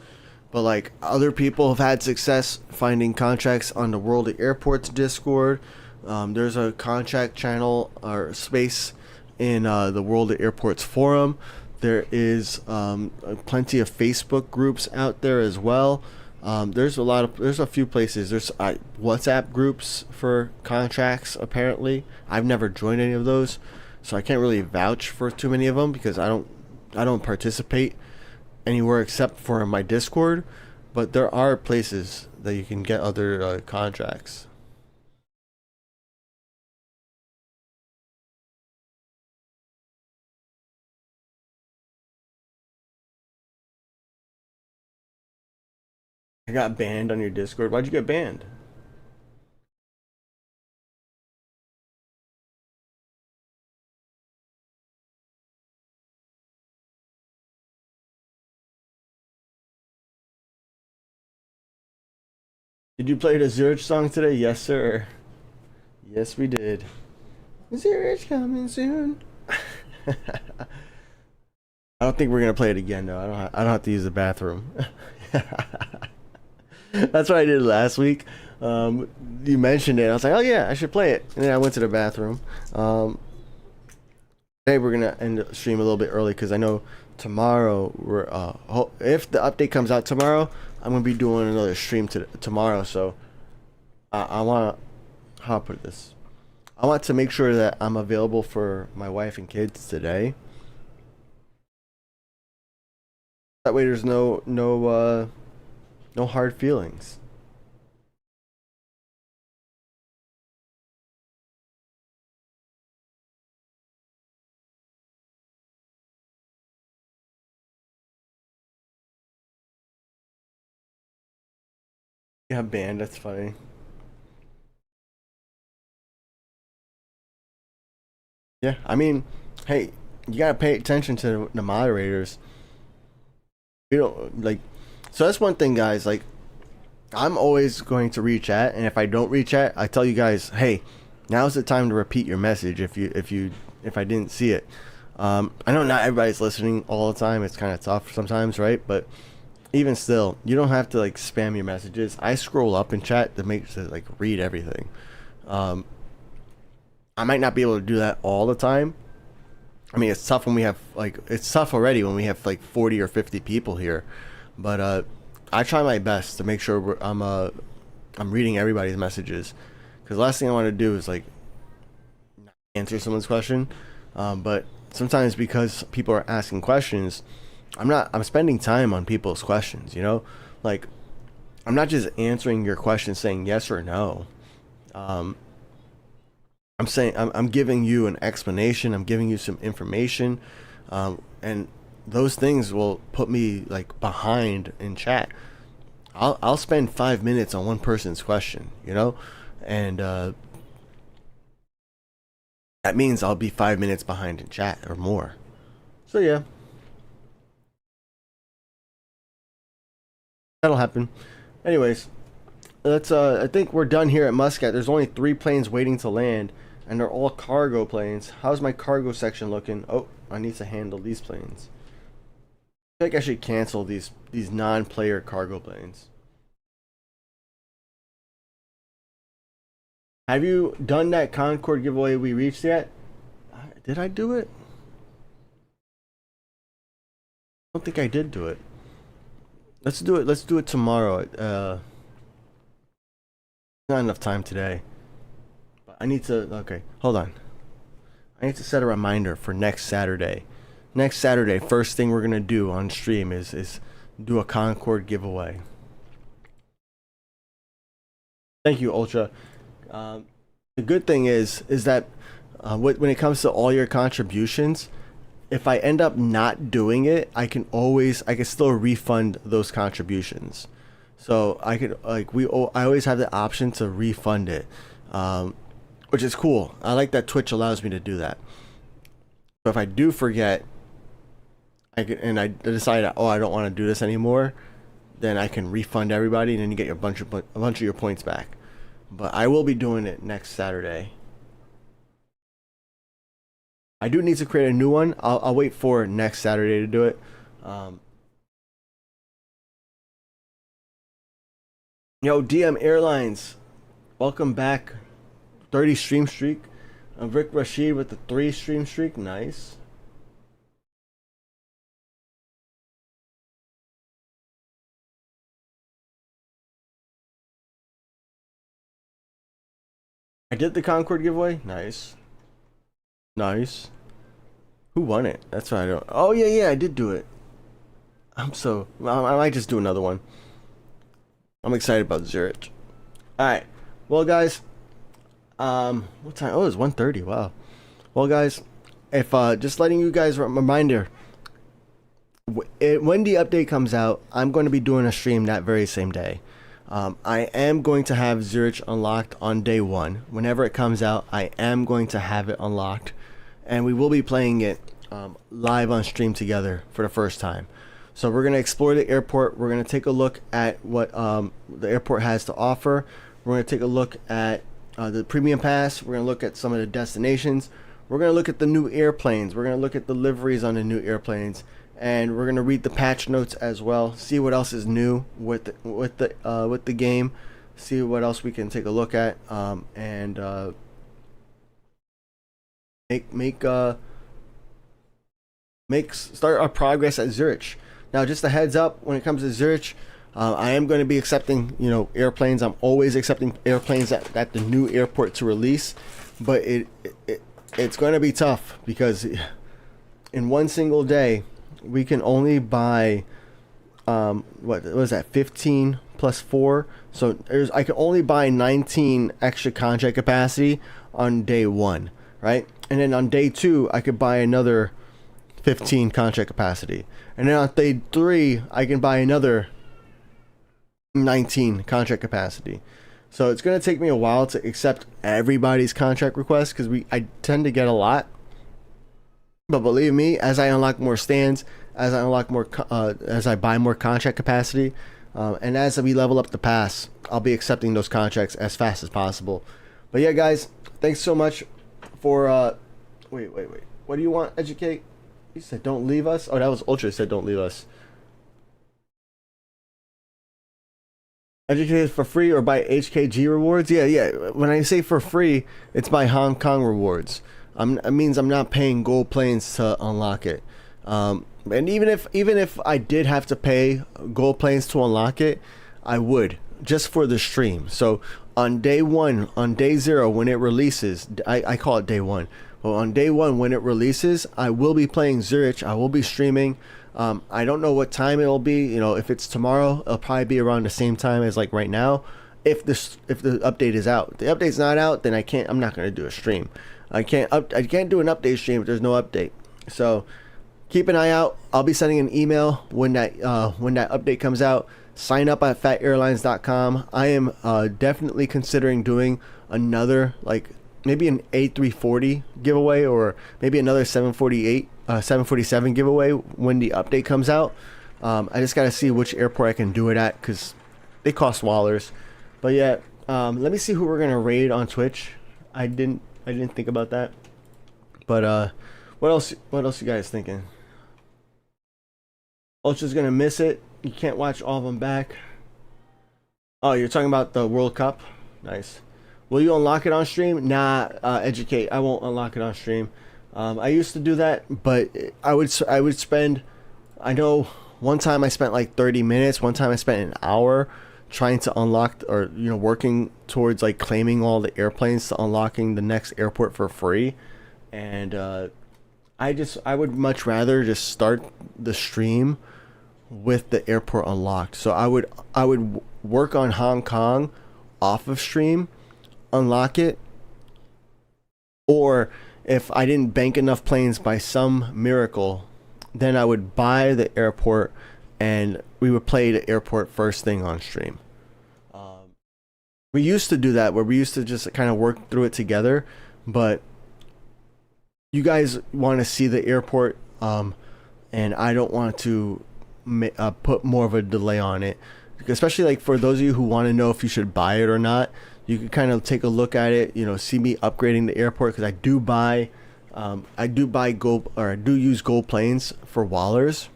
But like other people have had success finding contracts on the World of Airports Discord. There's a contract channel or space in the World of Airports forum. There is plenty of Facebook groups out there as well. There's a few places. There's WhatsApp groups for contracts. Apparently, I've never joined any of those, so I can't really vouch for too many of them because I don't participate anywhere except for my Discord. But there are places that you can get other contracts. I got banned on your Discord. Why'd you get banned? Did you play the Zurich song today? Yes, sir. Yes, we did. Zurich coming soon. I don't think we're gonna play it again though. I don't have to use the bathroom. That's what I did last week. You mentioned it. I was like, oh yeah, I should play it. And then I went to the bathroom. Today we're gonna end the stream a little bit early because I know tomorrow if the update comes out tomorrow, I'm gonna be doing another stream tomorrow. So I want to, how I put this, I want to make sure that I'm available for my wife and kids today. That way, there's no hard feelings. Yeah, banned. That's funny. Yeah, I mean, hey, you gotta pay attention to the moderators. You don't like. So that's one thing, guys. Like, I'm always going to reach out, and if I don't reach out, I tell you guys, hey, now's the time to repeat your message if I didn't see it. I know not everybody's listening all the time. It's kind of tough sometimes, right? But even still, you don't have to like spam your messages. I scroll up in chat to like read everything. I might not be able to do that all the time. I mean, it's tough when we have it's tough already when we have like 40 or 50 people here. But I try my best to make sure I'm reading everybody's messages, because the last thing I want to do is like not answer someone's question. But sometimes because people are asking questions, I'm spending time on people's questions. You know, like I'm not just answering your question saying yes or no. I'm saying I'm giving you an explanation. I'm giving you some information, and those things will put me like behind in chat. I'll spend 5 minutes on one person's question, you know, and that means I'll be 5 minutes behind in chat or more. So yeah, that'll happen. Anyways, let's I think we're done here at Muscat. There's only 3 planes waiting to land, and they're all cargo planes. How's my cargo section looking? Oh, I need to handle these planes. I think I should cancel these non-player cargo planes. Have you done that Concorde giveaway we reached yet? Did I do it? I don't think I did do it. Let's do it. Let's do it tomorrow. Not enough time today. But I need to. Okay, hold on. I need to set a reminder for next Saturday. Next Saturday, first thing we're gonna do on stream is do a Concorde giveaway. Thank you, Ultra. The good thing is that when it comes to all your contributions, if I end up not doing it, I can still refund those contributions. So I could like I always have the option to refund it, which is cool. I like that Twitch allows me to do that. So if I do forget, I decide, oh, I don't want to do this anymore, then I can refund everybody, and then you get a bunch of your points back. But I will be doing it next Saturday. I do need to create a new one. I'll wait for next Saturday to do it. Yo, DM Airlines, welcome back. 30 stream streak. Rick Rashid with the 3 stream streak. Nice. I did the Concord giveaway. Nice. Nice. Who won it? That's what I don't. Oh yeah, I did do it. I might just do another one. I'm excited about Zurich. All right. Well, guys. What time? Oh, it's 1:30. Wow. Well, guys, if just letting you guys reminder. When the update comes out, I'm going to be doing a stream that very same day. I am going to have Zurich unlocked on day 1. Whenever it comes out, I am going to have it unlocked, and we will be playing it live on stream together for the first time. So we're going to explore the airport. We're going to take a look at what the airport has to offer. We're going to take a look at the premium pass. We're going to look at some of the destinations. We're going to look at the new airplanes. We're going to look at the liveries on the new airplanes. And we're gonna read the patch notes as well. See what else is new with the game. See what else we can take a look at. And start our progress at Zurich. Now, just a heads up, when it comes to Zurich, I am going to be accepting airplanes. I'm always accepting airplanes at the new airport to release, but it's going to be tough because in one single day, we can only buy what was that, 15 plus 4, so I can only buy 19 extra contract capacity on day 1, right? And then on day 2 I could buy another 15 contract capacity, and then on day 3 I can buy another 19 contract capacity. So it's going to take me a while to accept everybody's contract requests because I tend to get a lot. But believe me, as I unlock more stands, as I unlock more, as I buy more contract capacity, and as we level up the pass, I'll be accepting those contracts as fast as possible. But yeah, guys, thanks so much for. Wait. What do you want? Educate? You said don't leave us. Oh, that was Ultra. Said don't leave us. Educated for free or by HKG rewards? Yeah. When I say for free, it's by Hong Kong rewards. It means I'm not paying gold planes to unlock it. And even if I did have to pay gold planes to unlock it, I would, just for the stream. So on day 1, on day 0 when it releases, I call it day 1. Well, on day 1 when it releases, I will be playing Zurich. I will be streaming. I don't know what time it'll be. If it's tomorrow, it'll probably be around the same time as like right now. If the update is out, if the update's not out, then I'm not gonna do a stream. I can't do an update stream if there's no update. So keep an eye out. I'll be sending an email when that update comes out. Sign up at phatairlines.com. I am definitely considering doing another, like maybe an A340 giveaway or maybe another 747 giveaway when the update comes out. I just gotta see which airport I can do it at because they cost wallers. But yeah, let me see who we're gonna raid on Twitch. I didn't think about that. But what else you guys thinking? Ultra's gonna miss it. You can't watch all of them back. Oh, you're talking about the World Cup? Nice. Will you unlock it on stream? Nah, Educate. I won't unlock it on stream. I used to do that, but I would spend. I know one time I spent like 30 minutes. One time I spent an hour trying to unlock, or working towards like claiming all the airplanes to unlocking the next airport for free. And I would much rather just start the stream with the airport unlocked. So I would work on Hong Kong off of stream, unlock it, or if I didn't bank enough planes by some miracle, then I would buy the airport and we would play the airport first thing on stream. We used to do that where we used to just kind of work through it together, but you guys want to see the airport, and I don't want to put more of a delay on it, especially like for those of you who want to know if you should buy it or not. You can kind of take a look at it, you know, see me upgrading the airport, because I do buy gold, or I do use gold planes for Wallers,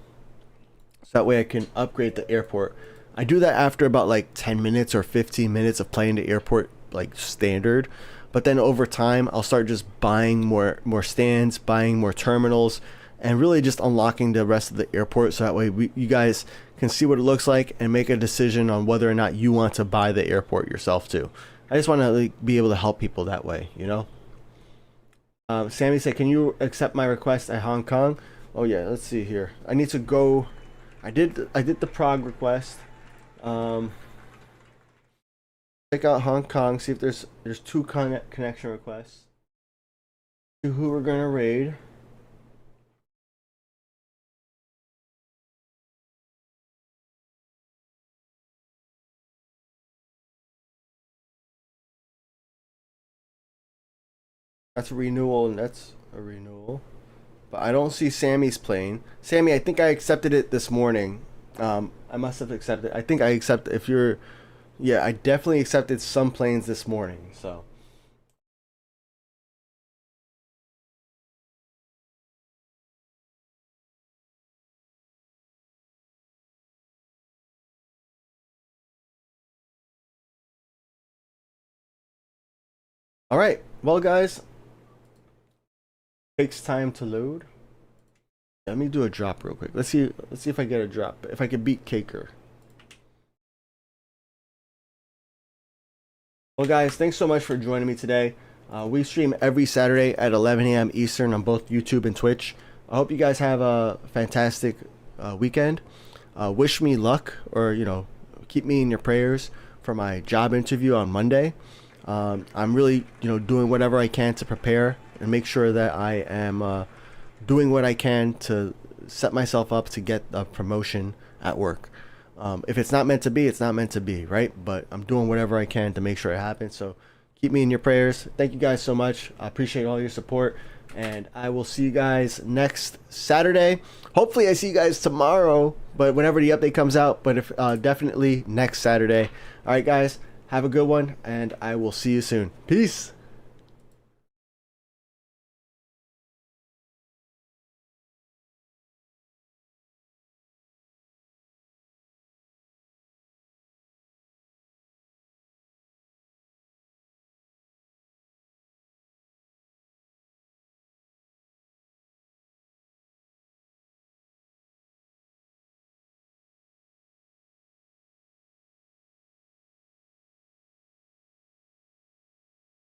so that way I can upgrade the airport. I do that after about like 10 minutes or 15 minutes of playing the airport like standard. But then over time, I'll start just buying more stands, buying more terminals, and really just unlocking the rest of the airport. So that way you guys can see what it looks like and make a decision on whether or not you want to buy the airport yourself too. I just want to like, be able to help people that way, you know? Sammy said, can you accept my request at Hong Kong? Oh yeah, let's see here. I need to go. I did the Prague request. Check out Hong Kong, see if there's 2 connection requests. See who we're gonna raid. That's a renewal, and that's a renewal. But I don't see Sammy's plane. Sammy, I think I accepted it this morning. I must have accepted. I think I accept if you're. Yeah, I definitely accepted some planes this morning. So. All right. Well, guys. Takes time to load. Let me do a drop real quick. Let's see if I get a drop. If I can beat Caker. Well, guys, thanks so much for joining me today. We stream every Saturday at 11 a.m. Eastern on both YouTube and Twitch. I hope you guys have a fantastic weekend. Wish me luck, or keep me in your prayers for my job interview on Monday. I'm really doing whatever I can to prepare and make sure that I am doing what I can to set myself up to get a promotion at work. If it's not meant to be, it's not meant to be, right? But I'm doing whatever I can to make sure it happens. So keep me in your prayers. Thank you guys so much. I appreciate all your support, and I will see you guys next Saturday. Hopefully I see you guys tomorrow, but whenever the update comes out, but if definitely next Saturday. All right, guys, have a good one, and I will see you soon. Peace.